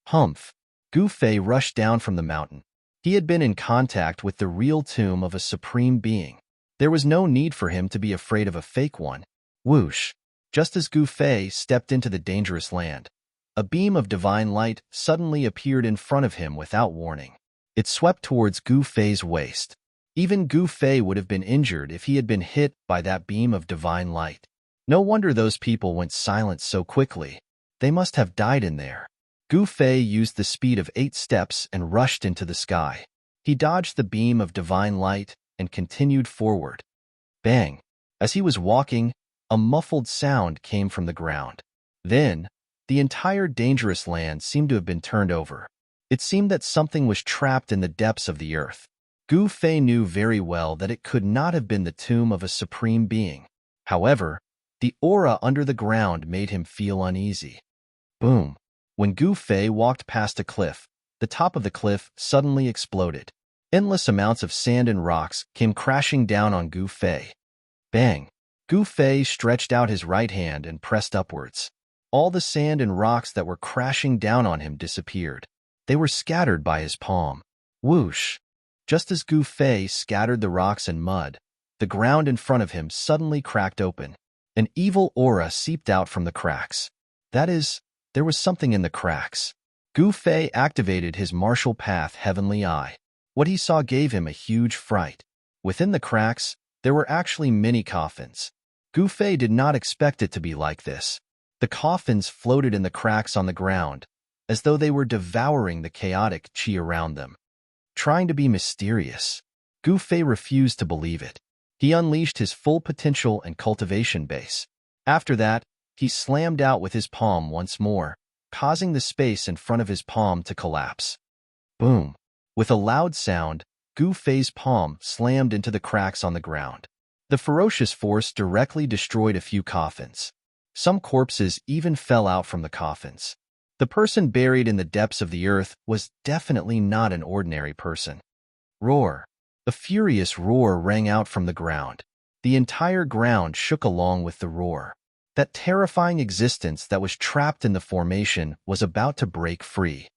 Humph! Gu Fei rushed down from the mountain. He had been in contact with the real tomb of a supreme being. There was no need for him to be afraid of a fake one. Whoosh! Just as Gu Fei stepped into the dangerous land, a beam of divine light suddenly appeared in front of him without warning. It swept towards Gu Fei's waist. Even Gu Fei would have been injured if he had been hit by that beam of divine light. No wonder those people went silent so quickly. They must have died in there. Gu Fei used the speed of 8 steps and rushed into the sky. He dodged the beam of divine light and continued forward. Bang! As he was walking, a muffled sound came from the ground. Then, the entire dangerous land seemed to have been turned over. It seemed that something was trapped in the depths of the earth. Gu Fei knew very well that it could not have been the tomb of a supreme being. However, the aura under the ground made him feel uneasy. Boom! When Gu Fei walked past a cliff, the top of the cliff suddenly exploded. Endless amounts of sand and rocks came crashing down on Gu Fei. Bang! Gu Fei stretched out his right hand and pressed upwards. All the sand and rocks that were crashing down on him disappeared. They were scattered by his palm. Whoosh! Just as Gu Fei scattered the rocks and mud, the ground in front of him suddenly cracked open. An evil aura seeped out from the cracks. That is, there was something in the cracks. Gu Fei activated his martial path Heavenly Eye. What he saw gave him a huge fright. Within the cracks, there were actually many coffins. Gu Fei did not expect it to be like this. The coffins floated in the cracks on the ground, as though they were devouring the chaotic qi around them. Trying to be mysterious, Gu Fei refused to believe it. He unleashed his full potential and cultivation base. After that, he slammed out with his palm once more, causing the space in front of his palm to collapse. Boom! With a loud sound, Gu Fei's palm slammed into the cracks on the ground. The ferocious force directly destroyed a few coffins. Some corpses even fell out from the coffins. The person buried in the depths of the earth was definitely not an ordinary person. Roar! A furious roar rang out from the ground. The entire ground shook along with the roar. That terrifying existence that was trapped in the formation was about to break free.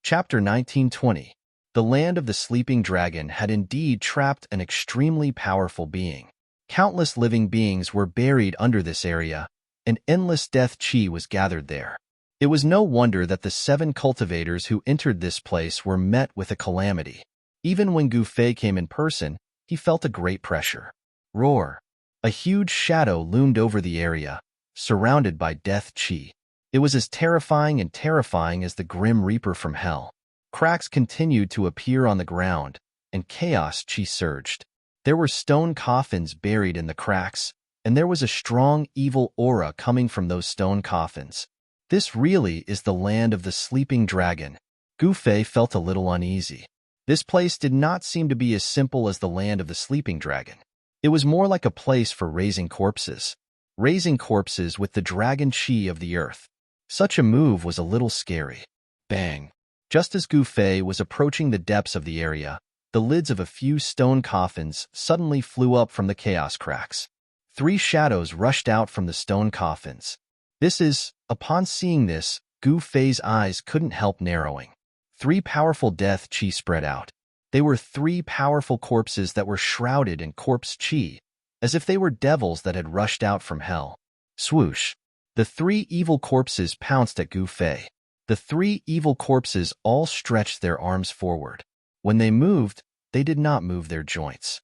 Chapter 1920. The land of the sleeping dragon had indeed trapped an extremely powerful being. Countless living beings were buried under this area, and endless death qi was gathered there. It was no wonder that the 7 cultivators who entered this place were met with a calamity. Even when Gu Fei came in person, he felt a great pressure. Roar! A huge shadow loomed over the area, surrounded by death qi. It was as terrifying as the Grim Reaper from hell. Cracks continued to appear on the ground, and chaos qi surged. There were stone coffins buried in the cracks, and there was a strong evil aura coming from those stone coffins. This really is the land of the sleeping dragon. Gu Fei felt a little uneasy. This place did not seem to be as simple as the land of the sleeping dragon. It was more like a place for raising corpses. Raising corpses with the dragon qi of the earth. Such a move was a little scary. Bang! Just as Gu Fei was approaching the depths of the area, the lids of a few stone coffins suddenly flew up from the chaos cracks. 3 shadows rushed out from the stone coffins. Upon seeing this, Gu Fei's eyes couldn't help narrowing. 3 powerful death qi spread out. They were 3 powerful corpses that were shrouded in corpse qi, as if they were devils that had rushed out from hell. Swoosh! The three evil corpses pounced at Gu Fei. The three evil corpses all stretched their arms forward. When they moved, they did not move their joints.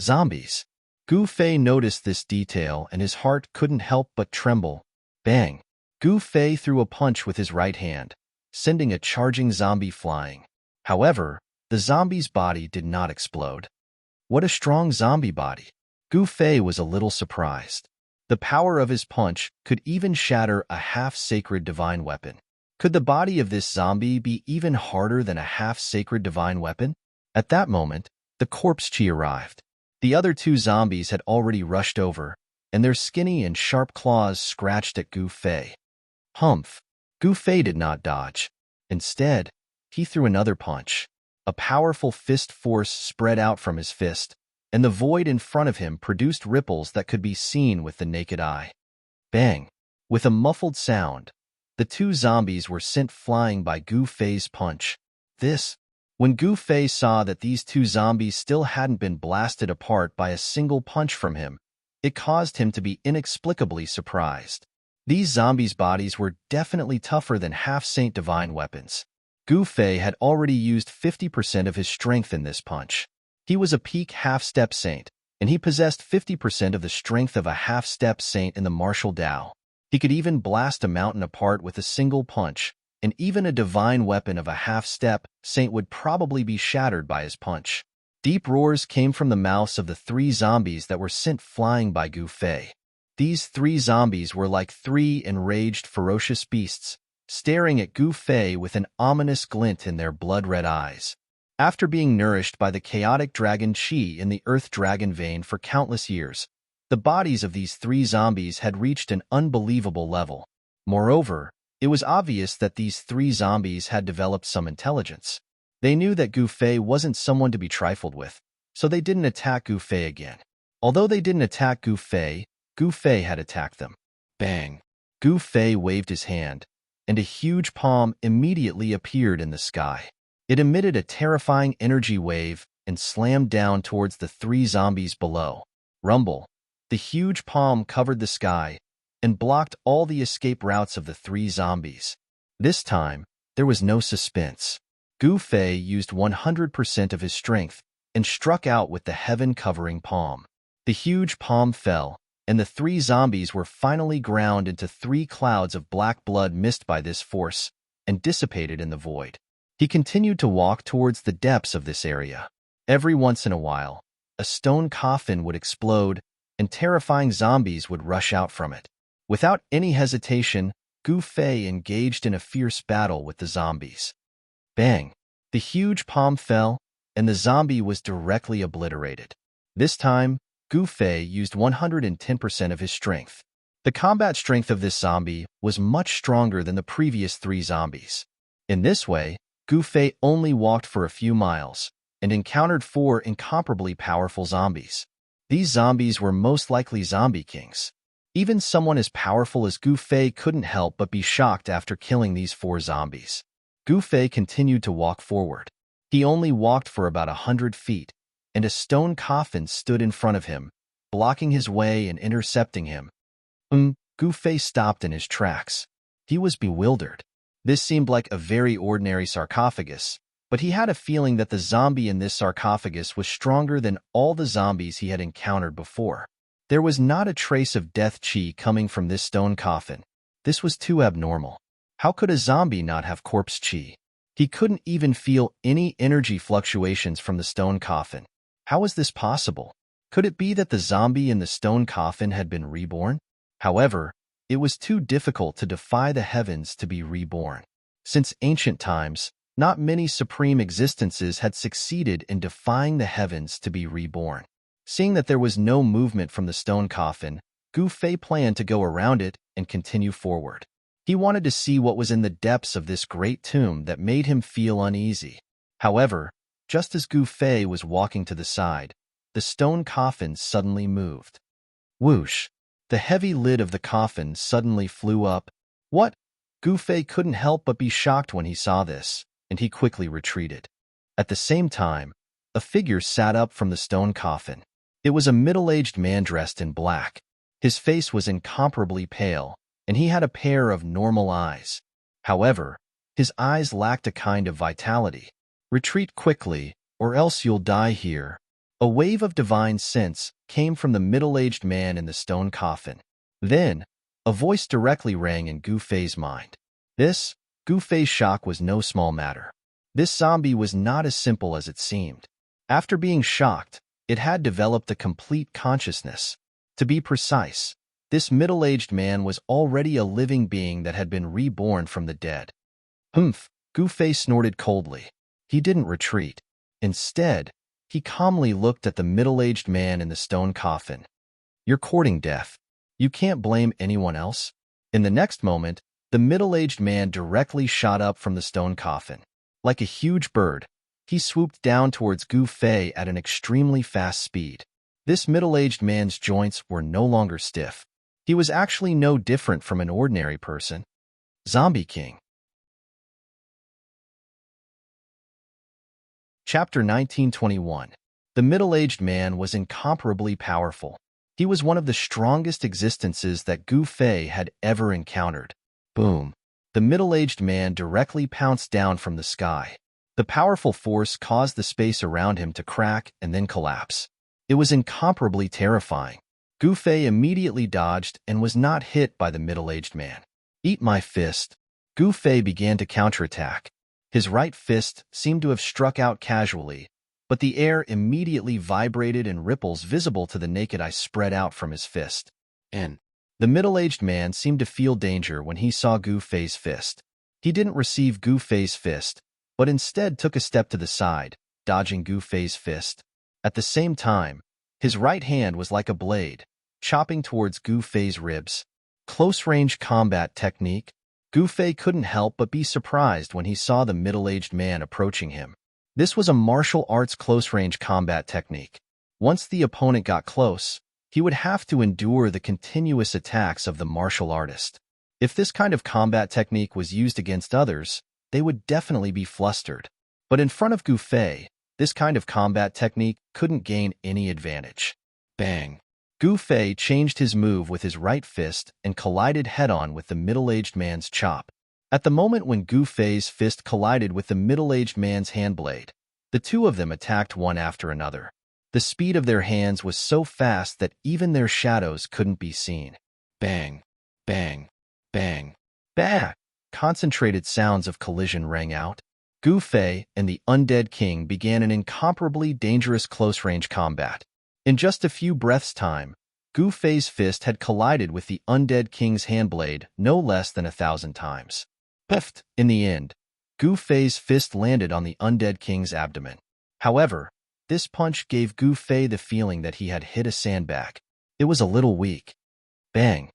Zombies. Gu Fei noticed this detail and his heart couldn't help but tremble. Bang! Gu Fei threw a punch with his right hand, sending a charging zombie flying. However, the zombie's body did not explode. What a strong zombie body! Gu Fei was a little surprised. The power of his punch could even shatter a half-sacred divine weapon. Could the body of this zombie be even harder than a half-sacred divine weapon? At that moment, the corpse chi arrived. The other two zombies had already rushed over, and their skinny and sharp claws scratched at Gu Fei. Humph! Gu Fei did not dodge. Instead, he threw another punch. A powerful fist force spread out from his fist, and the void in front of him produced ripples that could be seen with the naked eye. Bang! With a muffled sound, the two zombies were sent flying by Gu Fei's punch. When Gu Fei saw that these two zombies still hadn't been blasted apart by a single punch from him, it caused him to be inexplicably surprised. These zombies' bodies were definitely tougher than half-saint divine weapons. Gu Fei had already used 50% of his strength in this punch. He was a peak half-step saint, and he possessed 50% of the strength of a half-step saint in the martial Tao. He could even blast a mountain apart with a single punch, and even a divine weapon of a half-step saint would probably be shattered by his punch. Deep roars came from the mouths of the three zombies that were sent flying by Gu Fei. These three zombies were like three enraged, ferocious beasts, staring at Gu Fei with an ominous glint in their blood-red eyes. After being nourished by the chaotic dragon Qi in the earth dragon vein for countless years, the bodies of these three zombies had reached an unbelievable level. Moreover, it was obvious that these three zombies had developed some intelligence. They knew that Gu Fei wasn't someone to be trifled with, so they didn't attack Gu Fei again. Although they didn't attack Gu Fei had attacked them. Bang! Gu Fei waved his hand, and a huge palm immediately appeared in the sky. It emitted a terrifying energy wave and slammed down towards the three zombies below. Rumble! The huge palm covered the sky and blocked all the escape routes of the three zombies. This time, there was no suspense. Gu Fei used 100% of his strength and struck out with the heaven-covering palm. The huge palm fell, and the three zombies were finally ground into three clouds of black blood missed by this force and dissipated in the void. He continued to walk towards the depths of this area. Every once in a while, a stone coffin would explode, and terrifying zombies would rush out from it. Without any hesitation, Gu Fei engaged in a fierce battle with the zombies. Bang! The huge palm fell, and the zombie was directly obliterated. This time, Gu Fei used 110% of his strength. The combat strength of this zombie was much stronger than the previous three zombies. In this way, Gu Fei only walked for a few miles and encountered four incomparably powerful zombies. These zombies were most likely zombie kings. Even someone as powerful as Gu Fei couldn't help but be shocked after killing these four zombies. Gu Fei continued to walk forward. He only walked for about 100 feet, and a stone coffin stood in front of him, blocking his way and intercepting him. Gu Fei stopped in his tracks. He was bewildered. This seemed like a very ordinary sarcophagus, but he had a feeling that the zombie in this sarcophagus was stronger than all the zombies he had encountered before. There was not a trace of death chi coming from this stone coffin. This was too abnormal. How could a zombie not have corpse chi? He couldn't even feel any energy fluctuations from the stone coffin. How was this possible? Could it be that the zombie in the stone coffin had been reborn? However, it was too difficult to defy the heavens to be reborn. Since ancient times, not many supreme existences had succeeded in defying the heavens to be reborn. Seeing that there was no movement from the stone coffin, Gu Fei planned to go around it and continue forward. He wanted to see what was in the depths of this great tomb that made him feel uneasy. However, just as Gu Fei was walking to the side, the stone coffin suddenly moved. Whoosh! The heavy lid of the coffin suddenly flew up. What? Gu Fei couldn't help but be shocked when he saw this, and he quickly retreated. At the same time, a figure sat up from the stone coffin. It was a middle-aged man dressed in black. His face was incomparably pale, and he had a pair of normal eyes. However, his eyes lacked a kind of vitality. "Retreat quickly, or else you'll die here." A wave of divine sense came from the middle-aged man in the stone coffin. Then, a voice directly rang in Gu Fei's mind. Gu Fei's shock was no small matter. This zombie was not as simple as it seemed. After being shocked, it had developed a complete consciousness. To be precise, this middle-aged man was already a living being that had been reborn from the dead. Humph, Gu Fei snorted coldly. He didn't retreat. Instead, he calmly looked at the middle-aged man in the stone coffin. "You're courting death. You can't blame anyone else." In the next moment, the middle-aged man directly shot up from the stone coffin. Like a huge bird, he swooped down towards Gu Fei at an extremely fast speed. This middle-aged man's joints were no longer stiff. He was actually no different from an ordinary person. Zombie King. Chapter 1921. The middle-aged man was incomparably powerful. He was one of the strongest existences that Gu Fei had ever encountered. Boom! The middle-aged man directly pounced down from the sky. The powerful force caused the space around him to crack and then collapse. It was incomparably terrifying. Gu Fei immediately dodged and was not hit by the middle-aged man. "Eat my fist." Gu Fei began to counterattack. His right fist seemed to have struck out casually, but the air immediately vibrated and ripples visible to the naked eye spread out from his fist. And the middle-aged man seemed to feel danger when he saw Gu Fei's fist. He didn't receive Gu Fei's fist, but instead took a step to the side, dodging Gu Fei's fist. At the same time, his right hand was like a blade, chopping towards Gu Fei's ribs. Close-range combat technique. Gu Fei couldn't help but be surprised when he saw the middle-aged man approaching him. This was a martial arts close-range combat technique. Once the opponent got close, he would have to endure the continuous attacks of the martial artist. If this kind of combat technique was used against others, they would definitely be flustered. But in front of Gu Fei, this kind of combat technique couldn't gain any advantage. Bang! Gu Fei changed his move with his right fist and collided head-on with the middle-aged man's chop. At the moment when Gu Fei's fist collided with the middle-aged man's handblade, the two of them attacked one after another. The speed of their hands was so fast that even their shadows couldn't be seen. Bang! Bang! Bang! Bang! Concentrated sounds of collision rang out. Gu Fei and the Undead King began an incomparably dangerous close-range combat. In just a few breaths' time, Gu Fei's fist had collided with the Undead King's handblade no less than 1,000 times. Peft! In the end, Gu Fei's fist landed on the Undead King's abdomen. However, this punch gave Gu Fei the feeling that he had hit a sandbag. It was a little weak. Bang!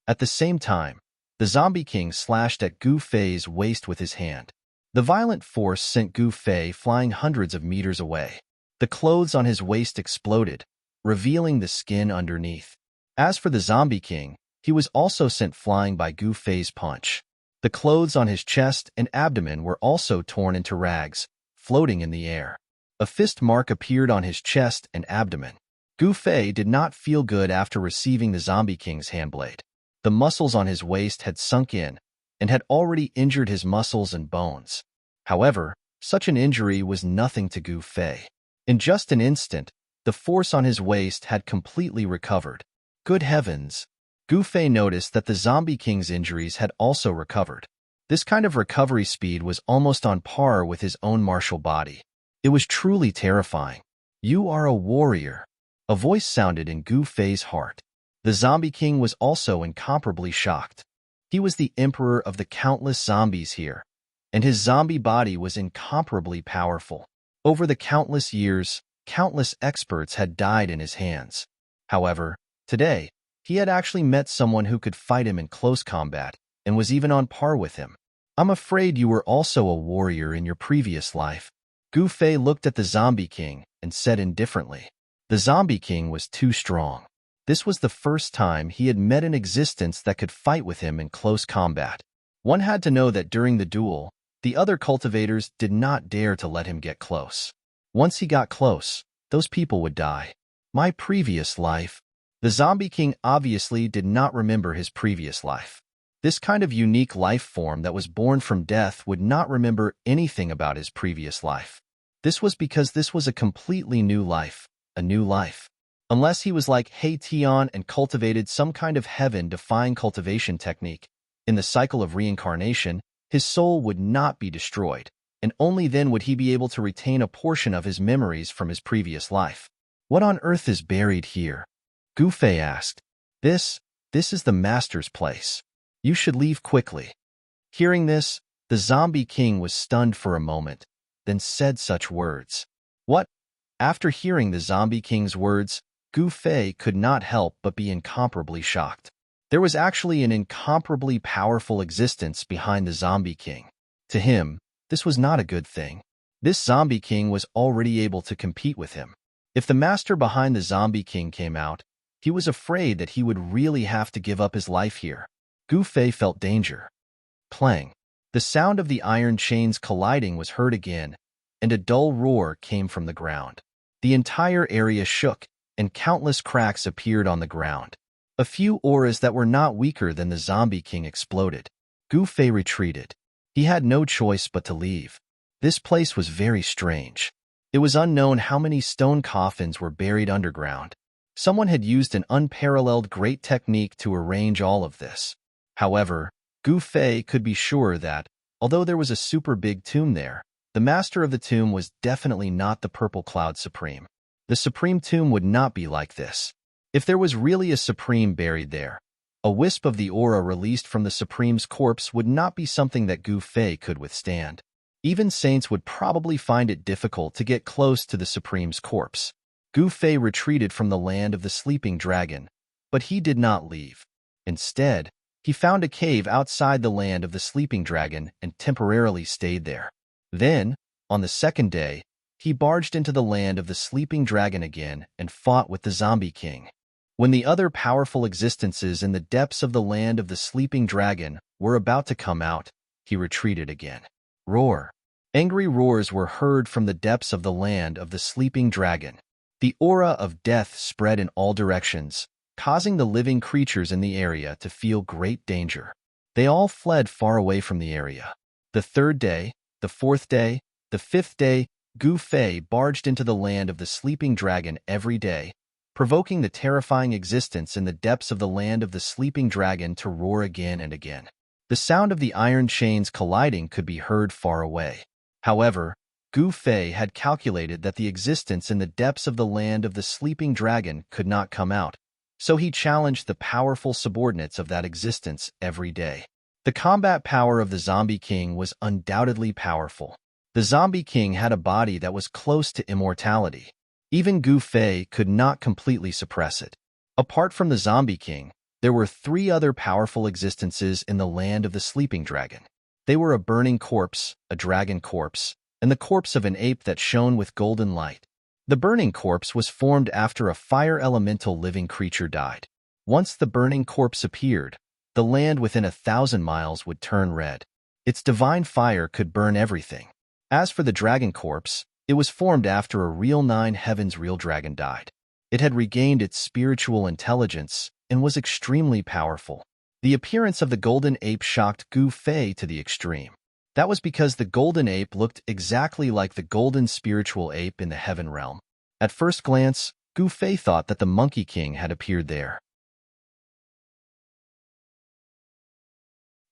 At the same time, the Zombie King slashed at Gu Fei's waist with his hand. The violent force sent Gu Fei flying hundreds of meters away. The clothes on his waist exploded, revealing the skin underneath. As for the Zombie King, he was also sent flying by Gu Fei's punch. The clothes on his chest and abdomen were also torn into rags, floating in the air. A fist mark appeared on his chest and abdomen. Gu Fei did not feel good after receiving the Zombie King's handblade. The muscles on his waist had sunk in and had already injured his muscles and bones. However, such an injury was nothing to Gu Fei. In just an instant, the force on his waist had completely recovered. Good heavens! Gu Fei noticed that the Zombie King's injuries had also recovered. This kind of recovery speed was almost on par with his own martial body. It was truly terrifying. "You are a warrior," a voice sounded in Gu Fei's heart. The Zombie King was also incomparably shocked. He was the emperor of the countless zombies here, and his zombie body was incomparably powerful. Over the countless years, countless experts had died in his hands. However, today, he had actually met someone who could fight him in close combat and was even on par with him. "I'm afraid you were also a warrior in your previous life." Gu Fei looked at the Zombie King and said indifferently. The Zombie King was too strong. This was the first time he had met an existence that could fight with him in close combat. One had to know that during the duel, the other cultivators did not dare to let him get close. Once he got close, those people would die. My previous life. The Zombie King obviously did not remember his previous life. This kind of unique life form that was born from death would not remember anything about his previous life. This was because this was a completely new life, a new life. Unless he was like Tian and cultivated some kind of heaven-defying cultivation technique, in the cycle of reincarnation, his soul would not be destroyed, and only then would he be able to retain a portion of his memories from his previous life. What on earth is buried here? Gu Fei asked. This is the master's place. You should leave quickly. Hearing this, the Zombie King was stunned for a moment, then said such words. What? After hearing the Zombie King's words, Gu Fei could not help but be incomparably shocked. There was actually an incomparably powerful existence behind the Zombie King. To him, this was not a good thing. This Zombie King was already able to compete with him. If the master behind the Zombie King came out, he was afraid that he would really have to give up his life here. Gu Fei felt danger. Clang. The sound of the iron chains colliding was heard again, and a dull roar came from the ground. The entire area shook, and countless cracks appeared on the ground. A few auras that were not weaker than the Zombie King exploded. Gu Fei retreated. He had no choice but to leave. This place was very strange. It was unknown how many stone coffins were buried underground. Someone had used an unparalleled great technique to arrange all of this. However, Gu Fei could be sure that, although there was a super big tomb there, the master of the tomb was definitely not the Purple Cloud Supreme. The Supreme Tomb would not be like this. If there was really a Supreme buried there, a wisp of the aura released from the Supreme's corpse would not be something that Gu Fei could withstand. Even saints would probably find it difficult to get close to the Supreme's corpse. Gu Fei retreated from the land of the sleeping dragon, but he did not leave. Instead, he found a cave outside the land of the sleeping dragon and temporarily stayed there. Then, on the second day, he barged into the land of the sleeping dragon again and fought with the Zombie King. When the other powerful existences in the depths of the land of the sleeping dragon were about to come out, he retreated again. Roar. Angry roars were heard from the depths of the land of the sleeping dragon. The aura of death spread in all directions, causing the living creatures in the area to feel great danger. They all fled far away from the area. The third day, the fourth day, the fifth day, Gu Fei barged into the land of the sleeping dragon every day, provoking the terrifying existence in the depths of the land of the sleeping dragon to roar again and again. The sound of the iron chains colliding could be heard far away. However, Gu Fei had calculated that the existence in the depths of the land of the sleeping dragon could not come out, so he challenged the powerful subordinates of that existence every day. The combat power of the Zombie King was undoubtedly powerful. The Zombie King had a body that was close to immortality. Even Gu Fei could not completely suppress it. Apart from the Zombie King, there were 3 other powerful existences in the land of the sleeping dragon. They were a burning corpse, a dragon corpse, and the corpse of an ape that shone with golden light. The burning corpse was formed after a fire elemental living creature died. Once the burning corpse appeared, the land within 1,000 miles would turn red. Its divine fire could burn everything. As for the dragon corpse, it was formed after a real 9 heavens real dragon died. It had regained its spiritual intelligence and was extremely powerful. The appearance of the golden ape shocked Gu Fei to the extreme. That was because the golden ape looked exactly like the golden spiritual ape in the heaven realm. At first glance, Gu Fei thought that the Monkey King had appeared there.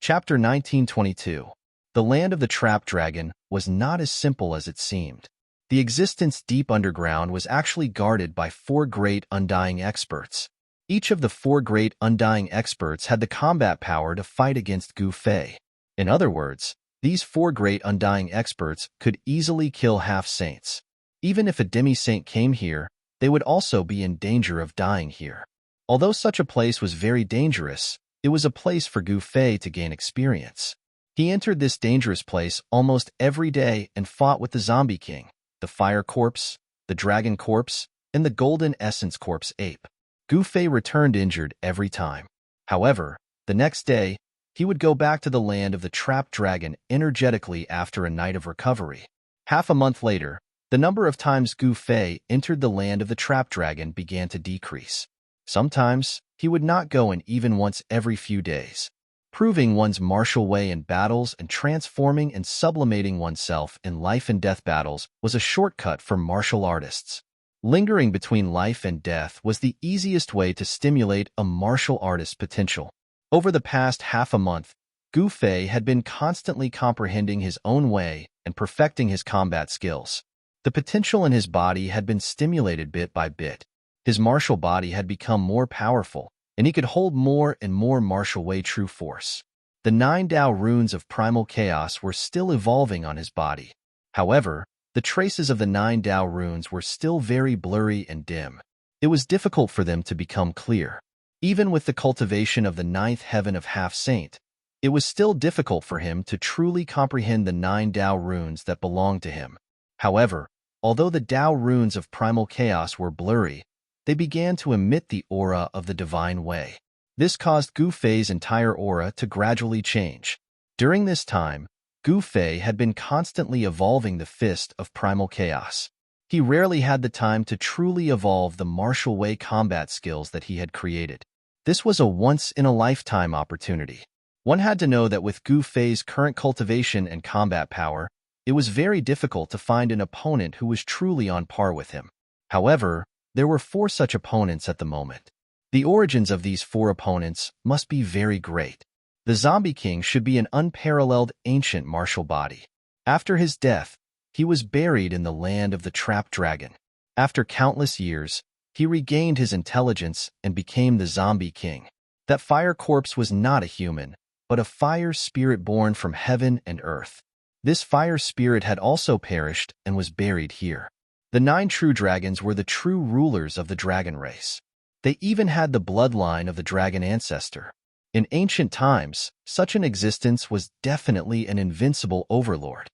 Chapter 1922. The land of the trap dragon was not as simple as it seemed. The existence deep underground was actually guarded by 4 great undying experts. Each of the 4 great undying experts had the combat power to fight against Gu Fei. In other words, these 4 great undying experts could easily kill half-saints. Even if a demi-saint came here, they would also be in danger of dying here. Although such a place was very dangerous, it was a place for Gu Fei to gain experience. He entered this dangerous place almost every day and fought with the Zombie King, the Fire Corpse, the Dragon Corpse, and the Golden Essence Corpse ape. Gu Fei returned injured every time. However, the next day, he would go back to the land of the trapped dragon energetically after a night of recovery. Half a month later, The number of times Gu Fei entered the land of the trap dragon began to decrease. Sometimes, he would not go in even once every few days. Proving one's martial way in battles and transforming and sublimating oneself in life and death battles was a shortcut for martial artists. Lingering between life and death was the easiest way to stimulate a martial artist's potential. Over the past half a month, Gu Fei had been constantly comprehending his own way and perfecting his combat skills. The potential in his body had been stimulated bit by bit. His martial body had become more powerful, and he could hold more and more martial way true force. The 9 Tao runes of primal chaos were still evolving on his body. However, the traces of the 9 Tao runes were still very blurry and dim. It was difficult for them to become clear. Even with the cultivation of the 9th heaven of half-saint, it was still difficult for him to truly comprehend the 9 Tao runes that belonged to him. However, although the Tao runes of primal chaos were blurry, they began to emit the aura of the divine way. This caused Gu Fei's entire aura to gradually change. During this time, Gu Fei had been constantly evolving the fist of primal chaos. He rarely had the time to truly evolve the martial way combat skills that he had created. This was a once-in-a-lifetime opportunity. One had to know that with Gu Fei's current cultivation and combat power, it was very difficult to find an opponent who was truly on par with him. However, there were 4 such opponents at the moment. The origins of these 4 opponents must be very great. The Zombie King should be an unparalleled ancient martial body. After his death, he was buried in the land of the Trap Dragon. After countless years, he regained his intelligence and became the Zombie King. That fire corpse was not a human, but a fire spirit born from heaven and earth. This fire spirit had also perished and was buried here. The 9 true dragons were the true rulers of the dragon race. They even had the bloodline of the dragon ancestor. In ancient times, such an existence was definitely an invincible overlord.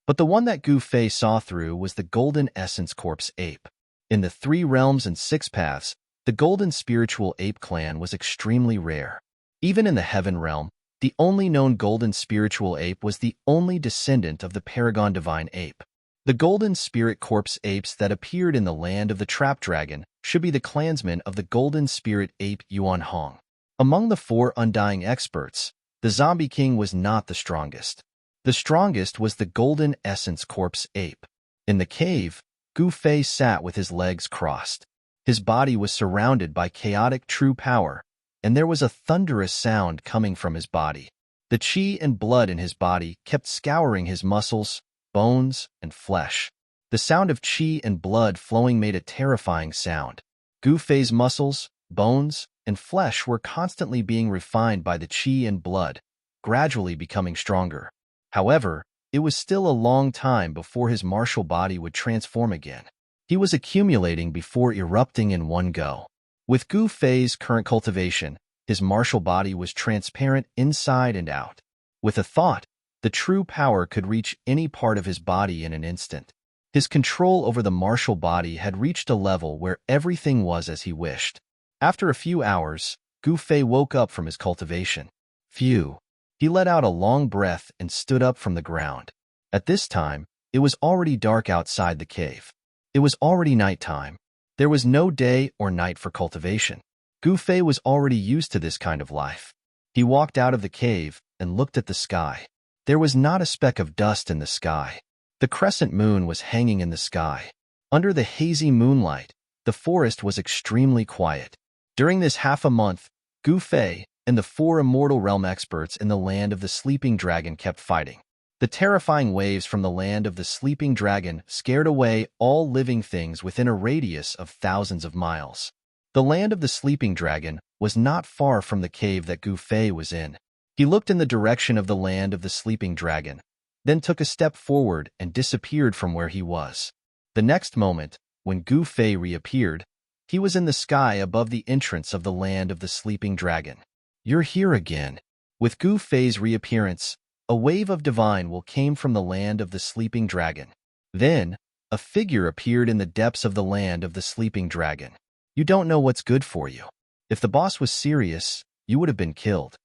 But the one that Gu Fei saw through was the Golden Essence Corpse Ape. In the 3 realms and 6 paths, the Golden Spiritual Ape clan was extremely rare. Even in the Heaven realm, the only known Golden Spiritual Ape was the only descendant of the Paragon Divine Ape. The Golden Spirit Corpse apes that appeared in the land of the Trap Dragon should be the clansmen of the Golden Spirit Ape Yuan Hong. Among the 4 undying experts, the Zombie King was not the strongest. The strongest was the Golden Essence Corpse Ape. In the cave, Gu Fei sat with his legs crossed. His body was surrounded by chaotic true power, and there was a thunderous sound coming from his body. The qi and blood in his body kept scouring his muscles, bones, and flesh. The sound of qi and blood flowing made a terrifying sound. Gu Fei's muscles, bones, and flesh were constantly being refined by the qi and blood, gradually becoming stronger. However, it was still a long time before his martial body would transform again. He was accumulating before erupting in one go. With Gu Fei's current cultivation, his martial body was transparent inside and out. With a thought, the true power could reach any part of his body in an instant. His control over the martial body had reached a level where everything was as he wished. After a few hours, Gu Fei woke up from his cultivation. Phew! He let out a long breath and stood up from the ground. At this time, it was already dark outside the cave. It was already nighttime. There was no day or night for cultivation. Gu Fei was already used to this kind of life. He walked out of the cave and looked at the sky. There was not a speck of dust in the sky. The crescent moon was hanging in the sky. Under the hazy moonlight, the forest was extremely quiet. During this half a month, Gu Fei and the 4 immortal realm experts in the land of the sleeping dragon kept fighting. The terrifying waves from the land of the sleeping dragon scared away all living things within a radius of thousands of miles. The land of the sleeping dragon was not far from the cave that Gu Fei was in. He looked in the direction of the land of the sleeping dragon, then took a step forward and disappeared from where he was. The next moment, when Gu Fei reappeared, he was in the sky above the entrance of the land of the sleeping dragon. "You're here again." With Gu Fei's reappearance, a wave of divine will came from the land of the sleeping dragon. Then, a figure appeared in the depths of the land of the sleeping dragon. "You don't know what's good for you. If the boss was serious, you would have been killed."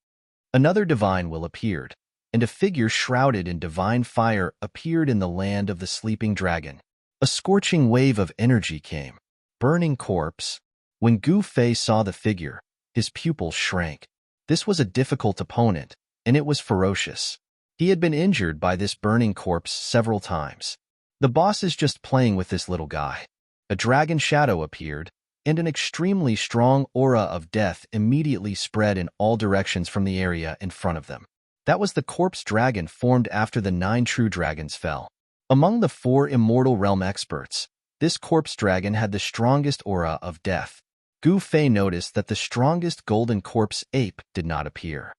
Another divine will appeared, and a figure shrouded in divine fire appeared in the land of the sleeping dragon. A scorching wave of energy came. Burning corpse. When Gu Fei saw the figure, his pupils shrank. This was a difficult opponent, and it was ferocious. He had been injured by this burning corpse several times. The boss is just playing with this little guy. A dragon shadow appeared, and an extremely strong aura of death immediately spread in all directions from the area in front of them. That was the corpse dragon formed after the 9 true dragons fell. Among the 4 immortal realm experts, this corpse dragon had the strongest aura of death. Gu Fei noticed that the strongest golden corpse ape did not appear.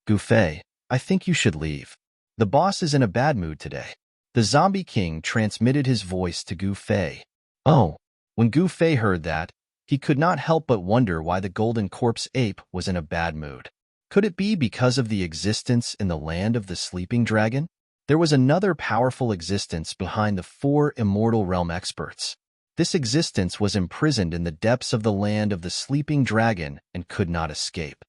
Gu Fei, I think you should leave. The boss is in a bad mood today. The zombie king transmitted his voice to Gu Fei. Oh, when Gu Fei heard that, he could not help but wonder why the golden corpse ape was in a bad mood. Could it be because of the existence in the land of the sleeping dragon? There was another powerful existence behind the 4 immortal realm experts. This existence was imprisoned in the depths of the land of the sleeping dragon and could not escape.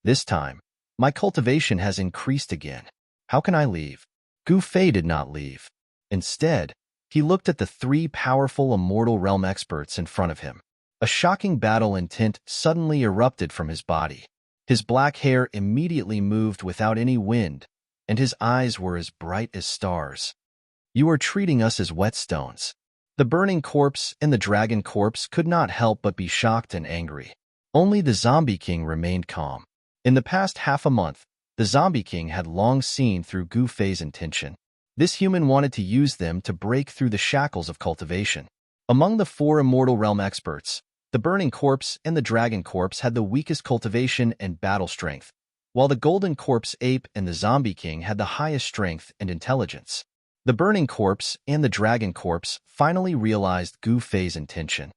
This time, my cultivation has increased again. How can I leave? Gu Fei did not leave. Instead, he looked at the 3 powerful immortal realm experts in front of him. A shocking battle intent suddenly erupted from his body. His black hair immediately moved without any wind, and his eyes were as bright as stars. You are treating us as whetstones. The burning corpse and the dragon corpse could not help but be shocked and angry. Only the zombie king remained calm. In the past half a month, the zombie king had long seen through Gu Fei's intention. This human wanted to use them to break through the shackles of cultivation. Among the 4 immortal realm experts, the burning corpse and the dragon corpse had the weakest cultivation and battle strength, while the golden corpse ape and the zombie king had the highest strength and intelligence. The burning corpse and the dragon corpse finally realized Gu Fei's intention.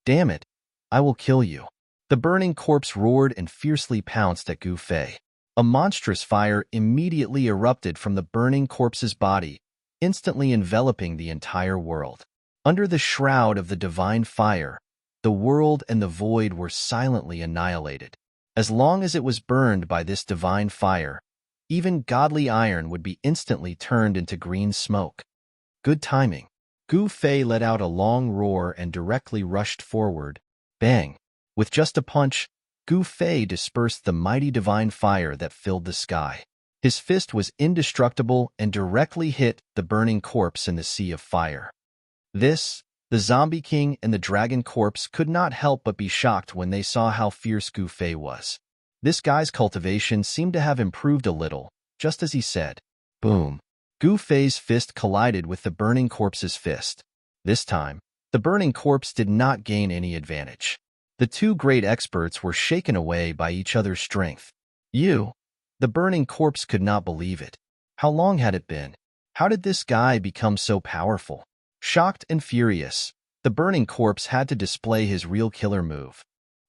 Damn it, I will kill you. The burning corpse roared and fiercely pounced at Gu Fei. A monstrous fire immediately erupted from the burning corpse's body, instantly enveloping the entire world. Under the shroud of the divine fire, the world and the void were silently annihilated. As long as it was burned by this divine fire, even godly iron would be instantly turned into green smoke. Good timing. Gu Fei let out a long roar and directly rushed forward. Bang! With just a punch, Gu Fei dispersed the mighty divine fire that filled the sky. His fist was indestructible and directly hit the burning corpse in the sea of fire. The zombie king and the dragon corpse could not help but be shocked when they saw how fierce Gu Fei was. This guy's cultivation seemed to have improved a little, just as he said. Boom! Gu Fei's fist collided with the burning corpse's fist. This time, the burning corpse did not gain any advantage. The 2 great experts were shaken away by each other's strength. The burning corpse could not believe it. How long had it been? How did this guy become so powerful? Shocked and furious, the burning corpse had to display his real killer move.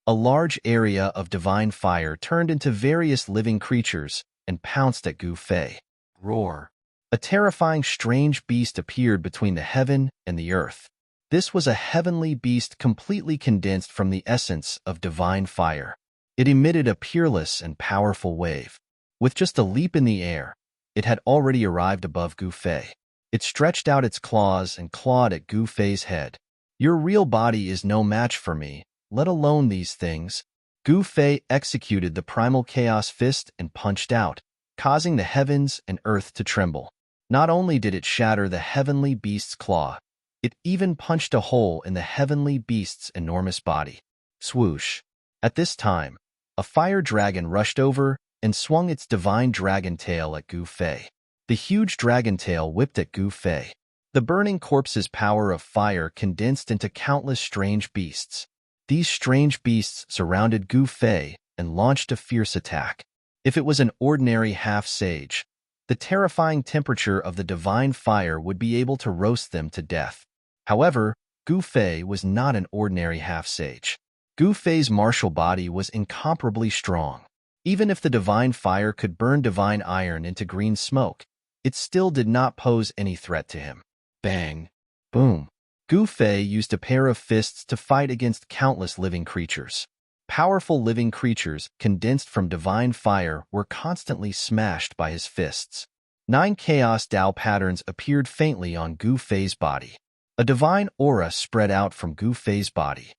A large area of divine fire turned into various living creatures and pounced at Gu Fei. Roar! A terrifying strange beast appeared between the heaven and the earth. This was a heavenly beast completely condensed from the essence of divine fire. It emitted a peerless and powerful wave. With just a leap in the air, it had already arrived above Gu Fei. It stretched out its claws and clawed at Gu Fei's head. Your real body is no match for me, let alone these things. Gu Fei executed the primal chaos fist and punched out, causing the heavens and earth to tremble. Not only did it shatter the heavenly beast's claw, it even punched a hole in the heavenly beast's enormous body. Swoosh! At this time, a fire dragon rushed over and swung its divine dragon tail at Gu Fei. The huge dragon tail whipped at Gu Fei. The burning corpse's power of fire condensed into countless strange beasts. These strange beasts surrounded Gu Fei and launched a fierce attack. If it was an ordinary half-sage, the terrifying temperature of the divine fire would be able to roast them to death. However, Gu Fei was not an ordinary half-sage. Gu Fei's martial body was incomparably strong. Even if the divine fire could burn divine iron into green smoke, it still did not pose any threat to him. Bang! Boom! Gu Fei used a pair of fists to fight against countless living creatures. Powerful living creatures condensed from divine fire were constantly smashed by his fists. 9 chaos Dao patterns appeared faintly on Gu Fei's body. A divine aura spread out from Gu Fei's body.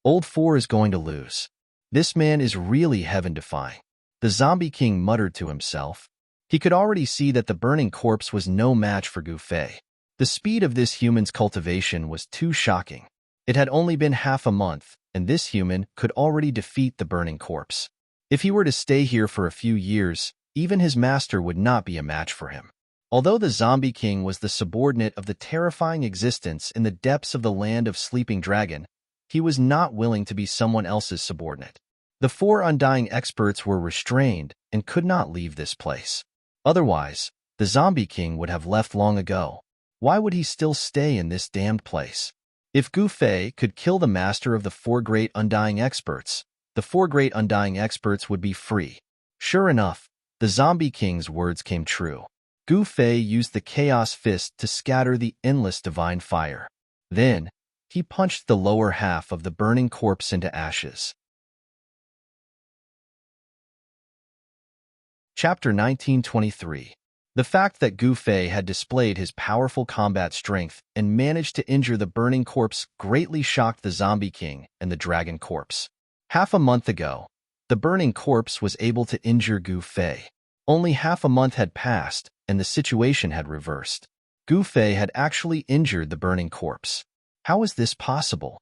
Old Four is going to lose. This man is really heaven-defying. The Zombie King muttered to himself. He could already see that the burning corpse was no match for Gu Fei. The speed of this human's cultivation was too shocking. It had only been half a month, and this human could already defeat the burning corpse. If he were to stay here for a few years, even his master would not be a match for him. Although the Zombie King was the subordinate of the terrifying existence in the depths of the land of Sleeping Dragon, he was not willing to be someone else's subordinate. The 4 undying experts were restrained and could not leave this place. Otherwise, the Zombie King would have left long ago. Why would he still stay in this damned place? If Gu Fei could kill the master of the 4 great undying experts, the 4 great undying experts would be free. Sure enough, the Zombie King's words came true. Gu Fei used the Chaos Fist to scatter the endless divine fire. Then, he punched the lower half of the burning corpse into ashes. Chapter 1923. The fact that Gu Fei had displayed his powerful combat strength and managed to injure the burning corpse greatly shocked the Zombie King and the Dragon Corpse. Half a month ago, the burning corpse was able to injure Gu Fei. Only half a month had passed, and the situation had reversed. Gu Fei had actually injured the burning corpse. How is this possible?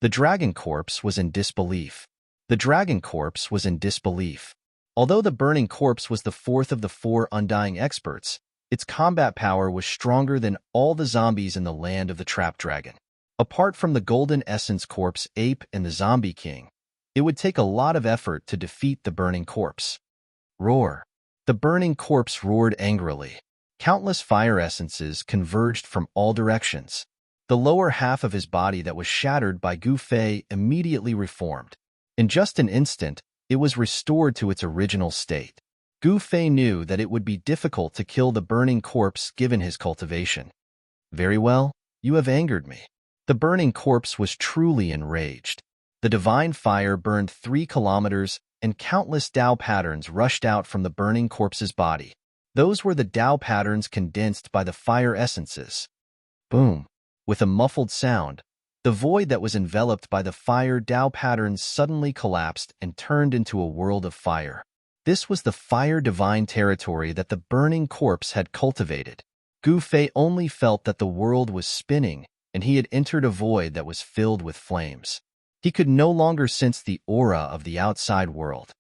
The Dragon Corpse was in disbelief. The Dragon Corpse was in disbelief. Although the burning corpse was the 4th of the 4 undying experts, its combat power was stronger than all the zombies in the land of the Trapped Dragon. Apart from the Golden Essence Corpse Ape and the Zombie King, it would take a lot of effort to defeat the burning corpse. Roar! The burning corpse roared angrily. Countless fire essences converged from all directions. The lower half of his body that was shattered by Gu Fei immediately reformed. In just an instant, it was restored to its original state. Gu Fei knew that it would be difficult to kill the burning corpse given his cultivation. Very well, you have angered me. The burning corpse was truly enraged. The divine fire burned 3 kilometers, and countless Tao patterns rushed out from the burning corpse's body. Those were the Tao patterns condensed by the fire essences. Boom! With a muffled sound, the void that was enveloped by the fire Tao patterns suddenly collapsed and turned into a world of fire. This was the fire divine territory that the burning corpse had cultivated. Gu Fei only felt that the world was spinning, and he had entered a void that was filled with flames. He could no longer sense the aura of the outside world.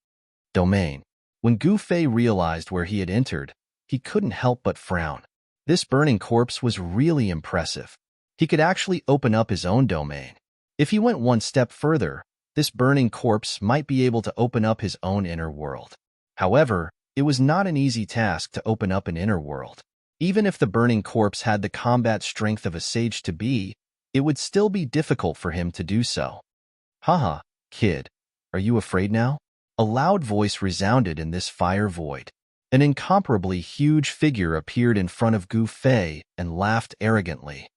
Domain. When Gu Fei realized where he had entered, he couldn't help but frown. This burning corpse was really impressive. He could actually open up his own domain. If he went one step further, this burning corpse might be able to open up his own inner world. However, it was not an easy task to open up an inner world. Even if the burning corpse had the combat strength of a sage to be, it would still be difficult for him to do so. Haha, kid, are you afraid now? A loud voice resounded in this fire void. An incomparably huge figure appeared in front of Gu Fei and laughed arrogantly.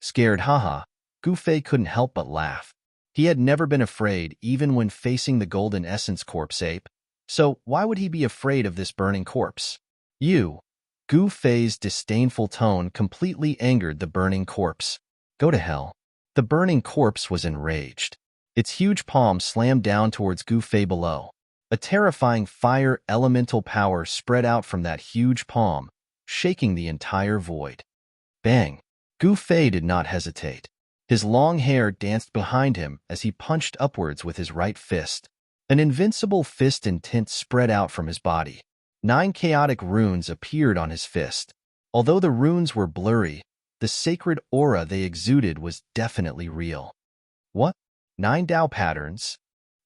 Scared, haha, Gu Fei couldn't help but laugh. He had never been afraid even when facing the Golden Essence Corpse Ape, so why would he be afraid of this burning corpse? You! Gu Fei's disdainful tone completely angered the burning corpse. Go to hell. The burning corpse was enraged. Its huge palm slammed down towards Gu Fei below. A terrifying fire elemental power spread out from that huge palm, shaking the entire void. Bang! Gu Fei did not hesitate. His long hair danced behind him as he punched upwards with his right fist. An invincible fist intent spread out from his body. 9 chaotic runes appeared on his fist. Although the runes were blurry, the sacred aura they exuded was definitely real. What? 9 Tao patterns?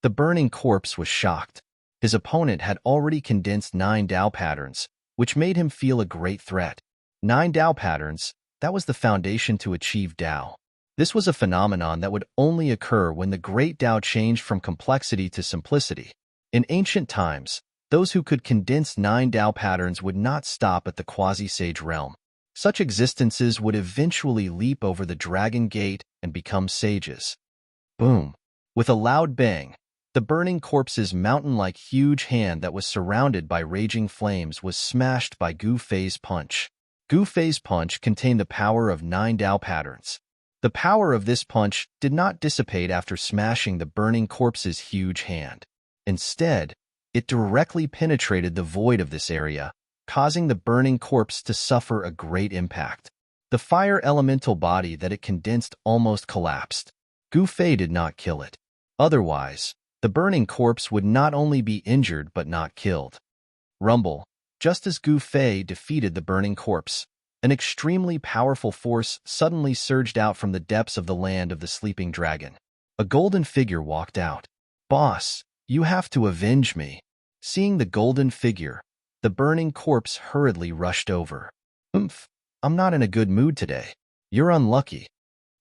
The burning corpse was shocked. His opponent had already condensed 9 Tao patterns, which made him feel a great threat. 9 Tao patterns, that was the foundation to achieve Tao. This was a phenomenon that would only occur when the great Tao changed from complexity to simplicity. In ancient times, those who could condense 9 Tao patterns would not stop at the quasi-sage realm. Such existences would eventually leap over the dragon gate and become sages. Boom! With a loud bang, the burning corpse's mountain-like huge hand that was surrounded by raging flames was smashed by Gu Fei's punch. Gu Fei's punch contained the power of 9 Tao patterns. The power of this punch did not dissipate after smashing the burning corpse's huge hand. Instead, it directly penetrated the void of this area, causing the burning corpse to suffer a great impact. The fire elemental body that it condensed almost collapsed. Gu Fei did not kill it. Otherwise, the burning corpse would not only be injured but not killed. Rumble. Just as Gu Fei defeated the burning corpse, an extremely powerful force suddenly surged out from the depths of the land of the sleeping dragon. A golden figure walked out. "Boss, you have to avenge me." Seeing the golden figure, the burning corpse hurriedly rushed over. "Oomph, I'm not in a good mood today. You're unlucky."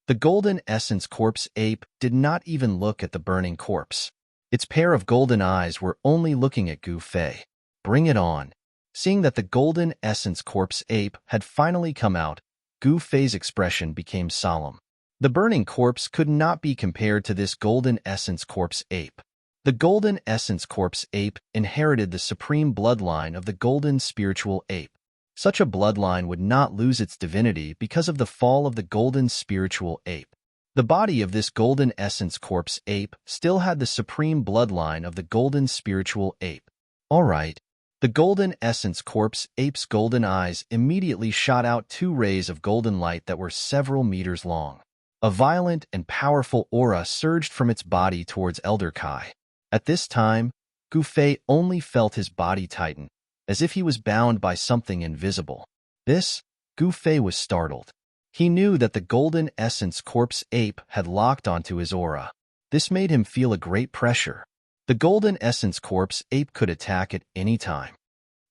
The golden essence corpse ape did not even look at the burning corpse. Its pair of golden eyes were only looking at Gu Fei. "Bring it on." Seeing that the golden essence corpse ape had finally come out, Gu Fei's expression became solemn. The burning corpse could not be compared to this golden essence corpse ape. The golden essence corpse ape inherited the supreme bloodline of the golden spiritual ape. Such a bloodline would not lose its divinity because of the fall of the golden spiritual ape. The body of this golden essence corpse ape still had the supreme bloodline of the golden spiritual ape. All right. The golden essence corpse ape's golden eyes immediately shot out two rays of golden light that were several meters long. A violent and powerful aura surged from its body towards Elder Kai. At this time, Gu Fei only felt his body tighten, as if he was bound by something invisible. Gu Fei was startled. He knew that the golden essence corpse ape had locked onto his aura. This made him feel a great pressure. The golden essence corpse ape could attack at any time.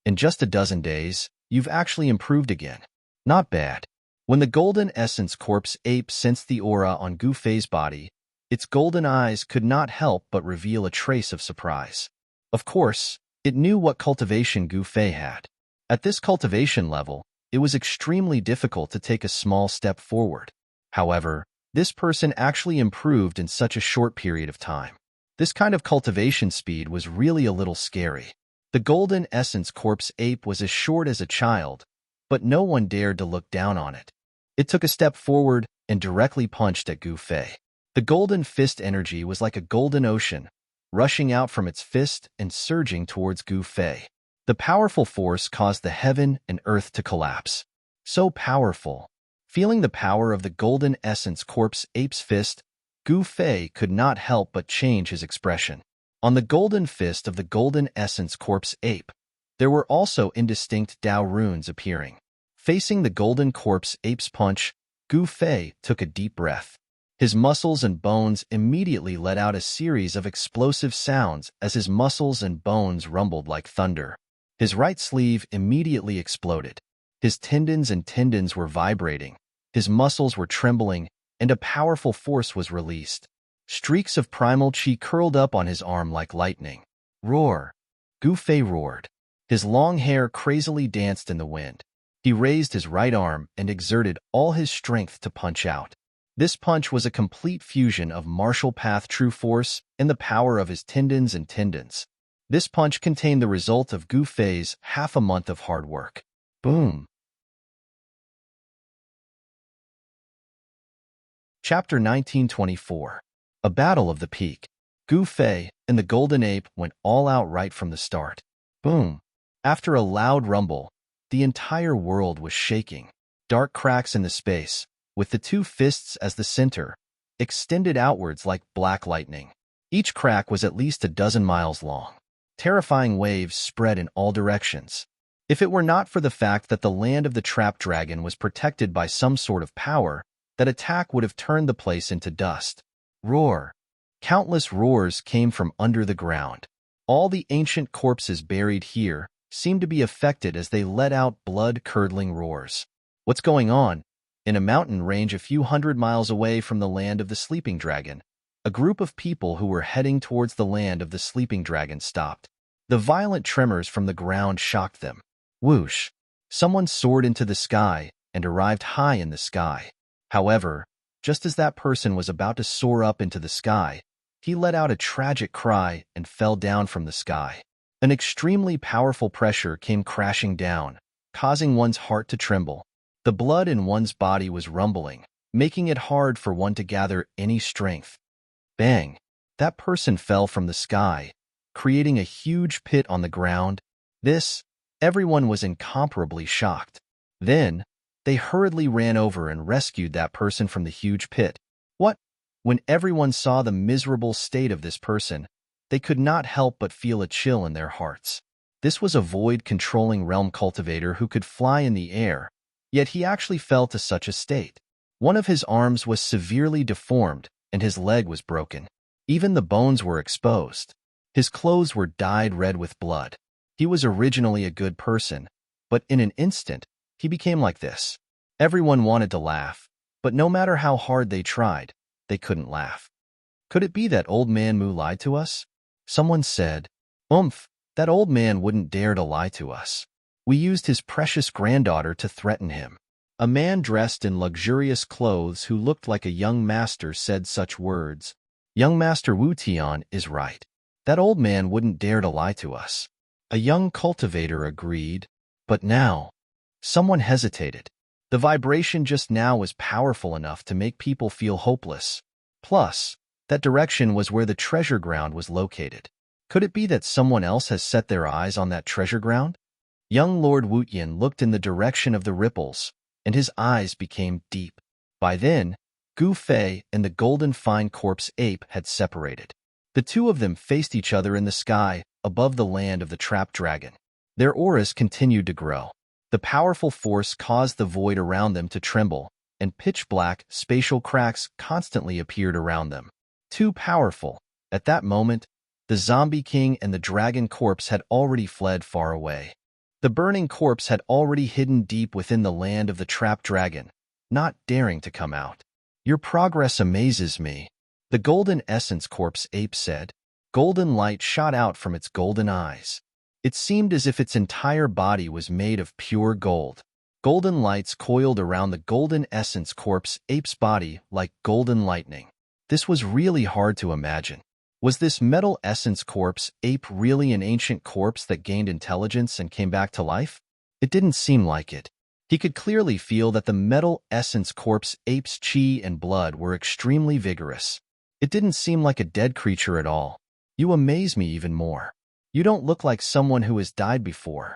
"In just a dozen days, you've actually improved again. Not bad." When the golden essence corpse ape sensed the aura on Gu Fei's body, its golden eyes could not help but reveal a trace of surprise. Of course, it knew what cultivation Gu Fei had. At this cultivation level, it was extremely difficult to take a small step forward. However, this person actually improved in such a short period of time. This kind of cultivation speed was really a little scary. The golden essence corpse ape was as short as a child, but no one dared to look down on it. It took a step forward and directly punched at Gu Fei. The golden fist energy was like a golden ocean, rushing out from its fist and surging towards Gu Fei. The powerful force caused the heaven and earth to collapse. So powerful. Feeling the power of the golden essence corpse ape's fist, Gu Fei could not help but change his expression. On the golden fist of the golden essence corpse ape, there were also indistinct Dao runes appearing. Facing the golden corpse ape's punch, Gu Fei took a deep breath. His muscles and bones immediately let out a series of explosive sounds as his muscles and bones rumbled like thunder. His right sleeve immediately exploded. His tendons were vibrating. His muscles were trembling, and a powerful force was released. Streaks of primal chi curled up on his arm like lightning. Roar! Gu Fei roared. His long hair crazily danced in the wind. He raised his right arm and exerted all his strength to punch out. This punch was a complete fusion of martial path true force and the power of his tendons. This punch contained the result of Gu Fei's half a month of hard work. Boom! Chapter 1924. A Battle of the Peak. Gu Fei and the Golden Ape went all out right from the start. Boom! After a loud rumble, the entire world was shaking. Dark cracks in the space, with the two fists as the center, extended outwards like black lightning. Each crack was at least a dozen miles long. Terrifying waves spread in all directions. If it were not for the fact that the land of the trapped dragon was protected by some sort of power, that attack would have turned the place into dust. Roar! Countless roars came from under the ground. All the ancient corpses buried here seemed to be affected as they let out blood-curdling roars. What's going on? In a mountain range a few hundred miles away from the land of the sleeping dragon, a group of people who were heading towards the land of the sleeping dragon stopped. The violent tremors from the ground shocked them. Whoosh! Someone soared into the sky and arrived high in the sky. However, just as that person was about to soar up into the sky, he let out a tragic cry and fell down from the sky. An extremely powerful pressure came crashing down, causing one's heart to tremble. The blood in one's body was rumbling, making it hard for one to gather any strength. Bang! That person fell from the sky, creating a huge pit on the ground. Everyone was incomparably shocked. Then, they hurriedly ran over and rescued that person from the huge pit. What? When everyone saw the miserable state of this person, they could not help but feel a chill in their hearts. This was a void-controlling realm cultivator who could fly in the air, yet he actually fell to such a state. One of his arms was severely deformed, and his leg was broken. Even the bones were exposed. His clothes were dyed red with blood. He was originally a good person, but in an instant, he became like this. Everyone wanted to laugh, but no matter how hard they tried, they couldn't laugh. Could it be that old man Moo lied to us? Someone said, that old man wouldn't dare to lie to us. We used his precious granddaughter to threaten him. A man dressed in luxurious clothes who looked like a young master said such words. Young Master Wu Tian is right. That old man wouldn't dare to lie to us. A young cultivator agreed, but now, someone hesitated. The vibration just now was powerful enough to make people feel hopeless. Plus, that direction was where the treasure ground was located. Could it be that someone else has set their eyes on that treasure ground? Young Lord Wutian looked in the direction of the ripples, and his eyes became deep. By then, Gu Fei and the golden fine corpse ape had separated. The two of them faced each other in the sky, above the land of the trapped dragon. Their auras continued to grow. The powerful force caused the void around them to tremble, and pitch-black, spatial cracks constantly appeared around them. Too powerful. At that moment, the zombie king and the dragon corpse had already fled far away. The burning corpse had already hidden deep within the land of the trapped dragon, not daring to come out. Your progress amazes me, the golden essence corpse ape said. Golden light shot out from its golden eyes. It seemed as if its entire body was made of pure gold. Golden lights coiled around the golden essence corpse ape's body like golden lightning. This was really hard to imagine. Was this metal essence corpse ape really an ancient corpse that gained intelligence and came back to life? It didn't seem like it. He could clearly feel that the metal essence corpse ape's chi and blood were extremely vigorous. It didn't seem like a dead creature at all. You amaze me even more. You don't look like someone who has died before,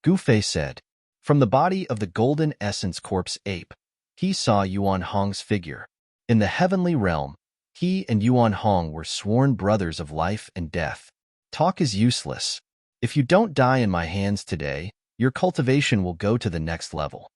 Gu Fei said. From the body of the golden essence corpse ape, he saw Yuan Hong's figure. In the heavenly realm, he and Yuan Hong were sworn brothers of life and death. Talk is useless. If you don't die in my hands today, your cultivation will go to the next level.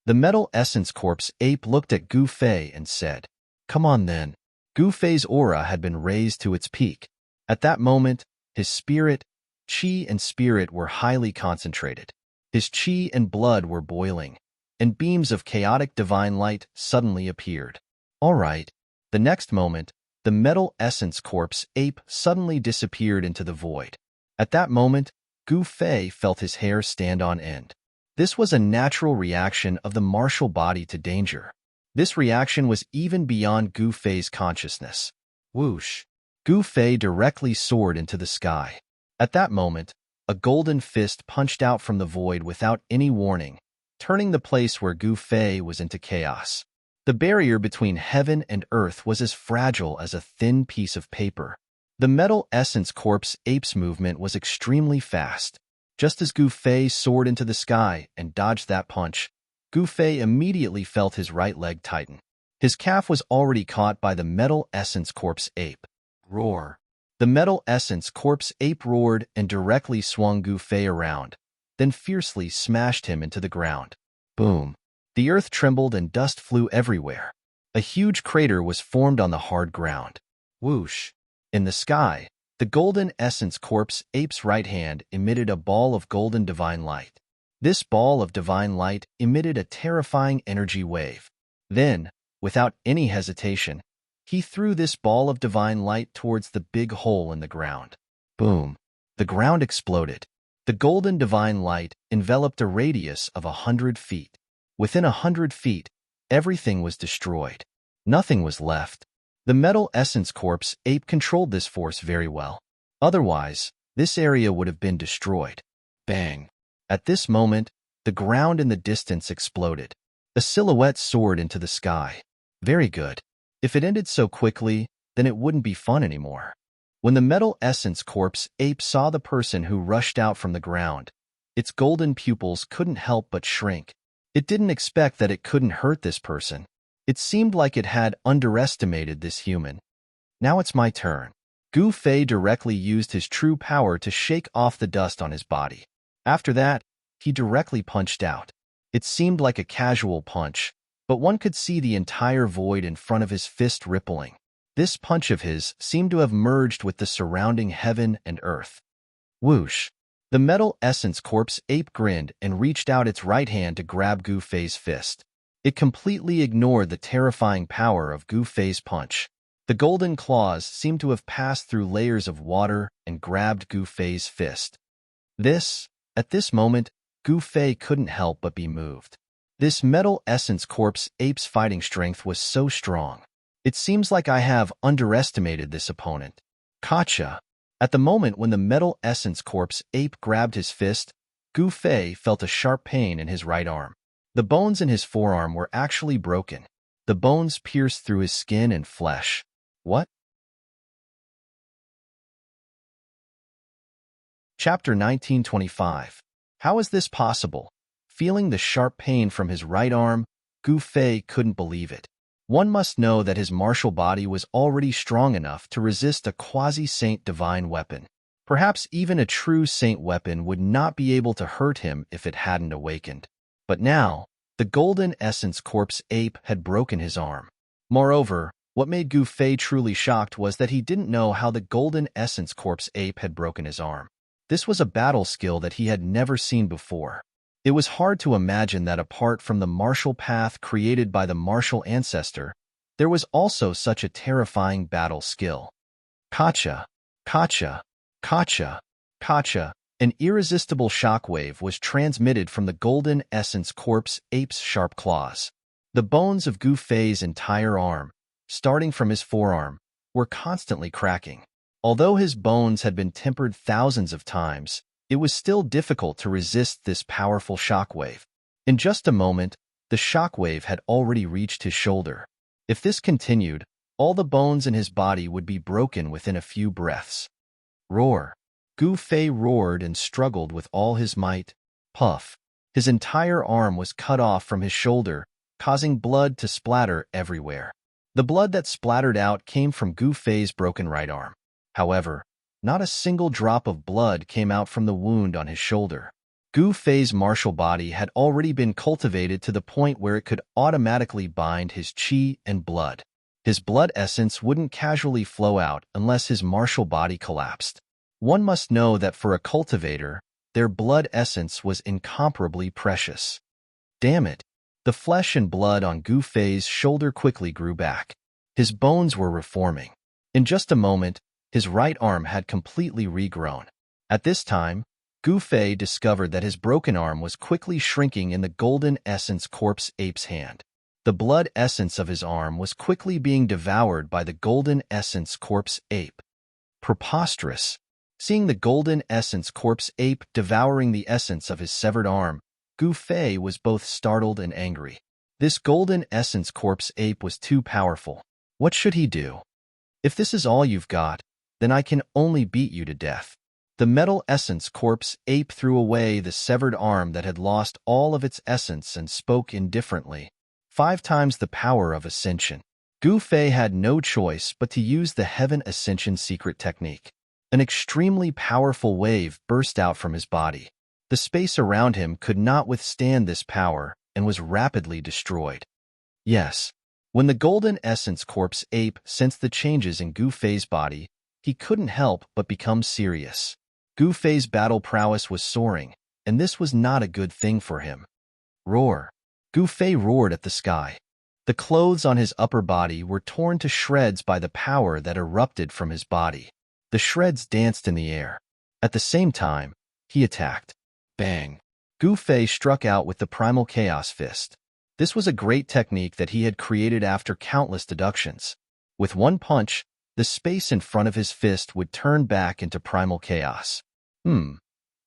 The metal essence corpse ape looked at Gu Fei and said, Come on then. Gu Fei's aura had been raised to its peak. At that moment, his spirit, chi and spirit were highly concentrated. His chi and blood were boiling, and beams of chaotic divine light suddenly appeared. All right. The next moment, the metal essence corpse ape suddenly disappeared into the void. At that moment, Gu Fei felt his hair stand on end. This was a natural reaction of the martial body to danger. This reaction was even beyond Gu Fei's consciousness. Whoosh! Gu Fei directly soared into the sky. At that moment, a golden fist punched out from the void without any warning, turning the place where Gu Fei was into chaos. The barrier between heaven and earth was as fragile as a thin piece of paper. The metal essence corpse ape's movement was extremely fast. Just as Gu Fei soared into the sky and dodged that punch, Gu Fei immediately felt his right leg tighten. His calf was already caught by the metal essence corpse ape. Roar! The metal essence corpse ape roared and directly swung Gu Fei around, then fiercely smashed him into the ground. Boom! The earth trembled and dust flew everywhere. A huge crater was formed on the hard ground. Whoosh! In the sky, the golden essence corpse ape's right hand emitted a ball of golden divine light. This ball of divine light emitted a terrifying energy wave. Then, without any hesitation, he threw this ball of divine light towards the big hole in the ground. Boom! The ground exploded. The golden divine light enveloped a radius of 100 feet. Within 100 feet, everything was destroyed. Nothing was left. The metal essence corpse ape controlled this force very well. Otherwise, this area would have been destroyed. Bang! At this moment, the ground in the distance exploded. A silhouette soared into the sky. Very good. If it ended so quickly, then it wouldn't be fun anymore. When the Metal Essence Corpse ape saw the person who rushed out from the ground, its golden pupils couldn't help but shrink. It didn't expect that it couldn't hurt this person. It seemed like it had underestimated this human. Now it's my turn. Gu Fei directly used his true power to shake off the dust on his body. After that, he directly punched out. It seemed like a casual punch, but one could see the entire void in front of his fist rippling. This punch of his seemed to have merged with the surrounding heaven and earth. Whoosh! The Metal Essence Corpse ape grinned and reached out its right hand to grab Gu Fei's fist. It completely ignored the terrifying power of Gu Fei's punch. The golden claws seemed to have passed through layers of water and grabbed Gu Fei's fist. At this moment, Gu Fei couldn't help but be moved. This Metal Essence Corpse ape's fighting strength was so strong. It seems like I have underestimated this opponent. Gotcha! At the moment when the Metal Essence Corpse ape grabbed his fist, Gu Fei felt a sharp pain in his right arm. The bones in his forearm were actually broken. The bones pierced through his skin and flesh. What? Chapter 1925. How is this possible? Feeling the sharp pain from his right arm, Gu Fei couldn't believe it. One must know that his martial body was already strong enough to resist a quasi-saint divine weapon. Perhaps even a true saint weapon would not be able to hurt him if it hadn't awakened. But now, the Golden Essence Corpse ape had broken his arm. Moreover, what made Gu Fei truly shocked was that he didn't know how the Golden Essence Corpse ape had broken his arm. This was a battle skill that he had never seen before. It was hard to imagine that apart from the martial path created by the martial ancestor, there was also such a terrifying battle skill. Gotcha! Gotcha! Gotcha! Gotcha! An irresistible shockwave was transmitted from the Golden Essence Corpse ape's sharp claws. The bones of Gu Fei's entire arm, starting from his forearm, were constantly cracking. Although his bones had been tempered thousands of times, it was still difficult to resist this powerful shockwave. In just a moment, the shockwave had already reached his shoulder. If this continued, all the bones in his body would be broken within a few breaths. Roar! Gu Fei roared and struggled with all his might. Puff! His entire arm was cut off from his shoulder, causing blood to splatter everywhere. The blood that splattered out came from Gu Fei's broken right arm. However, not a single drop of blood came out from the wound on his shoulder. Gu Fei's martial body had already been cultivated to the point where it could automatically bind his qi and blood. His blood essence wouldn't casually flow out unless his martial body collapsed. One must know that for a cultivator, their blood essence was incomparably precious. Damn it! The flesh and blood on Gu Fei's shoulder quickly grew back. His bones were reforming. In just a moment, his right arm had completely regrown. At this time, Gu Fei discovered that his broken arm was quickly shrinking in the Golden Essence Corpse ape's hand. The blood essence of his arm was quickly being devoured by the Golden Essence Corpse ape. Preposterous! Seeing the Golden Essence Corpse ape devouring the essence of his severed arm, Gu Fei was both startled and angry. This Golden Essence Corpse ape was too powerful. What should he do? If this is all you've got, then I can only beat you to death. The Metal Essence Corpse ape threw away the severed arm that had lost all of its essence and spoke indifferently. 5 times the power of ascension. Gu Fei had no choice but to use the Heaven Ascension secret technique. An extremely powerful wave burst out from his body. The space around him could not withstand this power and was rapidly destroyed. Yes, when the Golden Essence Corpse ape sensed the changes in Gu Fei's body, he couldn't help but become serious. Gu Fei's battle prowess was soaring, and this was not a good thing for him. Roar! Gu Fei roared at the sky. The clothes on his upper body were torn to shreds by the power that erupted from his body. The shreds danced in the air. At the same time, he attacked. Bang! Gu Fei struck out with the Primal Chaos Fist. This was a great technique that he had created after countless deductions. With one punch, the space in front of his fist would turn back into primal chaos.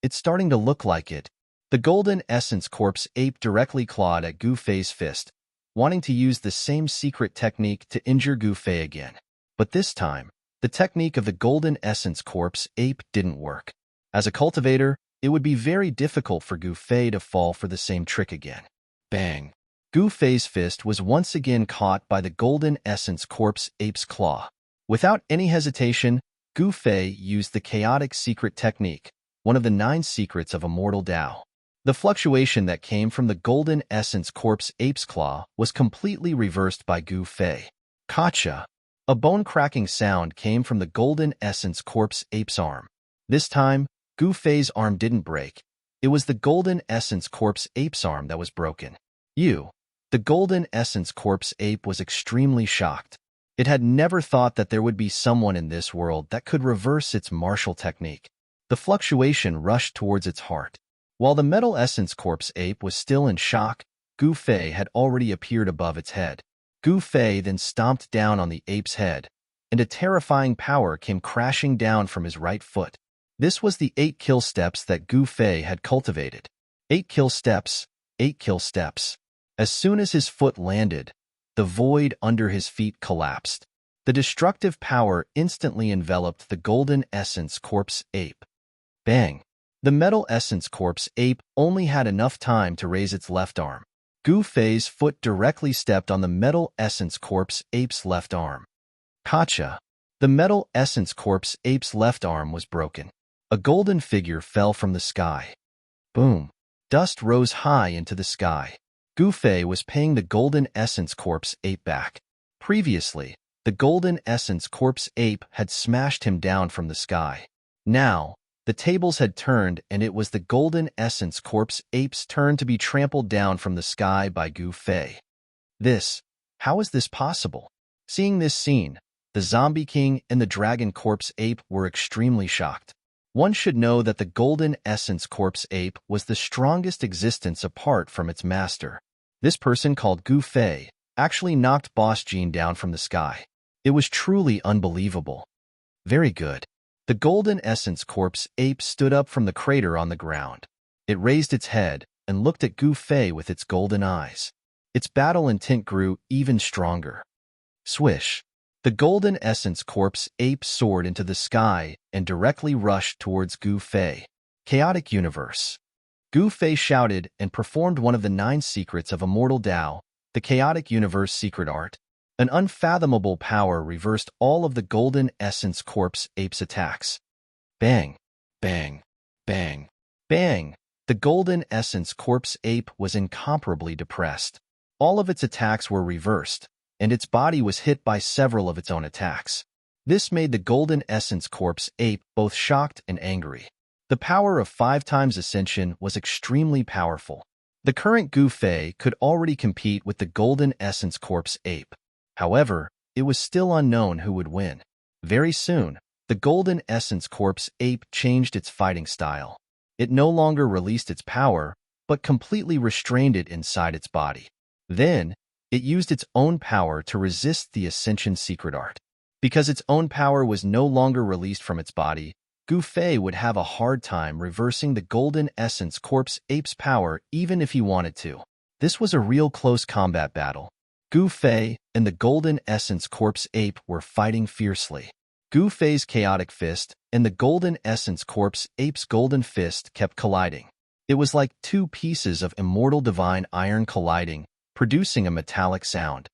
It's starting to look like it. The Golden Essence Corpse ape directly clawed at Gu Fei's fist, wanting to use the same secret technique to injure Gu Fei again. But this time, the technique of the golden essence corpse ape didn't work. As a cultivator, it would be very difficult for Gu Fei to fall for the same trick again. Bang! Gu Fei's fist was once again caught by the golden essence corpse ape's claw. Without any hesitation, Gu Fei used the chaotic secret technique, one of the 9 secrets of immortal Tao. The fluctuation that came from the golden essence corpse ape's claw was completely reversed by Gu Fei. Gotcha! A bone-cracking sound came from the golden essence corpse ape's arm. This time, Gu Fei's arm didn't break. It was the golden essence corpse ape's arm that was broken. The golden essence corpse ape was extremely shocked. It had never thought that there would be someone in this world that could reverse its martial technique. The fluctuation rushed towards its heart. While the metal essence corpse ape was still in shock, Gu Fei had already appeared above its head. Gu Fei then stomped down on the ape's head, and a terrifying power came crashing down from his right foot. This was the 8 kill steps that Gu Fei had cultivated. 8 kill steps, 8 kill steps. As soon as his foot landed, the void under his feet collapsed. The destructive power instantly enveloped the golden essence corpse ape. Bang! The metal essence corpse ape only had enough time to raise its left arm. Gu Fei's foot directly stepped on the metal essence corpse ape's left arm. Gotcha! The metal essence corpse ape's left arm was broken. A golden figure fell from the sky. Boom! Dust rose high into the sky. Gu Fei was paying the golden essence corpse ape back. Previously, the golden essence corpse ape had smashed him down from the sky. Now, the tables had turned and it was the golden essence corpse ape's turn to be trampled down from the sky by Gu Fei. How is this possible? Seeing this scene, the Zombie King and the Dragon Corpse Ape were extremely shocked. One should know that the golden essence corpse ape was the strongest existence apart from its master. This person, called Gu Fei, actually knocked Boss Jean down from the sky. It was truly unbelievable. Very good. The golden essence corpse ape stood up from the crater on the ground. It raised its head and looked at Gu Fei with its golden eyes. Its battle intent grew even stronger. Swish! The golden essence corpse ape soared into the sky and directly rushed towards Gu Fei. Chaotic universe. Gu Fei shouted and performed one of the 9 secrets of immortal Tao, the chaotic universe secret art. An unfathomable power reversed all of the golden essence corpse ape's attacks. Bang! Bang! Bang! Bang! The golden essence corpse ape was incomparably depressed. All of its attacks were reversed, and its body was hit by several of its own attacks. This made the golden essence corpse ape both shocked and angry. The power of 5 times ascension was extremely powerful. The current Gu Fei could already compete with the golden essence corpse ape. However, it was still unknown who would win. Very soon, the golden essence corpse ape changed its fighting style. It no longer released its power, but completely restrained it inside its body. Then, it used its own power to resist the Ascension secret art. Because its own power was no longer released from its body, Gu Fei would have a hard time reversing the golden essence corpse ape's power even if he wanted to. This was a real close combat battle. Gu Fei and the golden essence corpse ape were fighting fiercely. Gu Fei's chaotic fist and the golden essence corpse ape's golden fist kept colliding. It was like 2 pieces of immortal divine iron colliding, producing a metallic sound.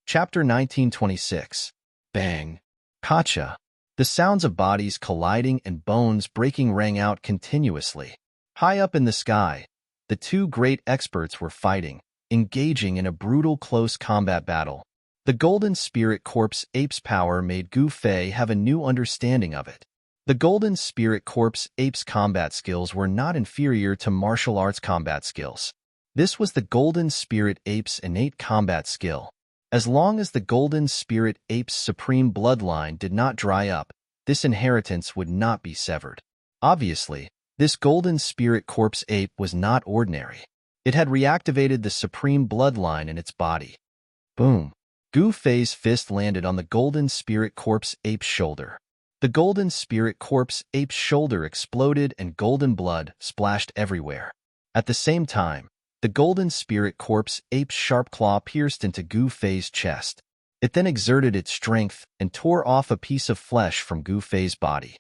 Chapter 1926. Bang! Gotcha! The sounds of bodies colliding and bones breaking rang out continuously. High up in the sky, the 2 great experts were fighting, engaging in a brutal close combat battle. The golden spirit corpse ape's power made Gu Fei have a new understanding of it. The golden spirit corpse ape's combat skills were not inferior to martial arts combat skills. This was the golden spirit ape's innate combat skill. As long as the golden spirit ape's supreme bloodline did not dry up, this inheritance would not be severed. Obviously, this golden spirit corpse ape was not ordinary. It had reactivated the supreme bloodline in its body. Boom! Gu Fei's fist landed on the golden spirit corpse ape's shoulder. The golden spirit corpse ape's shoulder exploded and golden blood splashed everywhere. At the same time, the golden spirit corpse ape's sharp claw pierced into Gu Fei's chest. It then exerted its strength and tore off a piece of flesh from Gu Fei's body.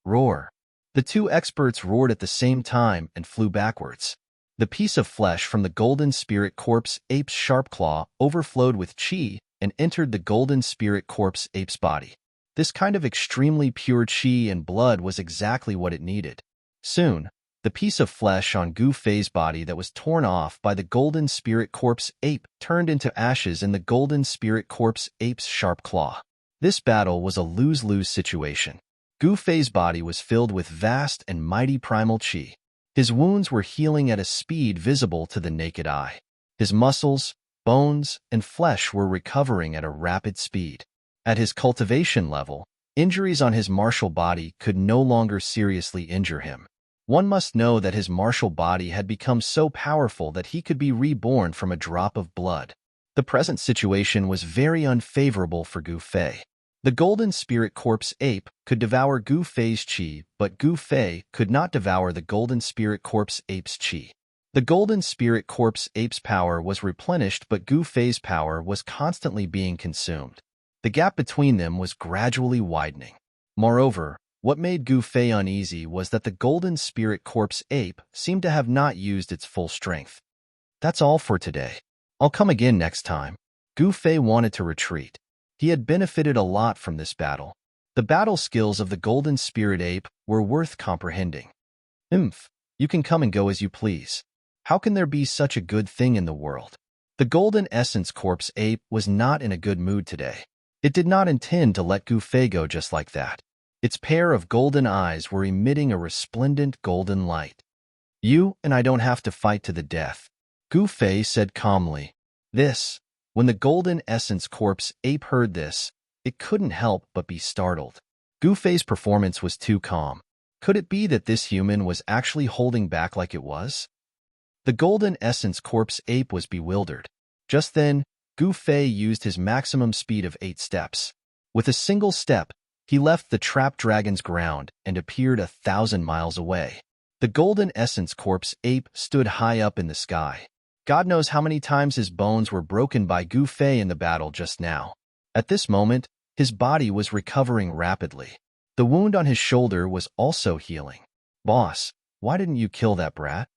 Roar! The two experts roared at the same time and flew backwards. The piece of flesh from the golden spirit corpse ape's sharp claw overflowed with qi and entered the golden spirit corpse ape's body. This kind of extremely pure qi and blood was exactly what it needed. Soon, the piece of flesh on Gu Fei's body that was torn off by the golden spirit corpse ape turned into ashes in the golden spirit corpse ape's sharp claw. This battle was a lose-lose situation. Gu Fei's body was filled with vast and mighty primal qi. His wounds were healing at a speed visible to the naked eye. His muscles, bones, and flesh were recovering at a rapid speed. At his cultivation level, injuries on his martial body could no longer seriously injure him. One must know that his martial body had become so powerful that he could be reborn from a drop of blood. The present situation was very unfavorable for Gu Fei. The golden spirit corpse ape could devour Gu Fei's qi, but Gu Fei could not devour the golden spirit corpse ape's qi. The golden spirit corpse ape's power was replenished, but Gu Fei's power was constantly being consumed. The gap between them was gradually widening. Moreover, what made Gu Fei uneasy was that the golden spirit corpse ape seemed to have not used its full strength. That's all for today. I'll come again next time. Gu Fei wanted to retreat. He had benefited a lot from this battle. The battle skills of the golden spirit ape were worth comprehending. You can come and go as you please. How can there be such a good thing in the world? The golden essence corpse ape was not in a good mood today. It did not intend to let Gu Fei go just like that. Its pair of golden eyes were emitting a resplendent golden light. You and I don't have to fight to the death, Gu Fei said calmly. When the golden essence corpse ape heard this, it couldn't help but be startled. Gu Fei's performance was too calm. Could it be that this human was actually holding back like it was? The golden essence corpse ape was bewildered. Just then, Gu Fei used his maximum speed of 8 steps. With a single step, he left the trapped dragon's ground and appeared 1,000 miles away. The golden essence corpse ape stood high up in the sky. God knows how many times his bones were broken by Gu Fei in the battle just now. At this moment, his body was recovering rapidly. The wound on his shoulder was also healing. Boss, why didn't you kill that brat?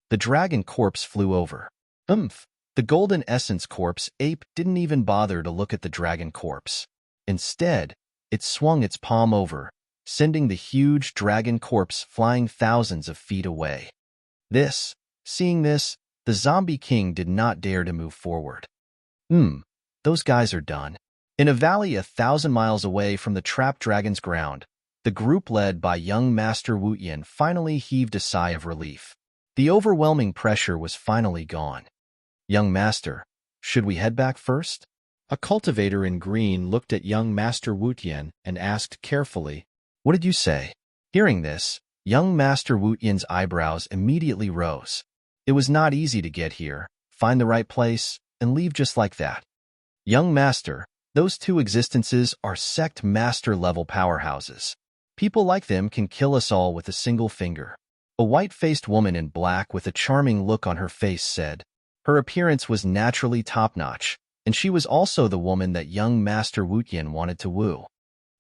The dragon corpse flew over. The golden essence corpse ape didn't even bother to look at the dragon corpse. Instead, it swung its palm over, sending the huge dragon corpse flying thousands of feet away. Seeing this, the zombie king did not dare to move forward. Those guys are done. In a valley 1,000 miles away from the trapped dragon's ground, the group led by young Master Wu Yin finally heaved a sigh of relief. The overwhelming pressure was finally gone. Young Master, should we head back first? A cultivator in green looked at young Master Wu Tian and asked carefully, What did you say? Hearing this, young Master Wu Yin's eyebrows immediately rose. It was not easy to get here, find the right place, and leave just like that. Young Master, those two existences are sect master-level powerhouses. People like them can kill us all with a single finger. A white-faced woman in black with a charming look on her face said. Her appearance was naturally top-notch, and she was also the woman that young Master Wu Tian wanted to woo.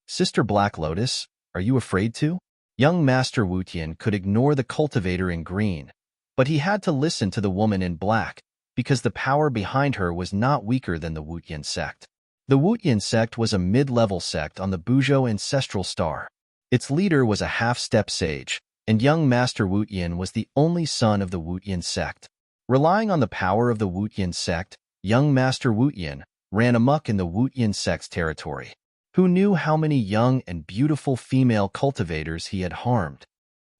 Sister Black Lotus, are you afraid to? Young Master Wu Tian could ignore the cultivator in green, but he had to listen to the woman in black because the power behind her was not weaker than the Wu Tian sect. The Wu Tian sect was a mid-level sect on the Buzhou ancestral star. Its leader was a half-step sage, and young Master Wu Tian was the only son of the Wu Tian sect. Relying on the power of the Wu Tian sect, young Master Wu Tian ran amok in the Wu Tian sect's territory. Who knew how many young and beautiful female cultivators he had harmed?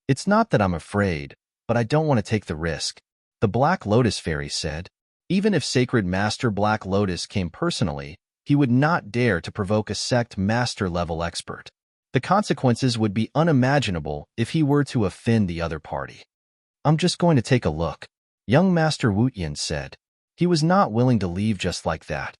It's not that I'm afraid, but I don't want to take the risk, the Black Lotus Fairy said. Even if Sacred Master Black Lotus came personally, he would not dare to provoke a sect master-level expert. The consequences would be unimaginable if he were to offend the other party. I'm just going to take a look, young Master Wu Tian said. He was not willing to leave just like that.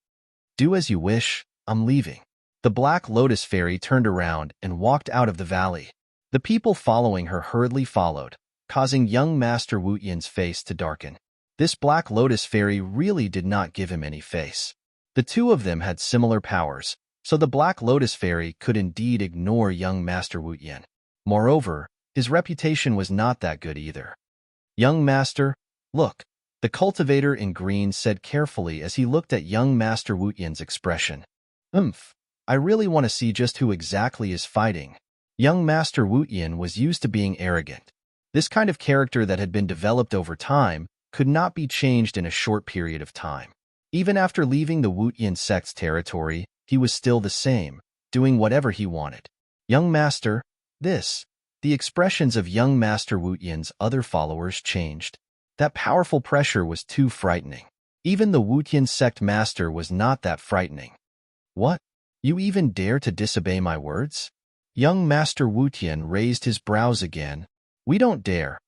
Do as you wish, I'm leaving. The Black Lotus Fairy turned around and walked out of the valley. The people following her hurriedly followed. causing young Master Wu Yin's face to darken. This Black Lotus Fairy really did not give him any face. The two of them had similar powers, so the Black Lotus Fairy could indeed ignore young Master Wu Yin. Moreover, his reputation was not that good either. "Young Master, look," the cultivator in green said carefully as he looked at young Master Wu Yin's expression. I really want to see just who exactly is fighting." Young Master Wu Yin was used to being arrogant. This kind of character that had been developed over time could not be changed in a short period of time. Even after leaving the Wu Yin sect's territory, he was still the same, doing whatever he wanted. "Young Master, this." The expressions of young Master Wu Yin's other followers changed. That powerful pressure was too frightening. Even the Wu Yin sect master was not that frightening. "What? You even dare to disobey my words?" Young Master Wu Yin raised his brows again. We don't dare.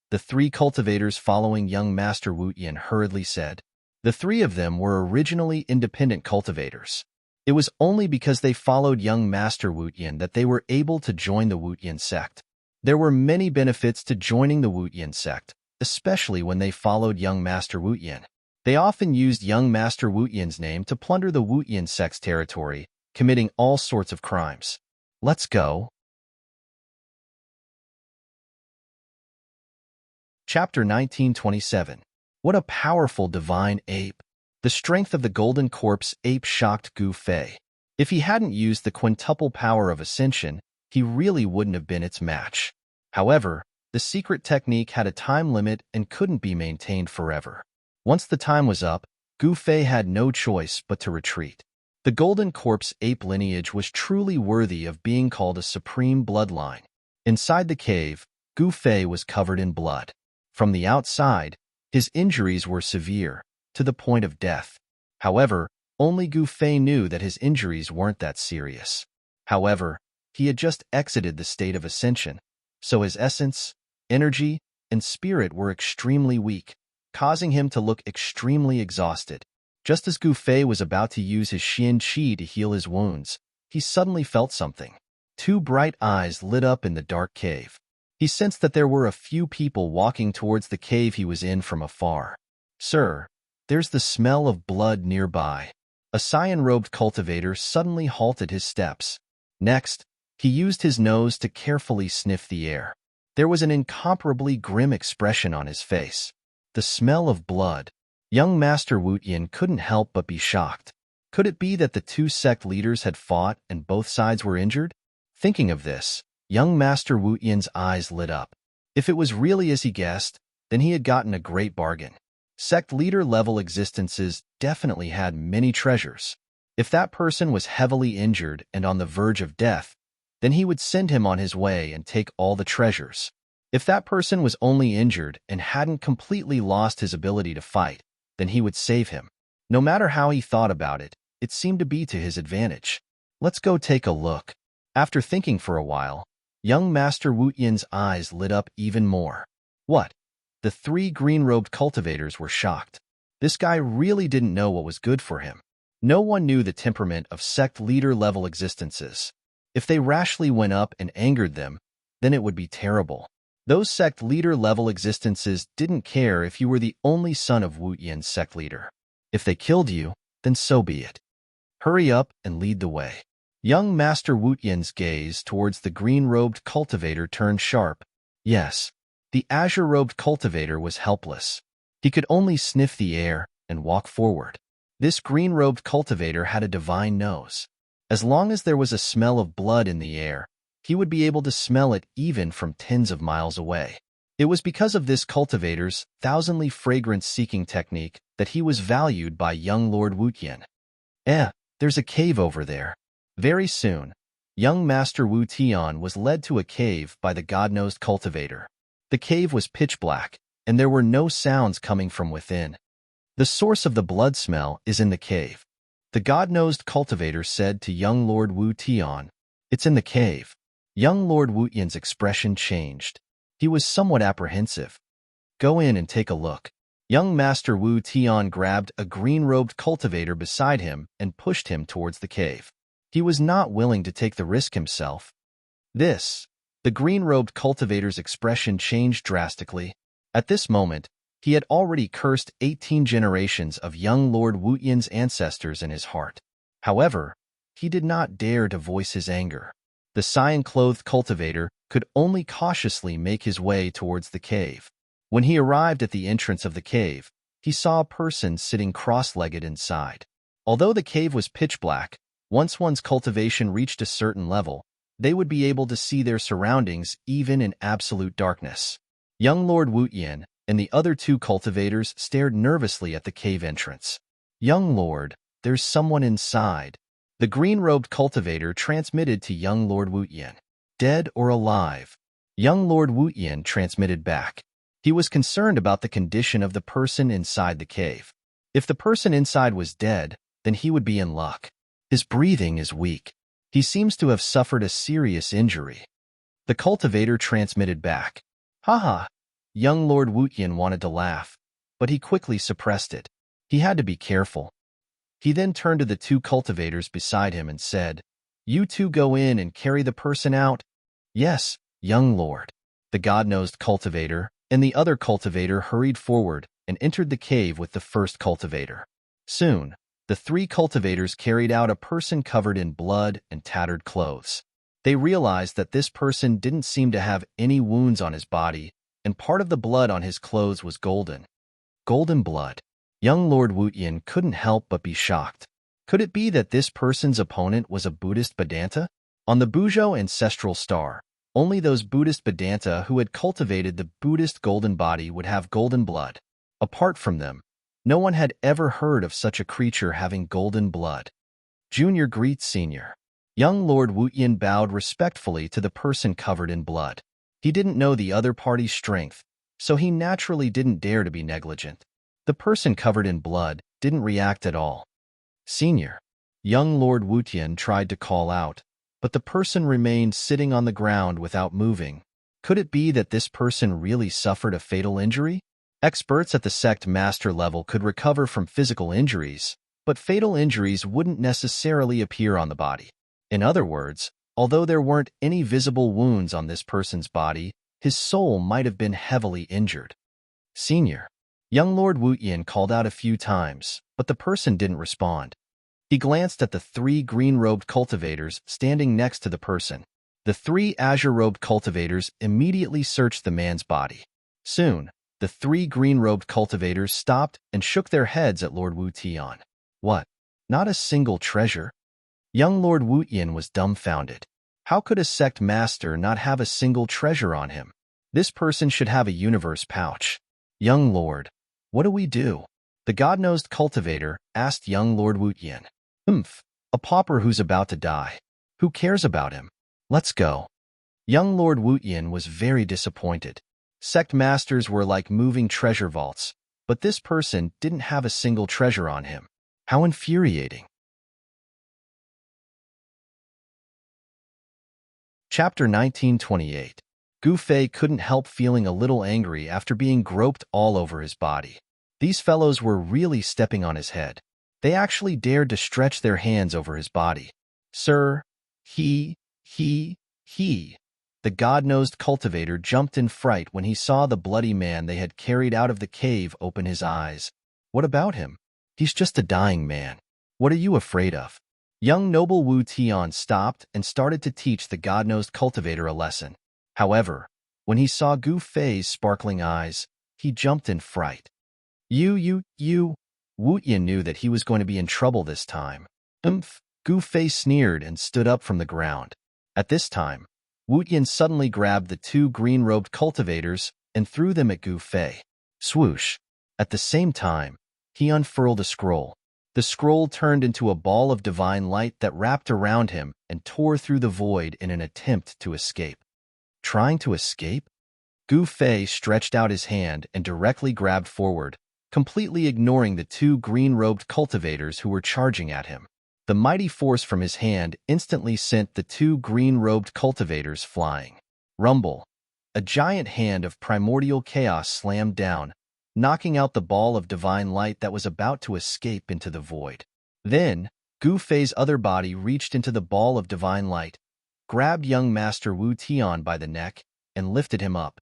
The three cultivators following young Master Wu Yin hurriedly said. The three of them were originally independent cultivators. It was only because they followed young Master Wu Yin that they were able to join the Wu Yin sect. There were many benefits to joining the Wu Yin sect, especially when they followed young Master Wu Yin. They often used young Master Wu Yin's name to plunder the Wu Yin sect's territory, committing all sorts of crimes. Let's go. Chapter 1927. What a powerful divine ape! The strength of the golden corpse ape shocked Gu Fei. If he hadn't used the quintuple power of ascension, he really wouldn't have been its match. However, the secret technique had a time limit and couldn't be maintained forever. Once the time was up, Gu Fei had no choice but to retreat. The golden corpse ape lineage was truly worthy of being called a supreme bloodline. Inside the cave, Gu Fei was covered in blood. From the outside, his injuries were severe, to the point of death. However, only Gu Fei knew that his injuries weren't that serious. However, he had just exited the state of ascension, so his essence, energy, and spirit were extremely weak, causing him to look extremely exhausted. Just as Gu Fei was about to use his Xian Qi to heal his wounds, he suddenly felt something. Two bright eyes lit up in the dark cave. He sensed that there were a few people walking towards the cave he was in from afar. "Sir, there's the smell of blood nearby." A cyan-robed cultivator suddenly halted his steps. Next, he used his nose to carefully sniff the air. There was an incomparably grim expression on his face. The smell of blood. Young Master Wu Yin couldn't help but be shocked. Could it be that the two sect leaders had fought and both sides were injured? Thinking of this, young Master Wu Yin's eyes lit up. If it was really as he guessed, then he had gotten a great bargain. Sect leader-level existences definitely had many treasures. If that person was heavily injured and on the verge of death, then he would send him on his way and take all the treasures. If that person was only injured and hadn't completely lost his ability to fight, then he would save him. No matter how he thought about it, it seemed to be to his advantage. Let's go take a look. After thinking for a while, young Master Wu Yin's eyes lit up even more. What? The three green-robed cultivators were shocked. This guy really didn't know what was good for him. No one knew the temperament of sect leader-level existences. If they rashly went up and angered them, then it would be terrible. Those sect leader-level existences didn't care if you were the only son of Wu Yin's sect leader. If they killed you, then so be it. Hurry up and lead the way. Young Master Wu Yin's gaze towards the green-robed cultivator turned sharp. Yes, the azure-robed cultivator was helpless. He could only sniff the air and walk forward. This green-robed cultivator had a divine nose. As long as there was a smell of blood in the air, he would be able to smell it even from tens of miles away. It was because of this cultivator's thousandly fragrance-seeking technique that he was valued by young Lord Wu Yin. There's a cave over there. Very soon, young Master Wu Tian was led to a cave by the god-nosed cultivator. The cave was pitch black, and there were no sounds coming from within. The source of the blood smell is in the cave. The god-nosed cultivator said to young Lord Wu Tian, "It's in the cave." Young Lord Wu Yin's expression changed. He was somewhat apprehensive. "Go in and take a look." Young Master Wu Tian grabbed a green-robed cultivator beside him and pushed him towards the cave. He was not willing to take the risk himself. This The green-robed cultivator's expression changed drastically. At this moment, he had already cursed 18 generations of young Lord Wutian's ancestors in his heart. However, he did not dare to voice his anger. The cyan-clothed cultivator could only cautiously make his way towards the cave. When he arrived at the entrance of the cave, he saw a person sitting cross-legged inside. Although the cave was pitch black, once one's cultivation reached a certain level, they would be able to see their surroundings even in absolute darkness. Young Lord Wutian and the other two cultivators stared nervously at the cave entrance. "Young Lord, there's someone inside," the green-robed cultivator transmitted to young Lord Wutian. "Dead or alive?" Young Lord Wutian transmitted back. He was concerned about the condition of the person inside the cave. If the person inside was dead, then he would be in luck. His breathing is weak. He seems to have suffered a serious injury. The cultivator transmitted back. "Haha." Young Lord Wutian wanted to laugh, but he quickly suppressed it. He had to be careful. He then turned to the two cultivators beside him and said, "You two go in and carry the person out." "Yes, young lord." The god-nosed cultivator and the other cultivator hurried forward and entered the cave with the first cultivator. Soon, the three cultivators carried out a person covered in blood and tattered clothes. They realized that this person didn't seem to have any wounds on his body, and part of the blood on his clothes was golden. Golden blood. Young Lord Wutian couldn't help but be shocked. Could it be that this person's opponent was a Buddhist Vedanta? On the Buzhou ancestral star, only those Buddhist Vedanta who had cultivated the Buddhist golden body would have golden blood. Apart from them, no one had ever heard of such a creature having golden blood. Junior greets senior. Young Lord Wutian bowed respectfully to the person covered in blood. He didn't know the other party's strength, so he naturally didn't dare to be negligent. The person covered in blood didn't react at all. "Senior." Young Lord Wutian tried to call out, but the person remained sitting on the ground without moving. Could it be that this person really suffered a fatal injury? Experts at the sect master level could recover from physical injuries, but fatal injuries wouldn't necessarily appear on the body. In other words, although there weren't any visible wounds on this person's body, his soul might have been heavily injured. "Senior." Young Lord Wutian called out a few times, but the person didn't respond. He glanced at the three green-robed cultivators standing next to the person. The three azure-robed cultivators immediately searched the man's body. Soon, the three green-robed cultivators stopped and shook their heads at Lord Wutian. "What? Not a single treasure?" Young Lord Wutian was dumbfounded. How could a sect master not have a single treasure on him? This person should have a universe pouch. "Young Lord, what do we do?" The god-nosed cultivator asked young Lord Wutian. A pauper who's about to die. Who cares about him? Let's go." Young Lord Wutian was very disappointed. Sect masters were like moving treasure vaults, but this person didn't have a single treasure on him. How infuriating. Chapter 1928. Gu Fei couldn't help feeling a little angry after being groped all over his body. These fellows were really stepping on his head. They actually dared to stretch their hands over his body. "Sir, he. The god-nosed cultivator jumped in fright when he saw the bloody man they had carried out of the cave open his eyes. "What about him? He's just a dying man. What are you afraid of?" Young noble Wu Tian stopped and started to teach the god-nosed cultivator a lesson. However, when he saw Gu Fei's sparkling eyes, he jumped in fright. You. Wu Tian knew that he was going to be in trouble this time. Gu Fei sneered and stood up from the ground. At this time, Wu Tian suddenly grabbed the two green-robed cultivators and threw them at Gu Fei. Swoosh! At the same time, he unfurled a scroll. The scroll turned into a ball of divine light that wrapped around him and tore through the void in an attempt to escape. Trying to escape? Gu Fei stretched out his hand and directly grabbed forward, completely ignoring the two green-robed cultivators who were charging at him. The mighty force from his hand instantly sent the two green-robed cultivators flying. Rumble! A giant hand of primordial chaos slammed down, knocking out the ball of divine light that was about to escape into the void. Then, Gu Fei's other body reached into the ball of divine light, grabbed young Master Wu Tian by the neck and lifted him up.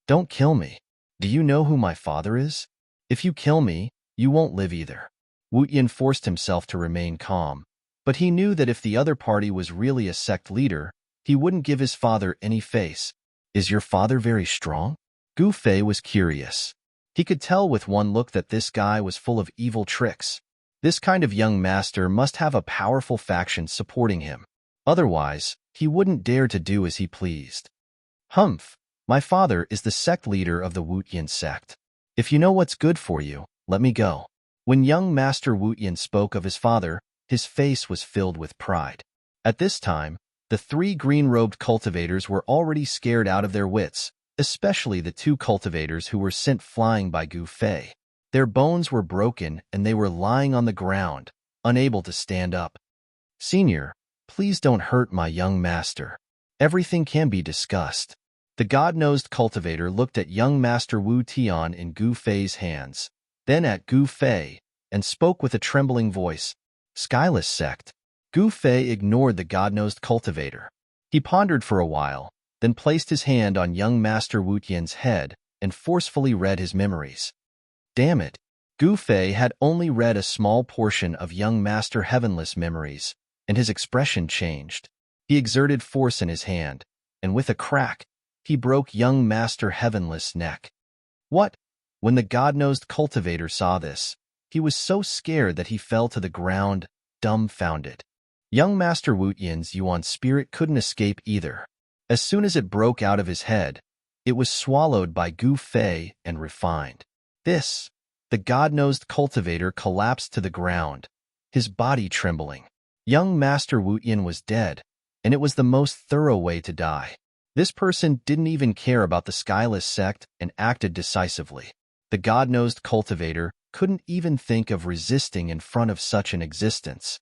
"Don't kill me. Do you know who my father is? If you kill me, you won't live either." Wu Tian forced himself to remain calm, but he knew that if the other party was really a sect leader, he wouldn't give his father any face. "Is your father very strong?" Gu Fei was curious. He could tell with one look that this guy was full of evil tricks. This kind of young master must have a powerful faction supporting him. Otherwise, he wouldn't dare to do as he pleased. "Humph, my father is the sect leader of the Wutian sect. If you know what's good for you, let me go." When young Master Wutian spoke of his father, his face was filled with pride. At this time, the 3 green-robed cultivators were already scared out of their wits, especially the 2 cultivators who were sent flying by Gu Fei. Their bones were broken and they were lying on the ground, unable to stand up. "Senior, please don't hurt my young master. Everything can be discussed." The god-nosed cultivator looked at young Master Wu Tian in Gu Fei's hands, then at Gu Fei, and spoke with a trembling voice. "Skyless sect." Gu Fei ignored the god-nosed cultivator. He pondered for a while, then placed his hand on young Master Wu Tian's head and forcefully read his memories. Damn it! Gu Fei had only read a small portion of young Master Heavenless memories, and his expression changed. He exerted force in his hand, and with a crack, he broke young Master Heavenless' neck. What? When the god-nosed cultivator saw this, he was so scared that he fell to the ground, dumbfounded. Young Master Wu Tian's Yuan spirit couldn't escape either. As soon as it broke out of his head, it was swallowed by Gu Fei and refined. The god-nosed cultivator collapsed to the ground, his body trembling. Young Master Wu Tian was dead, and it was the most thorough way to die. This person didn't even care about the Skyless sect and acted decisively. The god-nosed cultivator couldn't even think of resisting in front of such an existence.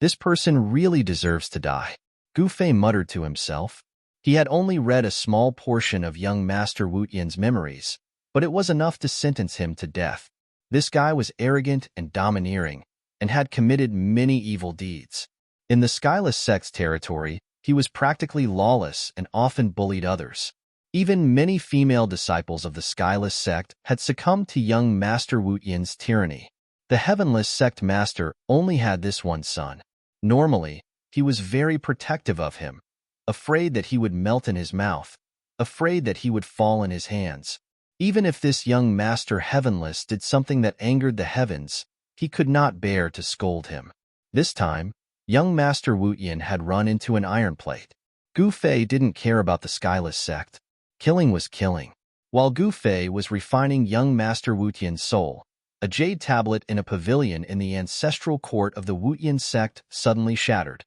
This person really deserves to die, Gu Fei muttered to himself. He had only read a small portion of young Master Wu Tian's memories, but it was enough to sentence him to death. This guy was arrogant and domineering, and had committed many evil deeds. In the Skyless sect's territory, he was practically lawless and often bullied others. Even many female disciples of the Skyless sect had succumbed to young Master Wu Tian's tyranny. The Heavenless sect master only had this one son. Normally, he was very protective of him, afraid that he would melt in his mouth, afraid that he would fall in his hands. Even if this young Master Heavenless did something that angered the heavens, he could not bear to scold him. This time, young Master Wu Tian had run into an iron plate. Gu Fei didn't care about the Skyless sect. Killing was killing. While Gu Fei was refining young Master Wu Tian's soul, a jade tablet in a pavilion in the ancestral court of the Wu Tian sect suddenly shattered.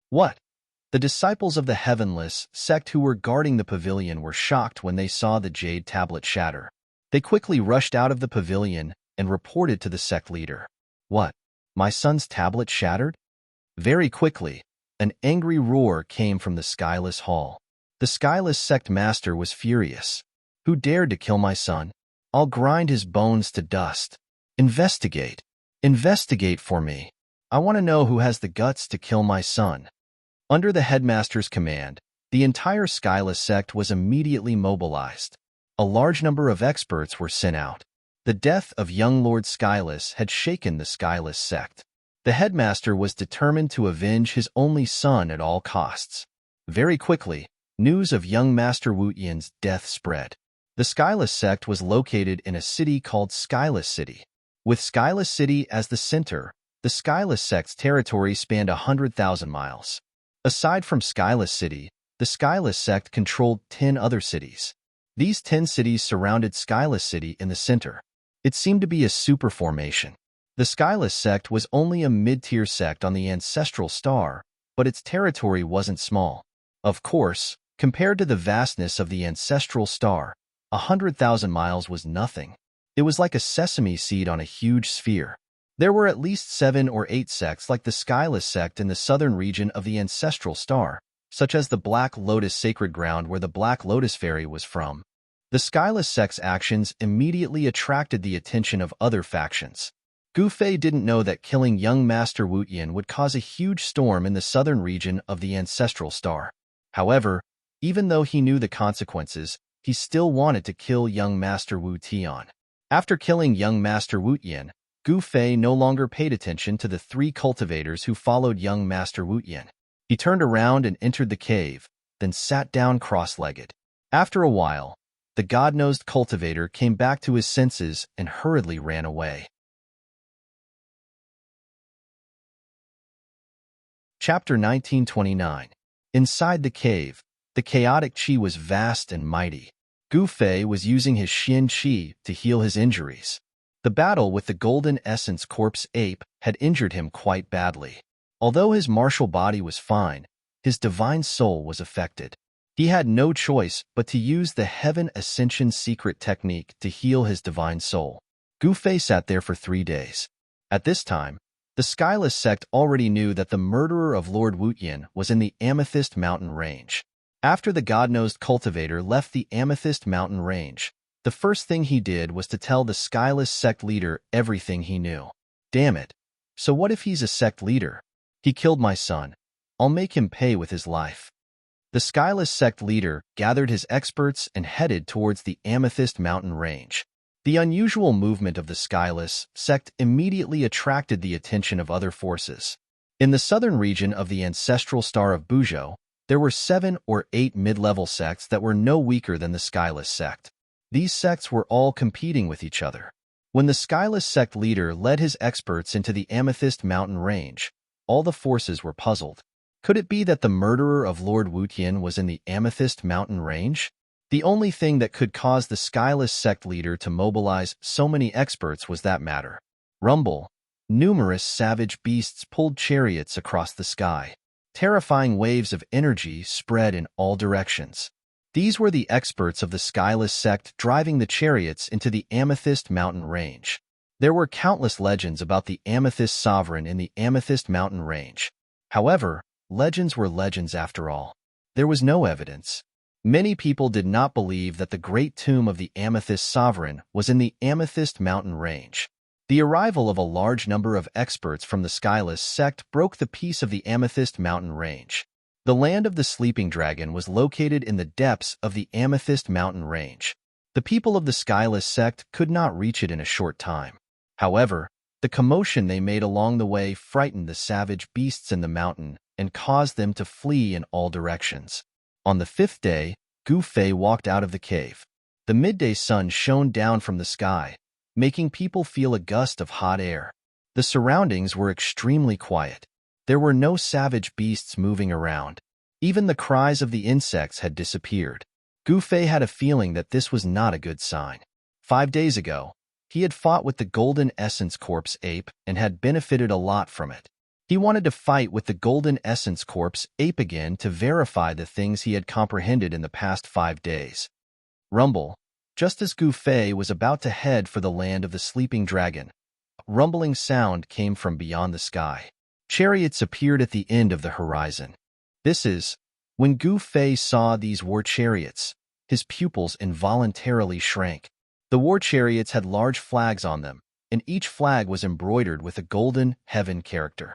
What? The disciples of the Heavenless sect who were guarding the pavilion were shocked when they saw the jade tablet shatter. They quickly rushed out of the pavilion and reported to the sect leader. What? My son's tablet shattered? Very quickly, an angry roar came from the Skyless Hall. The Skyless sect master was furious. Who dared to kill my son? I'll grind his bones to dust. Investigate. Investigate for me. I want to know who has the guts to kill my son. Under the headmaster's command, the entire Skyless sect was immediately mobilized. A large number of experts were sent out. The death of young Lord Skyless had shaken the Skyless sect. The headmaster was determined to avenge his only son at all costs. Very quickly, news of young Master Wu Tian's death spread. The Skyless sect was located in a city called Skyless City. With Skyless City as the center, the Skyless sect's territory spanned 100,000 miles. Aside from Skyless City, the Skyless sect controlled 10 other cities. These 10 cities surrounded Skyless City in the center. It seemed to be a super formation. The Skyless sect was only a mid-tier sect on the ancestral star, but its territory wasn't small. Of course, compared to the vastness of the ancestral star, 100,000 miles was nothing. It was like a sesame seed on a huge sphere. There were at least 7 or 8 sects like the Skyless sect in the southern region of the ancestral star, such as the Black Lotus Sacred Ground where the Black Lotus Fairy was from. The Skyless sect's actions immediately attracted the attention of other factions. Gu Fei didn't know that killing young Master Wu Tian would cause a huge storm in the southern region of the ancestral star. However, even though he knew the consequences, he still wanted to kill young Master Wu Tian. After killing young Master Wu Tian, Gu Fei no longer paid attention to the three cultivators who followed young Master Wu Tian. He turned around and entered the cave, then sat down cross-legged. After a while, the god-nosed cultivator came back to his senses and hurriedly ran away. Chapter 1929. Inside the cave, the chaotic qi was vast and mighty. Gu Fei was using his Xian qi to heal his injuries. The battle with the golden essence corpse ape had injured him quite badly. Although his martial body was fine, his divine soul was affected. He had no choice but to use the Heaven Ascension secret technique to heal his divine soul. Gu Fei sat there for 3 days. At this time, the Skyless sect already knew that the murderer of Lord Wutian was in the Amethyst Mountain Range. After the god-nosed cultivator left the Amethyst Mountain Range, the first thing he did was to tell the Skyless sect leader everything he knew. Damn it. So what if he's a sect leader? He killed my son. I'll make him pay with his life. The Skyless sect leader gathered his experts and headed towards the Amethyst Mountain Range. The unusual movement of the Skyless sect immediately attracted the attention of other forces. In the southern region of the ancestral star of Buzhou, there were 7 or 8 mid-level sects that were no weaker than the Skyless sect. These sects were all competing with each other. When the Skyless sect leader led his experts into the Amethyst Mountain Range, all the forces were puzzled. Could it be that the murderer of Lord Wutian was in the Amethyst Mountain Range? The only thing that could cause the Skyless sect leader to mobilize so many experts was that matter. Rumble. Numerous savage beasts pulled chariots across the sky. Terrifying waves of energy spread in all directions. These were the experts of the Skyless sect driving the chariots into the Amethyst Mountain Range. There were countless legends about the Amethyst Sovereign in the Amethyst Mountain Range. However, legends were legends after all. There was no evidence. Many people did not believe that the great tomb of the Amethyst Sovereign was in the Amethyst Mountain Range. The arrival of a large number of experts from the Skyless sect broke the peace of the Amethyst Mountain Range. The land of the Sleeping Dragon was located in the depths of the Amethyst Mountain Range. The people of the Skyless sect could not reach it in a short time. However, the commotion they made along the way frightened the savage beasts in the mountain and caused them to flee in all directions. On the 5th day, Gu Fei walked out of the cave. The midday sun shone down from the sky, making people feel a gust of hot air. The surroundings were extremely quiet. There were no savage beasts moving around. Even the cries of the insects had disappeared. Gu Fei had a feeling that this was not a good sign. 5 days ago, he had fought with the Golden Essence Corpse ape and had benefited a lot from it. He wanted to fight with the Golden Essence Corpse ape again to verify the things he had comprehended in the past 5 days. Rumble. Just as Gu Fei was about to head for the land of the Sleeping Dragon, a rumbling sound came from beyond the sky. Chariots appeared at the end of the horizon. When Gu Fei saw these war chariots, his pupils involuntarily shrank. The war chariots had large flags on them, and each flag was embroidered with a golden heaven character.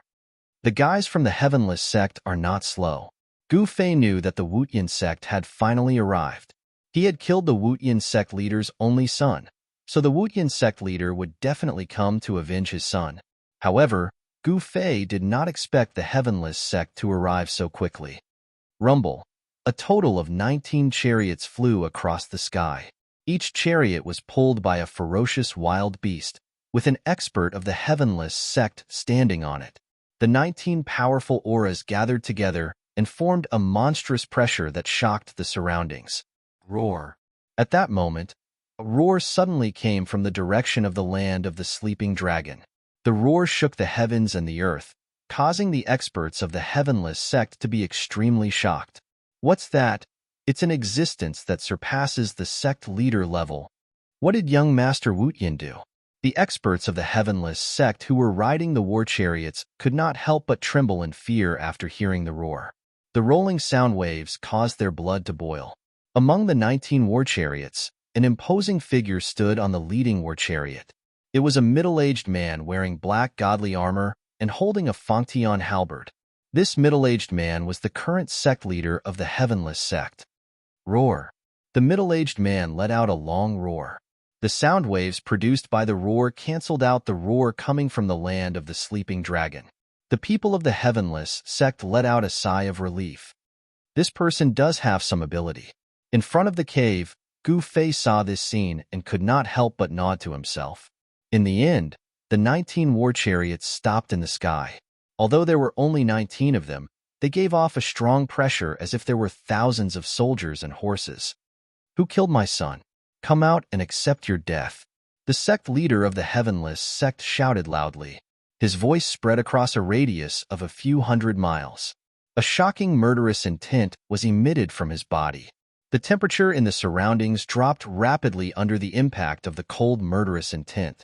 The guys from the Heavenless sect are not slow. Gu Fei knew that the Wutian sect had finally arrived. He had killed the Wutian sect leader's only son, so the Wutian sect leader would definitely come to avenge his son. However, Gu Fei did not expect the Heavenless sect to arrive so quickly. Rumble. A total of 19 chariots flew across the sky. Each chariot was pulled by a ferocious wild beast, with an expert of the Heavenless sect standing on it. The 19 powerful auras gathered together and formed a monstrous pressure that shocked the surroundings. Roar. At that moment, a roar suddenly came from the direction of the land of the Sleeping Dragon. The roar shook the heavens and the earth, causing the experts of the Heavenless sect to be extremely shocked. What's that? It's an existence that surpasses the sect leader level. What did young Master Wutian do? The experts of the Heavenless sect who were riding the war chariots could not help but tremble in fear after hearing the roar. The rolling sound waves caused their blood to boil. Among the 19 war chariots, an imposing figure stood on the leading war chariot. It was a middle-aged man wearing black godly armor and holding a Fangtian halberd. This middle-aged man was the current sect leader of the Heavenless sect. Roar. The middle-aged man let out a long roar. The sound waves produced by the roar canceled out the roar coming from the land of the sleeping dragon. The people of the Heavenless sect let out a sigh of relief. This person does have some ability. In front of the cave, Gu Fei saw this scene and could not help but nod to himself. In the end, the 19 war chariots stopped in the sky. Although there were only 19 of them, they gave off a strong pressure as if there were thousands of soldiers and horses. Who killed my son? Come out and accept your death. The sect leader of the Heavenless sect shouted loudly. His voice spread across a radius of a few hundred miles. A shocking murderous intent was emitted from his body. The temperature in the surroundings dropped rapidly under the impact of the cold murderous intent.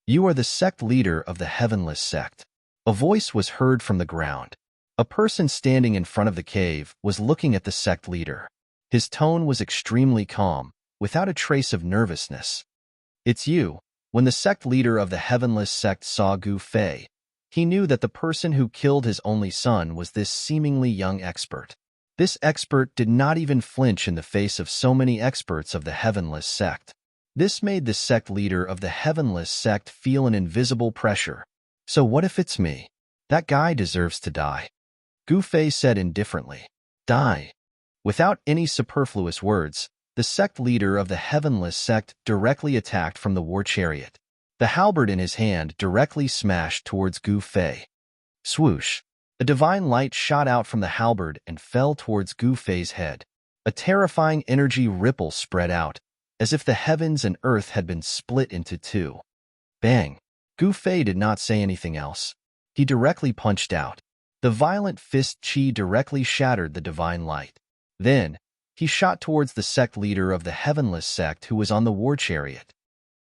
You are the sect leader of the Heavenless sect. A voice was heard from the ground. A person standing in front of the cave was looking at the sect leader. His tone was extremely calm, without a trace of nervousness. It's you. When the sect leader of the Heavenless sect saw Gu Fei, he knew that the person who killed his only son was this seemingly young expert. This expert did not even flinch in the face of so many experts of the Heavenless sect. This made the sect leader of the Heavenless sect feel an invisible pressure. So what if it's me? That guy deserves to die. Gu Fei said indifferently. Die. Without any superfluous words, the sect leader of the Heavenless sect directly attacked from the war chariot. The halberd in his hand directly smashed towards Gu Fei. Swoosh! A divine light shot out from the halberd and fell towards Gu Fei's head. A terrifying energy ripple spread out, as if the heavens and earth had been split into two. Bang! Gu Fei did not say anything else. He directly punched out. The violent fist chi directly shattered the divine light. Then, he shot towards the sect leader of the Heavenless sect who was on the war chariot.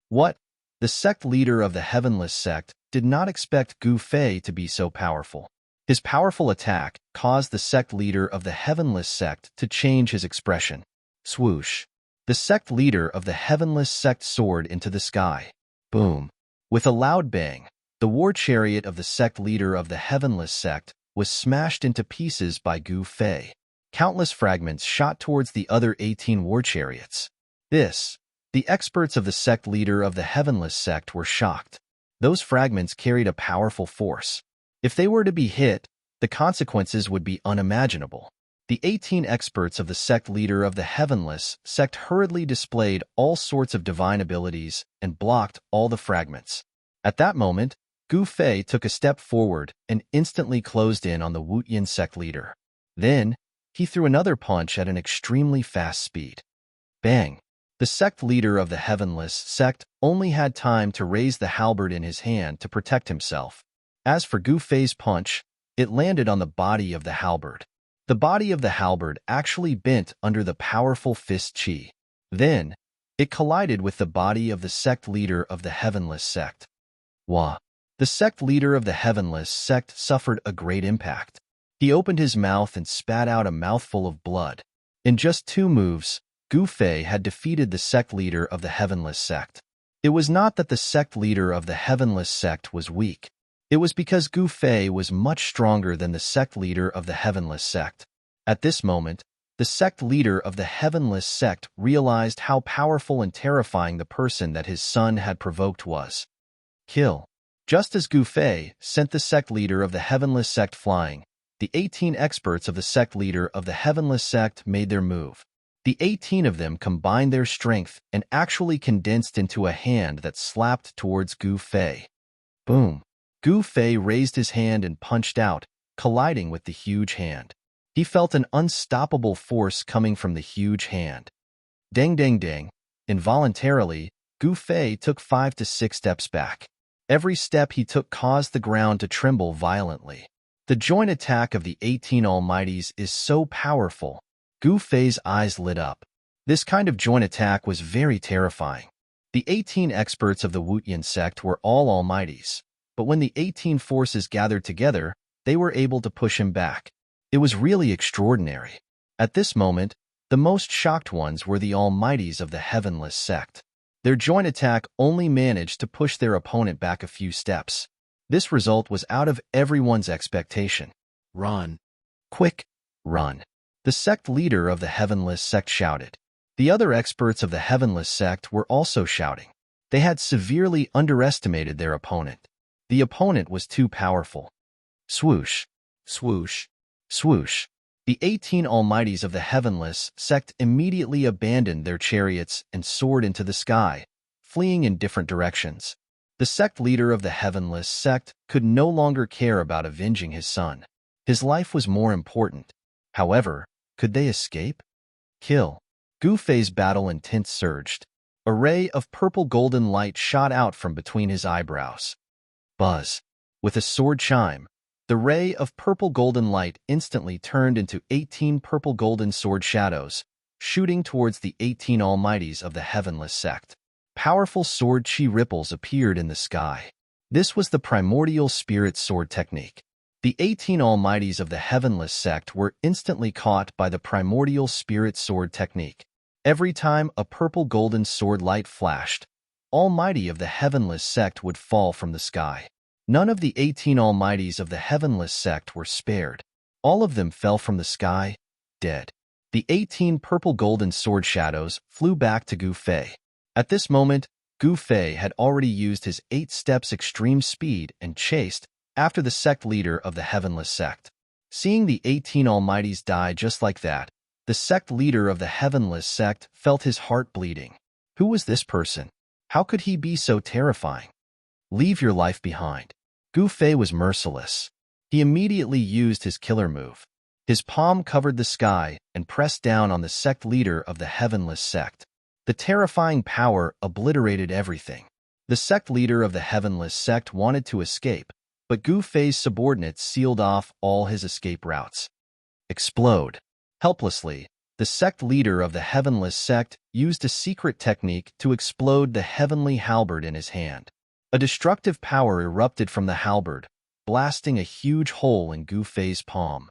What? The sect leader of the Heavenless sect did not expect Gu Fei to be so powerful. His powerful attack caused the sect leader of the Heavenless sect to change his expression. Swoosh! The sect leader of the Heavenless sect soared into the sky. Boom! With a loud bang, the war chariot of the sect leader of the Heavenless sect was smashed into pieces by Gu Fei. Countless fragments shot towards the other 18 war chariots. The experts of the sect leader of the Heavenless sect were shocked. Those fragments carried a powerful force. If they were to be hit, the consequences would be unimaginable. The 18 experts of the sect leader of the Heavenless sect hurriedly displayed all sorts of divine abilities and blocked all the fragments. At that moment, Gu Fei took a step forward and instantly closed in on the Wutian sect leader. Then, he threw another punch at an extremely fast speed. Bang! The sect leader of the Heavenless sect only had time to raise the halberd in his hand to protect himself. As for Gu Fei's punch, it landed on the body of the halberd. The body of the halberd actually bent under the powerful fist chi. Then, it collided with the body of the sect leader of the Heavenless sect. Wah! The sect leader of the Heavenless sect suffered a great impact. He opened his mouth and spat out a mouthful of blood. In just 2 moves, Gu Fei had defeated the sect leader of the Heavenless sect. It was not that the sect leader of the Heavenless sect was weak. It was because Gu Fei was much stronger than the sect leader of the Heavenless sect. At this moment, the sect leader of the Heavenless sect realized how powerful and terrifying the person that his son had provoked was. Kill. Just as Gu Fei sent the sect leader of the Heavenless sect flying, the 18 experts of the sect leader of the Heavenless sect made their move. The 18 of them combined their strength and actually condensed into a hand that slapped towards Gu Fei. Boom! Gu Fei raised his hand and punched out, colliding with the huge hand. He felt an unstoppable force coming from the huge hand. Dang dang dang! Involuntarily, Gu Fei took 5 to 6 steps back. Every step he took caused the ground to tremble violently. The joint attack of the 18 Almighties is so powerful. Gu Fei's eyes lit up. This kind of joint attack was very terrifying. The 18 experts of the Wutian sect were all Almighties, but when the 18 forces gathered together, they were able to push him back. It was really extraordinary. At this moment, the most shocked ones were the Almighties of the Heavenless sect. Their joint attack only managed to push their opponent back a few steps. This result was out of everyone's expectation. Run. Quick, run. The sect leader of the Heavenless sect shouted. The other experts of the Heavenless sect were also shouting. They had severely underestimated their opponent. The opponent was too powerful. Swoosh, Swoosh. swoosh. The 18 Almighties of the Heavenless sect immediately abandoned their chariots and soared into the sky, fleeing in different directions. The sect leader of the Heavenless sect could no longer care about avenging his son. His life was more important. However, could they escape? Kill. Gu Fei's battle intent surged. A ray of purple-golden light shot out from between his eyebrows. Buzz. With a sword chime, the ray of purple-golden light instantly turned into 18 purple-golden sword shadows, shooting towards the 18 Almighties of the Heavenless sect. Powerful sword chi ripples appeared in the sky. This was the primordial spirit sword technique. The 18 Almighties of the Heavenless sect were instantly caught by the primordial spirit sword technique. Every time a purple-golden sword light flashed, Almighty of the Heavenless sect would fall from the sky. None of the 18 Almighties of the Heavenless sect were spared. All of them fell from the sky, dead. The 18 purple-golden sword shadows flew back to Gu Fei. At this moment, Gu Fei had already used his 8 steps extreme speed and chased after the sect leader of the Heavenless sect. Seeing the 18 Almighties die just like that, the sect leader of the Heavenless sect felt his heart bleeding. Who was this person? How could he be so terrifying? Leave your life behind. Gu Fei was merciless. He immediately used his killer move. His palm covered the sky and pressed down on the sect leader of the Heavenless sect. The terrifying power obliterated everything. The sect leader of the Heavenless sect wanted to escape, but Gu Fei's subordinates sealed off all his escape routes. Explode. Helplessly, the sect leader of the Heavenless sect used a secret technique to explode the heavenly halberd in his hand. A destructive power erupted from the halberd, blasting a huge hole in Gu Fei's palm.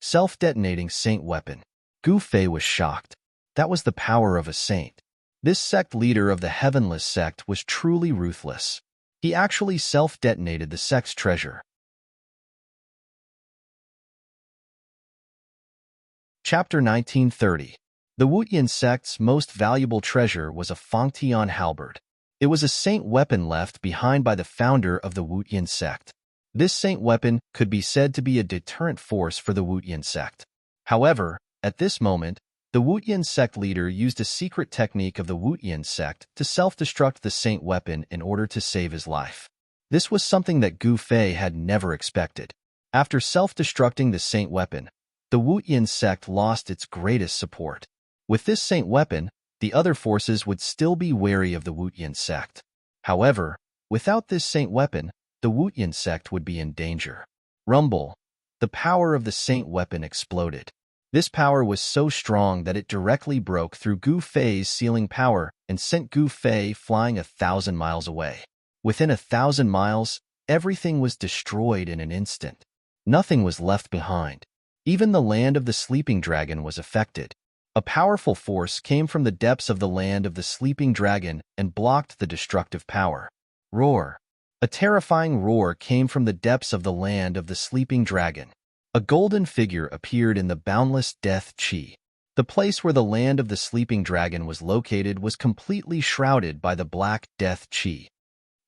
Self-detonating saint weapon. Gu Fei was shocked. That was the power of a saint. This sect leader of the Heavenless sect was truly ruthless. He actually self-detonated the sect's treasure. Chapter 1930. The Wutian sect's most valuable treasure was a Fangtian halberd. It was a saint weapon left behind by the founder of the Wutian sect. This saint weapon could be said to be a deterrent force for the Wutian sect. However, at this moment, the Wutian sect leader used a secret technique of the Wutian sect to self-destruct the saint weapon in order to save his life. This was something that Gu Fei had never expected. After self-destructing the saint weapon, the Wutian sect lost its greatest support. With this saint weapon, the other forces would still be wary of the Wutian sect. However, without this saint weapon, the Wutian sect would be in danger. Rumble. The power of the saint weapon exploded. This power was so strong that it directly broke through Gu Fei's sealing power and sent Gu Fei flying 1,000 miles away. Within 1,000 miles, everything was destroyed in an instant. Nothing was left behind. Even the land of the sleeping dragon was affected. A powerful force came from the depths of the land of the sleeping dragon and blocked the destructive power. Roar. A terrifying roar came from the depths of the land of the sleeping dragon. A golden figure appeared in the boundless death chi. The place where the land of the sleeping dragon was located was completely shrouded by the black death chi.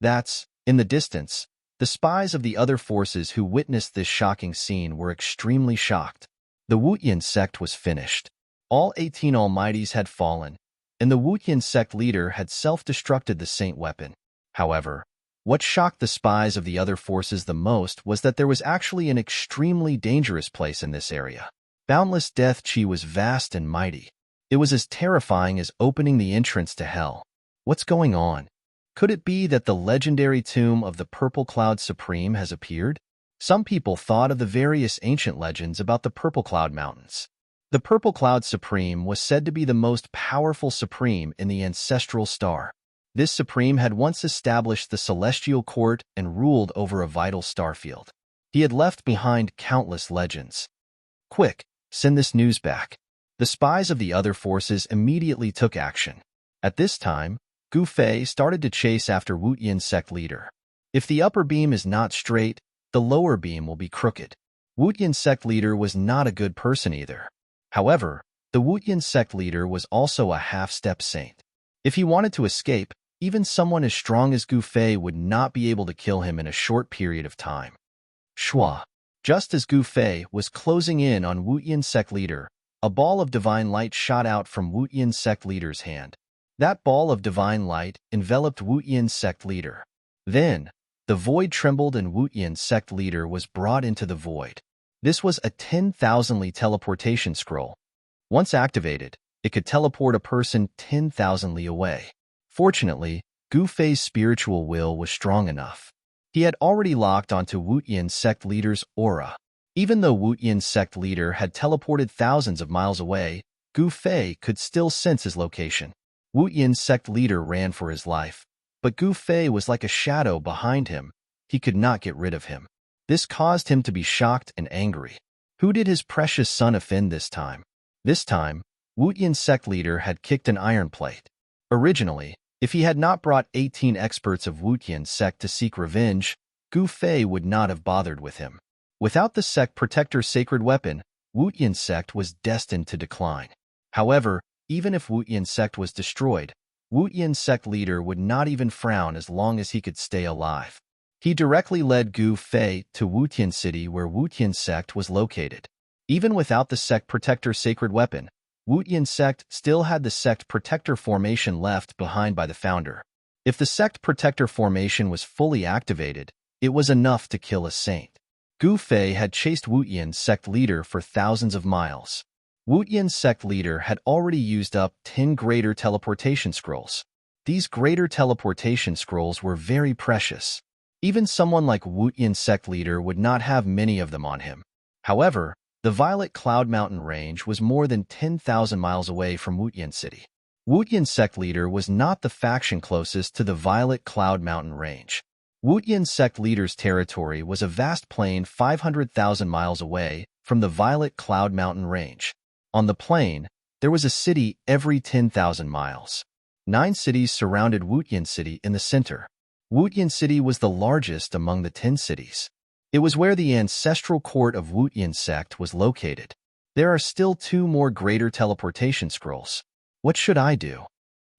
That's, in the distance, the spies of the other forces who witnessed this shocking scene were extremely shocked. The Wutian sect was finished. All 18 Almighties had fallen, and the Wutian sect leader had self-destructed the saint weapon. However, what shocked the spies of the other forces the most was that there was actually an extremely dangerous place in this area. Boundless Death Chi was vast and mighty. It was as terrifying as opening the entrance to hell. What's going on? Could it be that the legendary tomb of the Purple Cloud Supreme has appeared? Some people thought of the various ancient legends about the Purple Cloud Mountains. The Purple Cloud Supreme was said to be the most powerful supreme in the ancestral star. This supreme had once established the celestial court and ruled over a vital starfield. He had left behind countless legends. Quick, send this news back. The spies of the other forces immediately took action. At this time, Gu Fei started to chase after Wutian sect leader. If the upper beam is not straight, the lower beam will be crooked. Wutian sect leader was not a good person either. However, the Wutian sect leader was also a half-step saint. If he wanted to escape, even someone as strong as Gu Fei would not be able to kill him in a short period of time. Shua. Just as Gu Fei was closing in on Wutian sect leader, a ball of divine light shot out from Wutian sect leader's hand. That ball of divine light enveloped Wutian sect leader. Then, the void trembled and Wutian sect leader was brought into the void. This was a 10,000 Li teleportation scroll. Once activated, it could teleport a person 10,000 Li away. Fortunately, Gu Fei's spiritual will was strong enough. He had already locked onto Wutian sect leader's aura. Even though Wutian sect leader had teleported thousands of miles away, Gu Fei could still sense his location. Wutian sect leader ran for his life, but Gu Fei was like a shadow behind him. He could not get rid of him. This caused him to be shocked and angry. Who did his precious son offend this time? This time, Wutian sect leader had kicked an iron plate. Originally, if he had not brought 18 experts of Wutian sect to seek revenge, Gu Fei would not have bothered with him. Without the sect protector sacred weapon, Wutian sect was destined to decline. However, even if Wutian sect was destroyed, Wutian sect leader would not even frown as long as he could stay alive. He directly led Gu Fei to Wutian city where Wutian sect was located. Even without the sect protector sacred weapon, Wutian sect still had the sect protector formation left behind by the founder. If the sect protector formation was fully activated, it was enough to kill a saint. Gu Fei had chased Wutian sect leader for thousands of miles. Wutian sect leader had already used up 10 greater teleportation scrolls. These greater teleportation scrolls were very precious. Even someone like Wutian sect leader would not have many of them on him. However, the Violet Cloud Mountain range was more than 10,000 miles away from Wutian city. Wutian sect leader was not the faction closest to the Violet Cloud Mountain range. Wutian sect leader's territory was a vast plain 500,000 miles away from the Violet Cloud Mountain range. On the plain, there was a city every 10,000 miles. 9 cities surrounded Wutian city in the center. Wutian city was the largest among the 10 cities. It was where the ancestral court of Wutian sect was located. There are still 2 more greater teleportation scrolls. What should I do?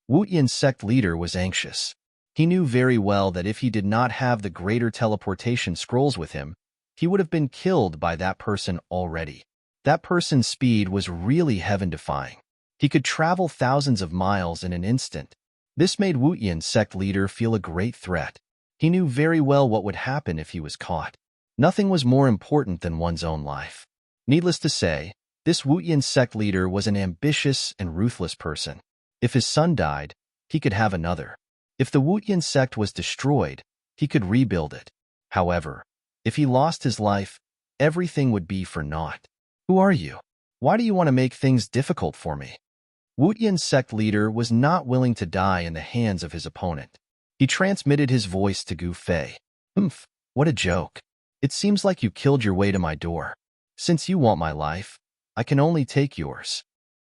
Wutian sect leader was anxious. He knew very well that if he did not have the greater teleportation scrolls with him, he would have been killed by that person already. That person's speed was really heaven-defying. He could travel thousands of miles in an instant. This made Wutian sect leader feel a great threat. He knew very well what would happen if he was caught. Nothing was more important than one's own life. Needless to say, this Wutian sect leader was an ambitious and ruthless person. If his son died, he could have another. If the Wutian sect was destroyed, he could rebuild it. However, if he lost his life, everything would be for naught. Who are you? Why do you want to make things difficult for me? Wutian sect leader was not willing to die in the hands of his opponent. He transmitted his voice to Gu Fei. Humph, what a joke. It seems like you killed your way to my door. Since you want my life, I can only take yours.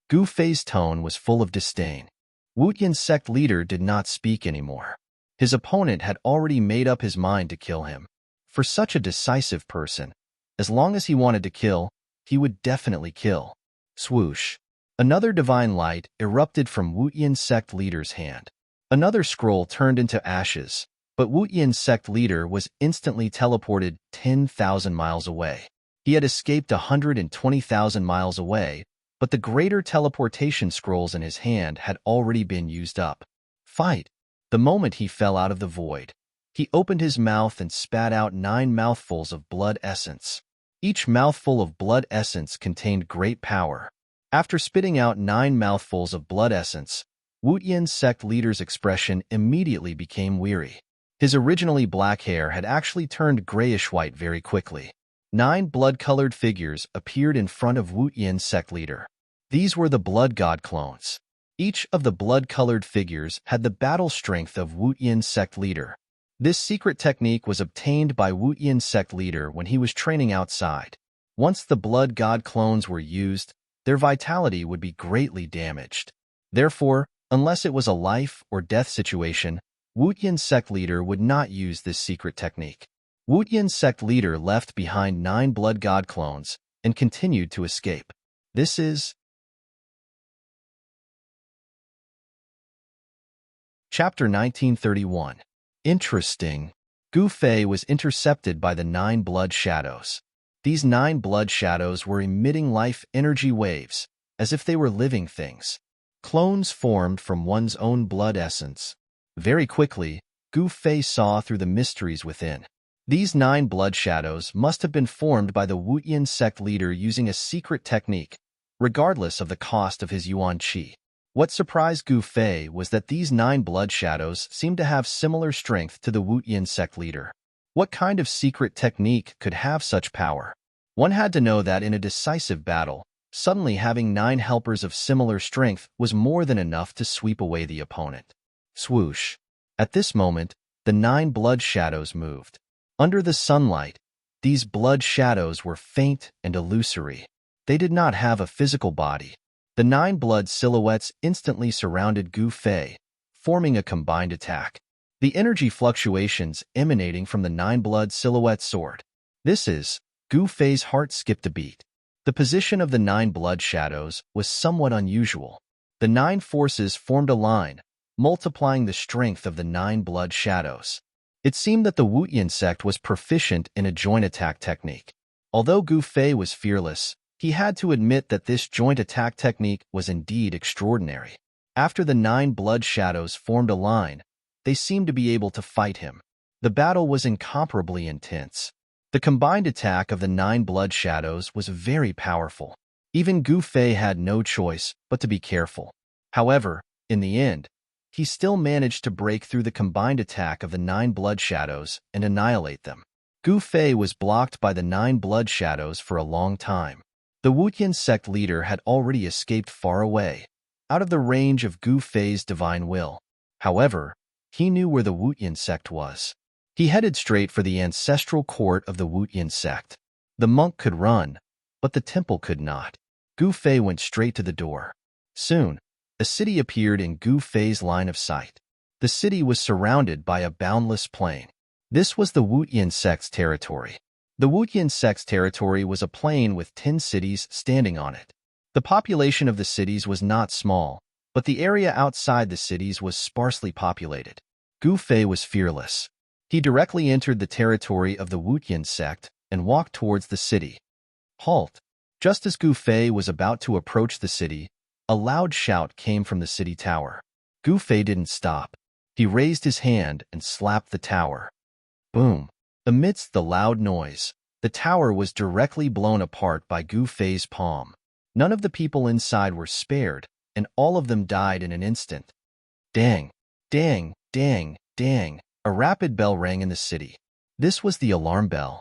Gu Fei's tone was full of disdain. Wutian sect leader did not speak anymore. His opponent had already made up his mind to kill him. For such a decisive person, as long as he wanted to kill, he would definitely kill. Swoosh. Another divine light erupted from Wutian sect leader's hand. Another scroll turned into ashes, but Wutian sect leader was instantly teleported 10,000 miles away. He had escaped 120,000 miles away, but the greater teleportation scrolls in his hand had already been used up. Fight! The moment he fell out of the void, he opened his mouth and spat out 9 mouthfuls of blood essence. Each mouthful of blood essence contained great power. After spitting out 9 mouthfuls of blood essence, Wutian sect leader's expression immediately became weary. His originally black hair had actually turned grayish-white very quickly. 9 blood-colored figures appeared in front of Wutian sect leader. These were the blood god clones. Each of the blood-colored figures had the battle strength of Wutian sect leader. This secret technique was obtained by Wutian sect leader when he was training outside. Once the blood god clones were used, their vitality would be greatly damaged. Therefore, unless it was a life or death situation, Wutian sect leader would not use this secret technique. Wutian sect leader left behind 9 blood god clones and continued to escape. This is Chapter 1931. Interesting. Gu Fei was intercepted by the 9 blood shadows. These 9 blood shadows were emitting life energy waves, as if they were living things. Clones formed from one's own blood essence. Very quickly, Gu Fei saw through the mysteries within. These 9 blood shadows must have been formed by the Wutian sect leader using a secret technique, regardless of the cost of his yuan qi. What surprised Gu Fei was that these 9 blood shadows seemed to have similar strength to the Wutian sect leader. What kind of secret technique could have such power? One had to know that in a decisive battle, suddenly having 9 helpers of similar strength was more than enough to sweep away the opponent. Swoosh. At this moment, the 9 blood shadows moved. Under the sunlight, these blood shadows were faint and illusory. They did not have a physical body. The 9 blood silhouettes instantly surrounded Gu Fei, forming a combined attack. The energy fluctuations emanating from the 9 blood silhouette soared. This is, Gu Fei's heart skipped a beat. The position of the 9 blood shadows was somewhat unusual. The 9 forces formed a line, multiplying the strength of the 9 blood shadows. It seemed that the Wutian sect was proficient in a joint attack technique. Although Gu Fei was fearless, he had to admit that this joint attack technique was indeed extraordinary. After the 9 blood shadows formed a line, they seemed to be able to fight him. The battle was incomparably intense. The combined attack of the 9 blood shadows was very powerful. Even Gu Fei had no choice but to be careful. However, in the end, he still managed to break through the combined attack of the 9 blood shadows and annihilate them. Gu Fei was blocked by the 9 blood shadows for a long time. The Wutian sect leader had already escaped far away, out of the range of Gu Fei's divine will. However, he knew where the Wutian sect was. He headed straight for the ancestral court of the Wutian sect. The monk could run, but the temple could not. Gu Fei went straight to the door. Soon, a city appeared in Gu Fei's line of sight. The city was surrounded by a boundless plain. This was the Wutian sect's territory. The Wutian sect's territory was a plain with 10 cities standing on it. The population of the cities was not small, but the area outside the cities was sparsely populated. Gu Fei was fearless. He directly entered the territory of the Wutian sect and walked towards the city. Halt! Just as Gu Fei was about to approach the city, a loud shout came from the city tower. Gu Fei didn't stop. He raised his hand and slapped the tower. Boom! Amidst the loud noise, the tower was directly blown apart by Gu Fei's palm. None of the people inside were spared, and all of them died in an instant. Dang! Dang! Dang! Dang! A rapid bell rang in the city. This was the alarm bell.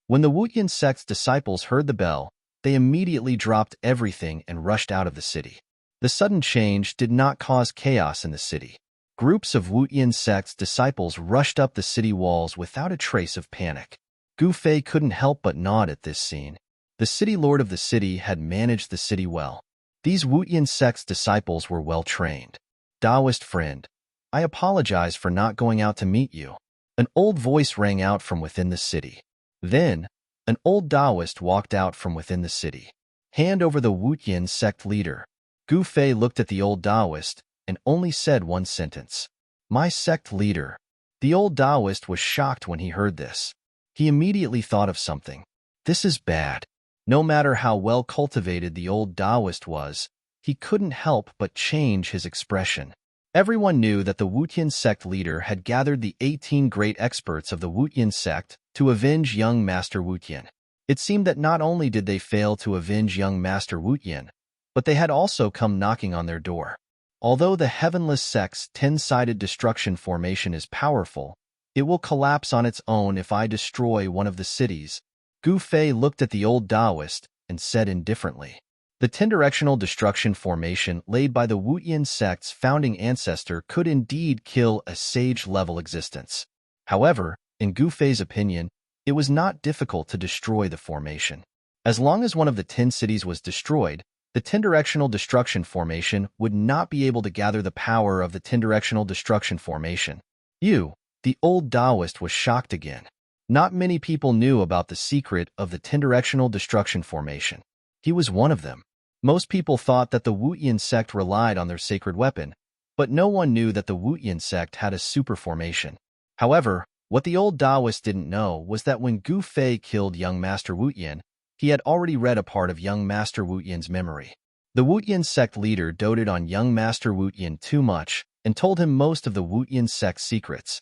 When the Wutian sect's disciples heard the bell, they immediately dropped everything and rushed out of the city. The sudden change did not cause chaos in the city. Groups of Wutian sect's disciples rushed up the city walls without a trace of panic. Gu Fei couldn't help but nod at this scene. The city lord of the city had managed the city well. These Wutian sect's disciples were well trained. Taoist friend, I apologize for not going out to meet you. An old voice rang out from within the city. Then, an old Taoist walked out from within the city. Hand over the Wutian sect leader. Gu Fei looked at the old Taoist and only said one sentence. My sect leader. The old Taoist was shocked when he heard this. He immediately thought of something. This is bad. No matter how well cultivated the old Taoist was, he couldn't help but change his expression. Everyone knew that the Wutian sect leader had gathered the 18 great experts of the Wutian sect to avenge young Master Wutian. It seemed that not only did they fail to avenge young Master Wutian, but they had also come knocking on their door. Although the Heavenless sect's 10-sided destruction formation is powerful, it will collapse on its own if I destroy one of the cities. Gu Fei looked at the old Taoist and said indifferently. The 10-directional destruction formation laid by the Wutian sect's founding ancestor could indeed kill a sage-level existence. However, in Gu Fei's opinion, it was not difficult to destroy the formation. As long as one of the 10 cities was destroyed, the 10-directional destruction formation would not be able to gather the power of the 10-directional destruction formation. The old Taoist was shocked again. Not many people knew about the secret of the ten-directional destruction formation. He was one of them. Most people thought that the Wutian sect relied on their sacred weapon, but no one knew that the Wutian sect had a super formation. However, what the old Taoist didn't know was that when Gu Fei killed young Master Wutian, he had already read a part of young Master Wutian's memory. The Wutian sect leader doted on young Master Wutian too much and told him most of the Wutian sect's secrets.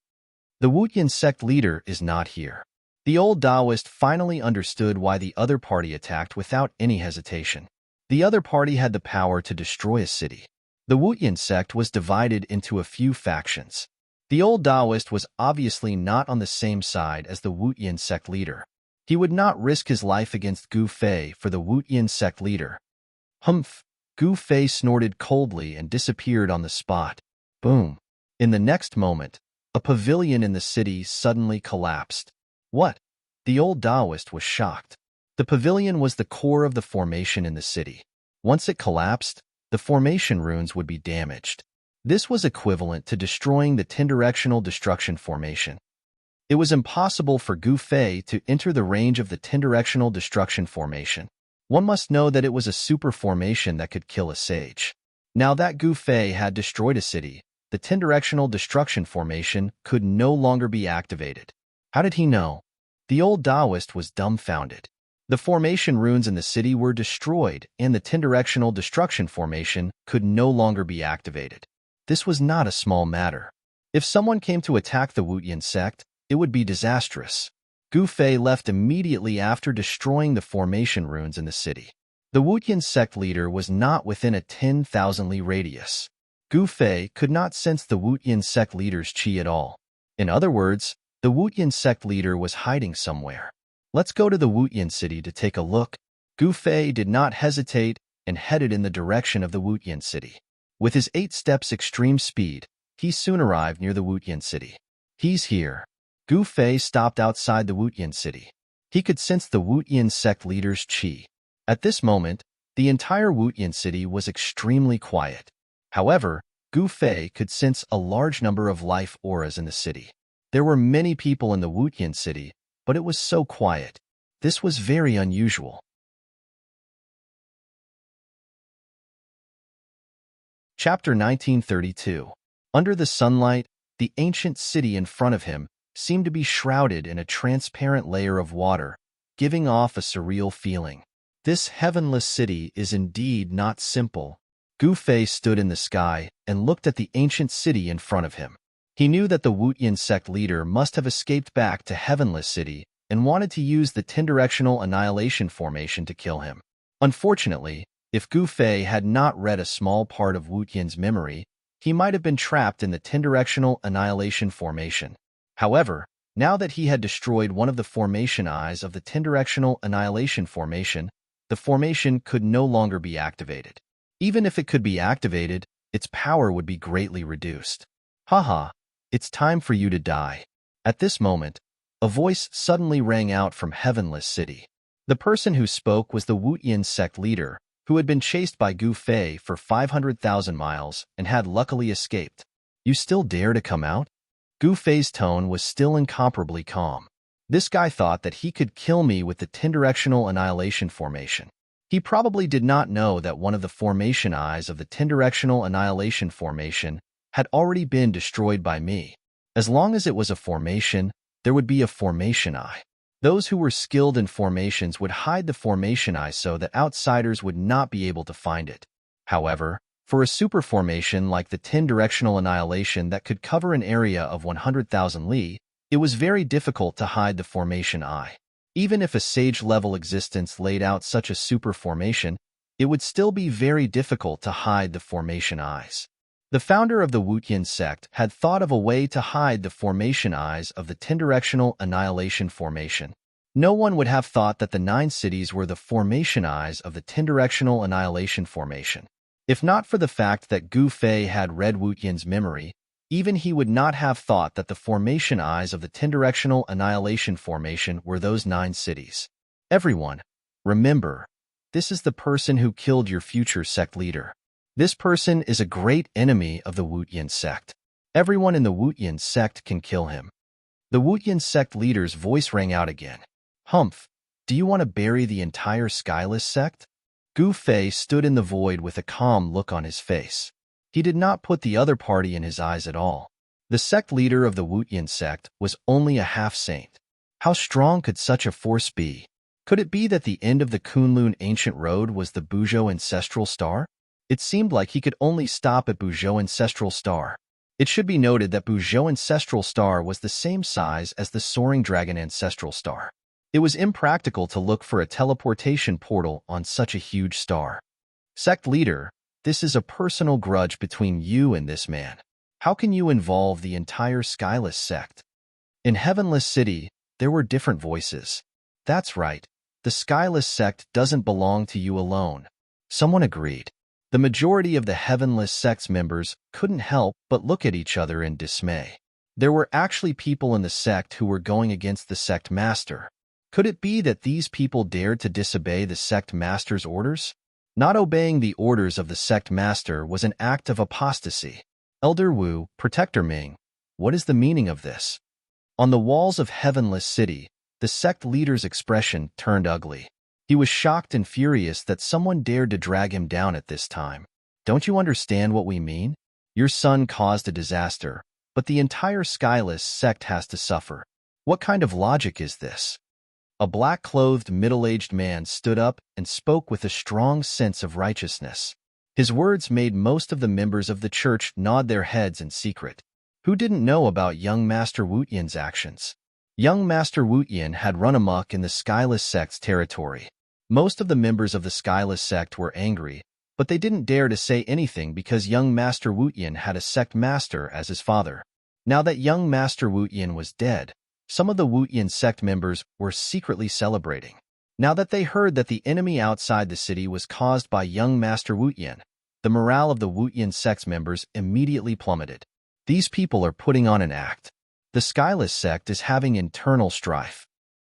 The Wutian sect leader is not here. The old Taoist finally understood why the other party attacked without any hesitation. The other party had the power to destroy a city. The Wutian sect was divided into a few factions. The old Taoist was obviously not on the same side as the Wutian sect leader. He would not risk his life against Gu Fei for the Wutian sect leader. Humph! Gu Fei snorted coldly and disappeared on the spot. Boom! In the next moment, a pavilion in the city suddenly collapsed. What? The old Taoist was shocked. The pavilion was the core of the formation in the city. Once it collapsed, the formation runes would be damaged. This was equivalent to destroying the ten-directional destruction formation. It was impossible for Gu Fei to enter the range of the ten-directional destruction formation. One must know that it was a super formation that could kill a sage. Now that Gu Fei had destroyed a city, the ten-directional destruction formation could no longer be activated. How did he know? The old Taoist was dumbfounded. The formation runes in the city were destroyed, and the ten-directional destruction formation could no longer be activated. This was not a small matter. If someone came to attack the Wutian sect, it would be disastrous. Gu Fei left immediately after destroying the formation runes in the city. The Wutian sect leader was not within a 10,000 li radius. Gu Fei could not sense the Wutian sect leader's qi at all. In other words, the Wutian sect leader was hiding somewhere. Let's go to the Wutian city to take a look. Gu Fei did not hesitate and headed in the direction of the Wutian city. With his 8 steps extreme speed, he soon arrived near the Wutian city. He's here. Gu Fei stopped outside the Wutian city. He could sense the Wutian sect leader's qi. At this moment, the entire Wutian city was extremely quiet. However, Gu Fei could sense a large number of life auras in the city. There were many people in the Wutian city, but it was so quiet. This was very unusual. Chapter 1932. Under the sunlight, the ancient city in front of him seemed to be shrouded in a transparent layer of water, giving off a surreal feeling. This heavenless city is indeed not simple. Gu Fei stood in the sky and looked at the ancient city in front of him. He knew that the Wutian sect leader must have escaped back to Heavenless City and wanted to use the ten-directional annihilation formation to kill him. Unfortunately, if Gu Fei had not read a small part of Wutian's memory, he might have been trapped in the ten-directional annihilation formation. However, now that he had destroyed one of the formation eyes of the ten-directional annihilation formation, the formation could no longer be activated. Even if it could be activated, its power would be greatly reduced. Haha, it's time for you to die. At this moment, a voice suddenly rang out from Heavenless City. The person who spoke was the Wutian sect leader, who had been chased by Gu Fei for 500,000 miles and had luckily escaped. You still dare to come out? Gu Fei's tone was still incomparably calm. This guy thought that he could kill me with the ten-directional annihilation formation. He probably did not know that one of the formation eyes of the ten-directional annihilation formation had already been destroyed by me. As long as it was a formation, there would be a formation eye. Those who were skilled in formations would hide the formation eye so that outsiders would not be able to find it. However, for a super formation like the ten-directional annihilation that could cover an area of 100,000 li, it was very difficult to hide the formation eye. Even if a sage-level existence laid out such a super formation, it would still be very difficult to hide the formation eyes. The founder of the Wutian sect had thought of a way to hide the formation eyes of the ten-directional annihilation formation. No one would have thought that the 9 cities were the formation eyes of the ten-directional annihilation formation. If not for the fact that Gu Fei had read Wutian's memory, even he would not have thought that the formation eyes of the ten-directional annihilation formation were those 9 cities. Everyone, remember, this is the person who killed your future sect leader. This person is a great enemy of the Wutian sect. Everyone in the Wutian sect can kill him. The Wutian sect leader's voice rang out again. Humph, do you want to bury the entire Skyless sect? Gu Fei stood in the void with a calm look on his face. He did not put the other party in his eyes at all. The sect leader of the Wutian sect was only a half-saint. How strong could such a force be? Could it be that the end of the Kunlun ancient road was the Buzhou ancestral star? It seemed like he could only stop at Buzhou ancestral star. It should be noted that Buzhou ancestral star was the same size as the soaring dragon ancestral star. It was impractical to look for a teleportation portal on such a huge star. Sect leader, this is a personal grudge between you and this man. How can you involve the entire Skyless sect? In Heavenless City, there were different voices. That's right. The Skyless sect doesn't belong to you alone. Someone agreed. The majority of the Heavenless sect's members couldn't help but look at each other in dismay. There were actually people in the sect who were going against the sect master. Could it be that these people dared to disobey the sect master's orders? Not obeying the orders of the sect master was an act of apostasy. Elder Wu, Protector Ming, what is the meaning of this? On the walls of Heavenless City, the sect leader's expression turned ugly. He was shocked and furious that someone dared to drag him down at this time. Don't you understand what we mean? Your son caused a disaster, but the entire Skyless sect has to suffer. What kind of logic is this? A black-clothed, middle-aged man stood up and spoke with a strong sense of righteousness. His words made most of the members of the church nod their heads in secret. Who didn't know about young Master Wutian's actions? Young Master Wutian had run amok in the Skyless sect's territory. Most of the members of the Skyless sect were angry, but they didn't dare to say anything because young Master Wutian had a sect master as his father. Now that young Master Wutian was dead, some of the Wutian sect members were secretly celebrating. Now that they heard that the enemy outside the city was caused by young Master Wutian, the morale of the Wutian sect's members immediately plummeted. These people are putting on an act. The Skyless sect is having internal strife.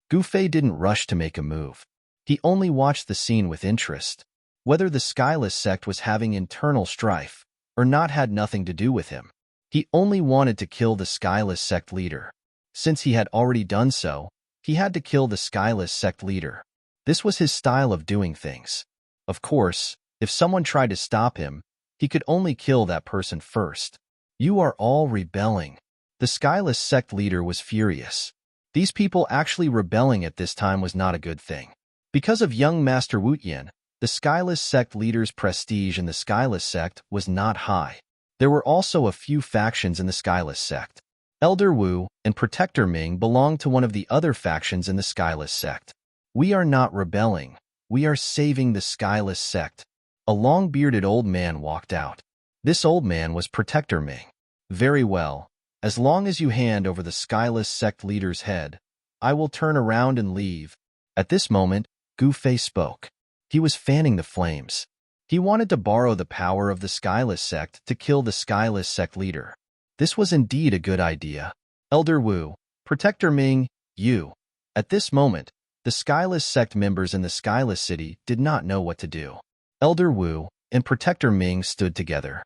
Gu Fei didn't rush to make a move. He only watched the scene with interest. Whether the Skyless sect was having internal strife or not had nothing to do with him. He only wanted to kill the Skyless sect leader. Since he had already done so, he had to kill the Skyless sect leader. This was his style of doing things. Of course, if someone tried to stop him, he could only kill that person first. You are all rebelling. The Skyless sect leader was furious. These people actually rebelling at this time was not a good thing. Because of young Master Wutian, the Skyless sect leader's prestige in the Skyless sect was not high. There were also a few factions in the Skyless sect. Elder Wu and Protector Ming belonged to one of the other factions in the Skyless sect. We are not rebelling. We are saving the Skyless sect. A long-bearded old man walked out. This old man was Protector Ming. Very well. As long as you hand over the Skyless sect leader's head, I will turn around and leave. At this moment, Gu Fei spoke. He was fanning the flames. He wanted to borrow the power of the Skyless sect to kill the Skyless sect leader. This was indeed a good idea. Elder Wu, Protector Ming, you. At this moment, the Skyless sect members in the Skyless city did not know what to do. Elder Wu and Protector Ming stood together.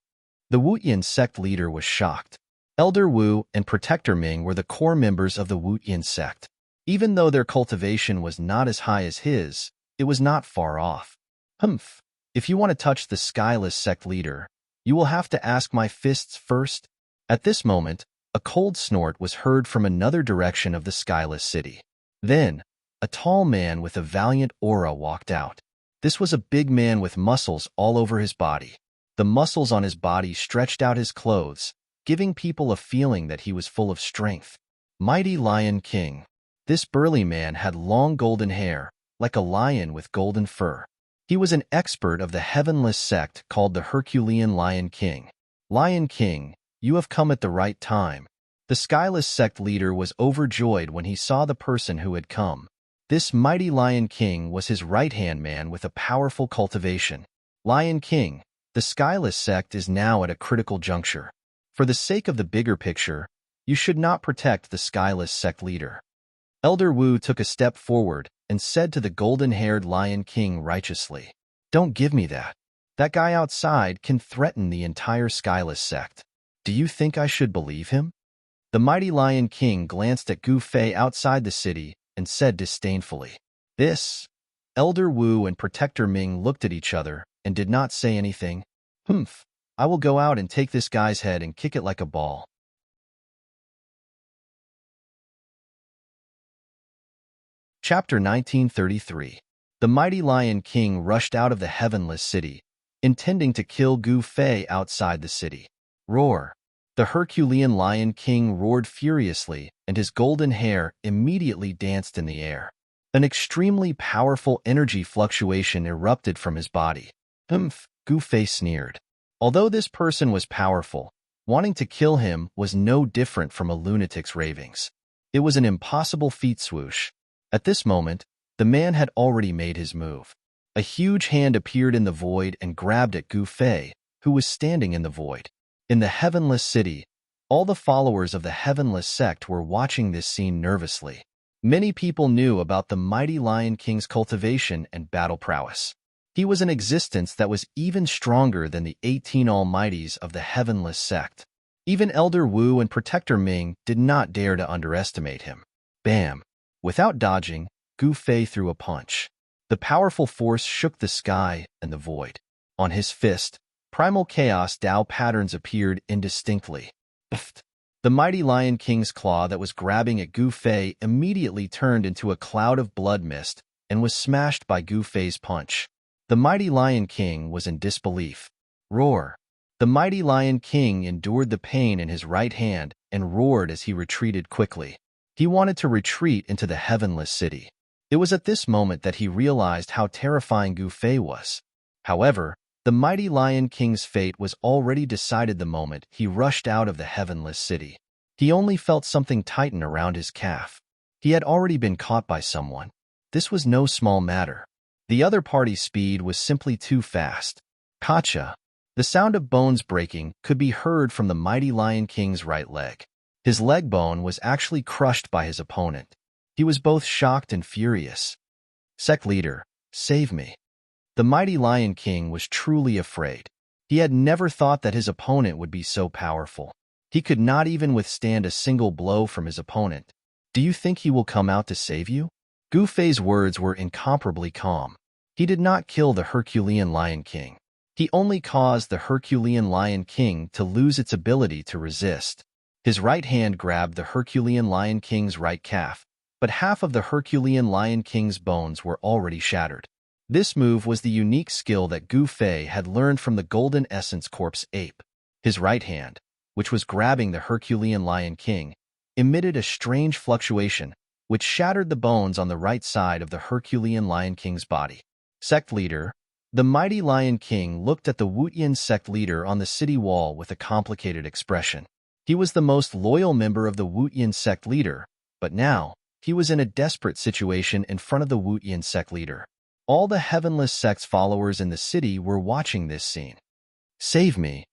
The Wutian sect leader was shocked. Elder Wu and Protector Ming were the core members of the Wutian sect. Even though their cultivation was not as high as his, it was not far off. Humph. If you want to touch the Skyless sect leader, you will have to ask my fists first. At this moment, a cold snort was heard from another direction of the Skyless city. Then, a tall man with a valiant aura walked out. This was a big man with muscles all over his body. The muscles on his body stretched out his clothes, giving people a feeling that he was full of strength. Mighty Lion King. This burly man had long golden hair, like a lion with golden fur. He was an expert of the Heavenless sect called the Herculean Lion King. Lion King, you have come at the right time. The Skyless sect leader was overjoyed when he saw the person who had come. This mighty Lion King was his right-hand man with a powerful cultivation. Lion King, the Skyless sect is now at a critical juncture. For the sake of the bigger picture, you should not protect the Skyless sect leader. Elder Wu took a step forward and said to the golden-haired Lion King righteously, "Don't give me that. That guy outside can threaten the entire Skyless sect. Do you think I should believe him?" The mighty Lion King glanced at Gu Fei outside the city and said disdainfully, "This?" Elder Wu and Protector Ming looked at each other and did not say anything. "Humph, I will go out and take this guy's head and kick it like a ball." Chapter 1933. The mighty Lion King rushed out of the heavenless city, intending to kill Gu Fei outside the city. Roar! The Herculean Lion King roared furiously, and his golden hair immediately danced in the air. An extremely powerful energy fluctuation erupted from his body. "Humph," Gu Fei sneered. Although this person was powerful, wanting to kill him was no different from a lunatic's ravings. It was an impossible feat. Swoosh. At this moment, the man had already made his move. A huge hand appeared in the void and grabbed at Gu Fei, who was standing in the void. In the heavenless city, all the followers of the heavenless sect were watching this scene nervously. Many people knew about the mighty Lion King's cultivation and battle prowess. He was an existence that was even stronger than the 18 Almighties of the heavenless sect. Even Elder Wu and Protector Ming did not dare to underestimate him. Bam! Without dodging, Gu Fei threw a punch. The powerful force shook the sky and the void. On his fist, primal chaos Tao patterns appeared indistinctly. Pfft. The mighty Lion King's claw that was grabbing at Gu Fei immediately turned into a cloud of blood mist and was smashed by Gu Fei's punch. The mighty Lion King was in disbelief. Roar! The mighty Lion King endured the pain in his right hand and roared as he retreated quickly. He wanted to retreat into the heavenless city. It was at this moment that he realized how terrifying Gu Fei was. However, the mighty Lion King's fate was already decided the moment he rushed out of the heavenless city. He only felt something tighten around his calf. He had already been caught by someone. This was no small matter. The other party's speed was simply too fast. Gotcha! The sound of bones breaking could be heard from the mighty Lion King's right leg. His leg bone was actually crushed by his opponent. He was both shocked and furious. "Sect leader, save me." The mighty Lion King was truly afraid. He had never thought that his opponent would be so powerful. He could not even withstand a single blow from his opponent. "Do you think he will come out to save you?" Gu Fei's words were incomparably calm. He did not kill the Herculean Lion King. He only caused the Herculean Lion King to lose its ability to resist. His right hand grabbed the Herculean Lion King's right calf, but half of the Herculean Lion King's bones were already shattered. This move was the unique skill that Gu Fei had learned from the Golden Essence Corpse ape. His right hand, which was grabbing the Herculean Lion King, emitted a strange fluctuation, which shattered the bones on the right side of the Herculean Lion King's body. Sect leader. The mighty Lion King looked at the Wutian sect leader on the city wall with a complicated expression. He was the most loyal member of the Wutian sect leader, but now, he was in a desperate situation in front of the Wutian sect leader. All the heavenless sect's followers in the city were watching this scene. "Save me."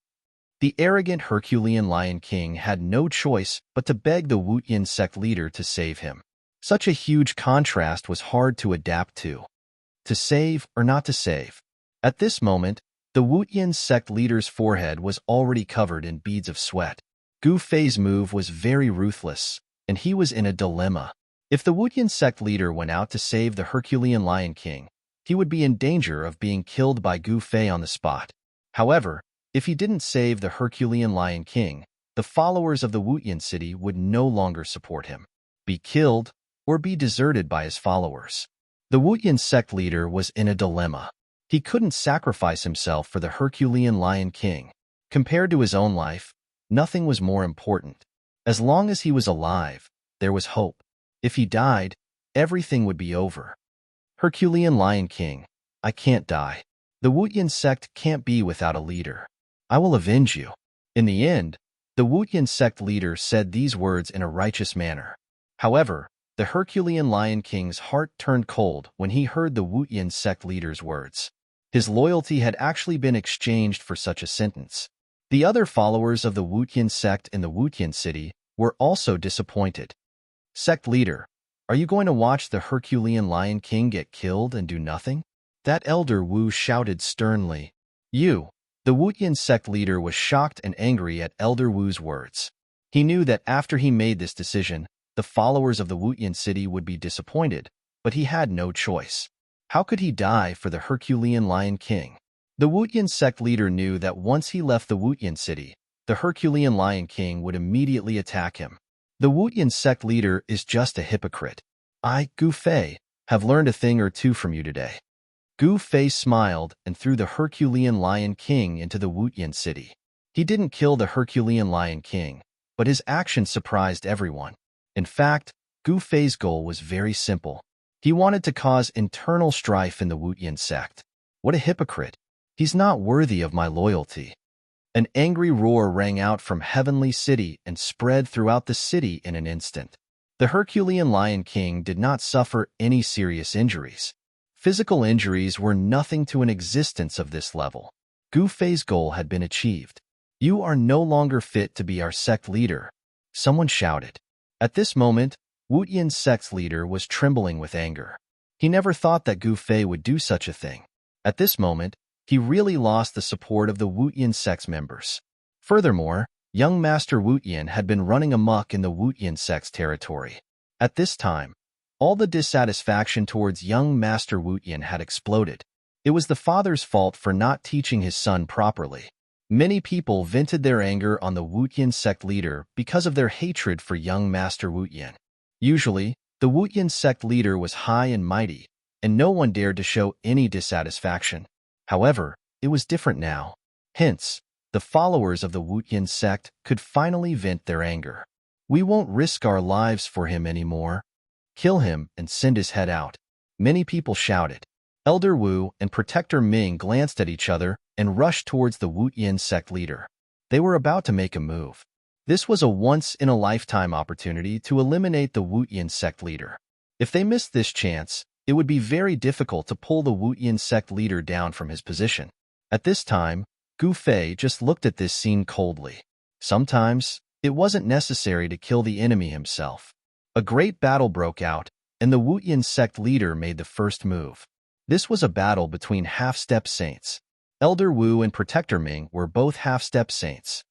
The arrogant Herculean Lion King had no choice but to beg the Wutian sect leader to save him. Such a huge contrast was hard to adapt to. To save or not to save? At this moment, the Wutian sect leader's forehead was already covered in beads of sweat. Gu Fei's move was very ruthless, and he was in a dilemma. If the Wutian sect leader went out to save the Herculean Lion King, he would be in danger of being killed by Gu Fei on the spot. However, if he didn't save the Herculean Lion King, the followers of the Wutian city would no longer support him, be killed, or be deserted by his followers. The Wutian sect leader was in a dilemma. He couldn't sacrifice himself for the Herculean Lion King. Compared to his own life, nothing was more important. As long as he was alive, there was hope. If he died, everything would be over. Herculean Lion King, I can't die. The Wutian sect can't be without a leader. I will avenge you. In the end, the Wutian sect leader said these words in a righteous manner. However, the Herculean Lion King's heart turned cold when he heard the Wutian sect leader's words. His loyalty had actually been exchanged for such a sentence. The other followers of the Wutian sect in the Wutian city were also disappointed. "Sect leader, are you going to watch the Herculean Lion King get killed and do nothing?" That Elder Wu shouted sternly. "You." The Wutian sect leader was shocked and angry at Elder Wu's words. He knew that after he made this decision, the followers of the Wutian city would be disappointed, but he had no choice. How could he die for the Herculean Lion King? The Wutian sect leader knew that once he left the Wutian city, the Herculean Lion King would immediately attack him. The Wutian sect leader is just a hypocrite. I, Gu Fei, have learned a thing or two from you today. Gu Fei smiled and threw the Herculean Lion King into the Wutian city. He didn't kill the Herculean Lion King, but his action surprised everyone. In fact, Gu Fei's goal was very simple. He wanted to cause internal strife in the Wutian sect. What a hypocrite! He's not worthy of my loyalty. An angry roar rang out from Heavenly City and spread throughout the city in an instant. The Herculean Lion King did not suffer any serious injuries. Physical injuries were nothing to an existence of this level. Gu Fei's goal had been achieved. You are no longer fit to be our sect leader, someone shouted. At this moment, Wutian's sect's leader was trembling with anger. He never thought that Gu Fei would do such a thing. At this moment, he really lost the support of the Wutian sect's members. Furthermore, young Master Wutian had been running amok in the Wutian sect's territory. At this time, all the dissatisfaction towards young Master Wutian had exploded. It was the father's fault for not teaching his son properly. Many people vented their anger on the Wutian sect leader because of their hatred for young Master Wutian. Usually, the Wutian sect leader was high and mighty, and no one dared to show any dissatisfaction. However, it was different now. Hence, the followers of the Wutian sect could finally vent their anger. We won't risk our lives for him anymore. Kill him and send his head out. Many people shouted. Elder Wu and Protector Ming glanced at each other and rushed towards the Wutian sect leader. They were about to make a move. This was a once-in-a-lifetime opportunity to eliminate the Wutian sect leader. If they missed this chance, it would be very difficult to pull the Wutian sect leader down from his position. At this time, Gu Fei just looked at this scene coldly. Sometimes, it wasn't necessary to kill the enemy himself. A great battle broke out, and the Wutian sect leader made the first move. This was a battle between half-step saints. Elder Wu and Protector Ming were both half-step saints.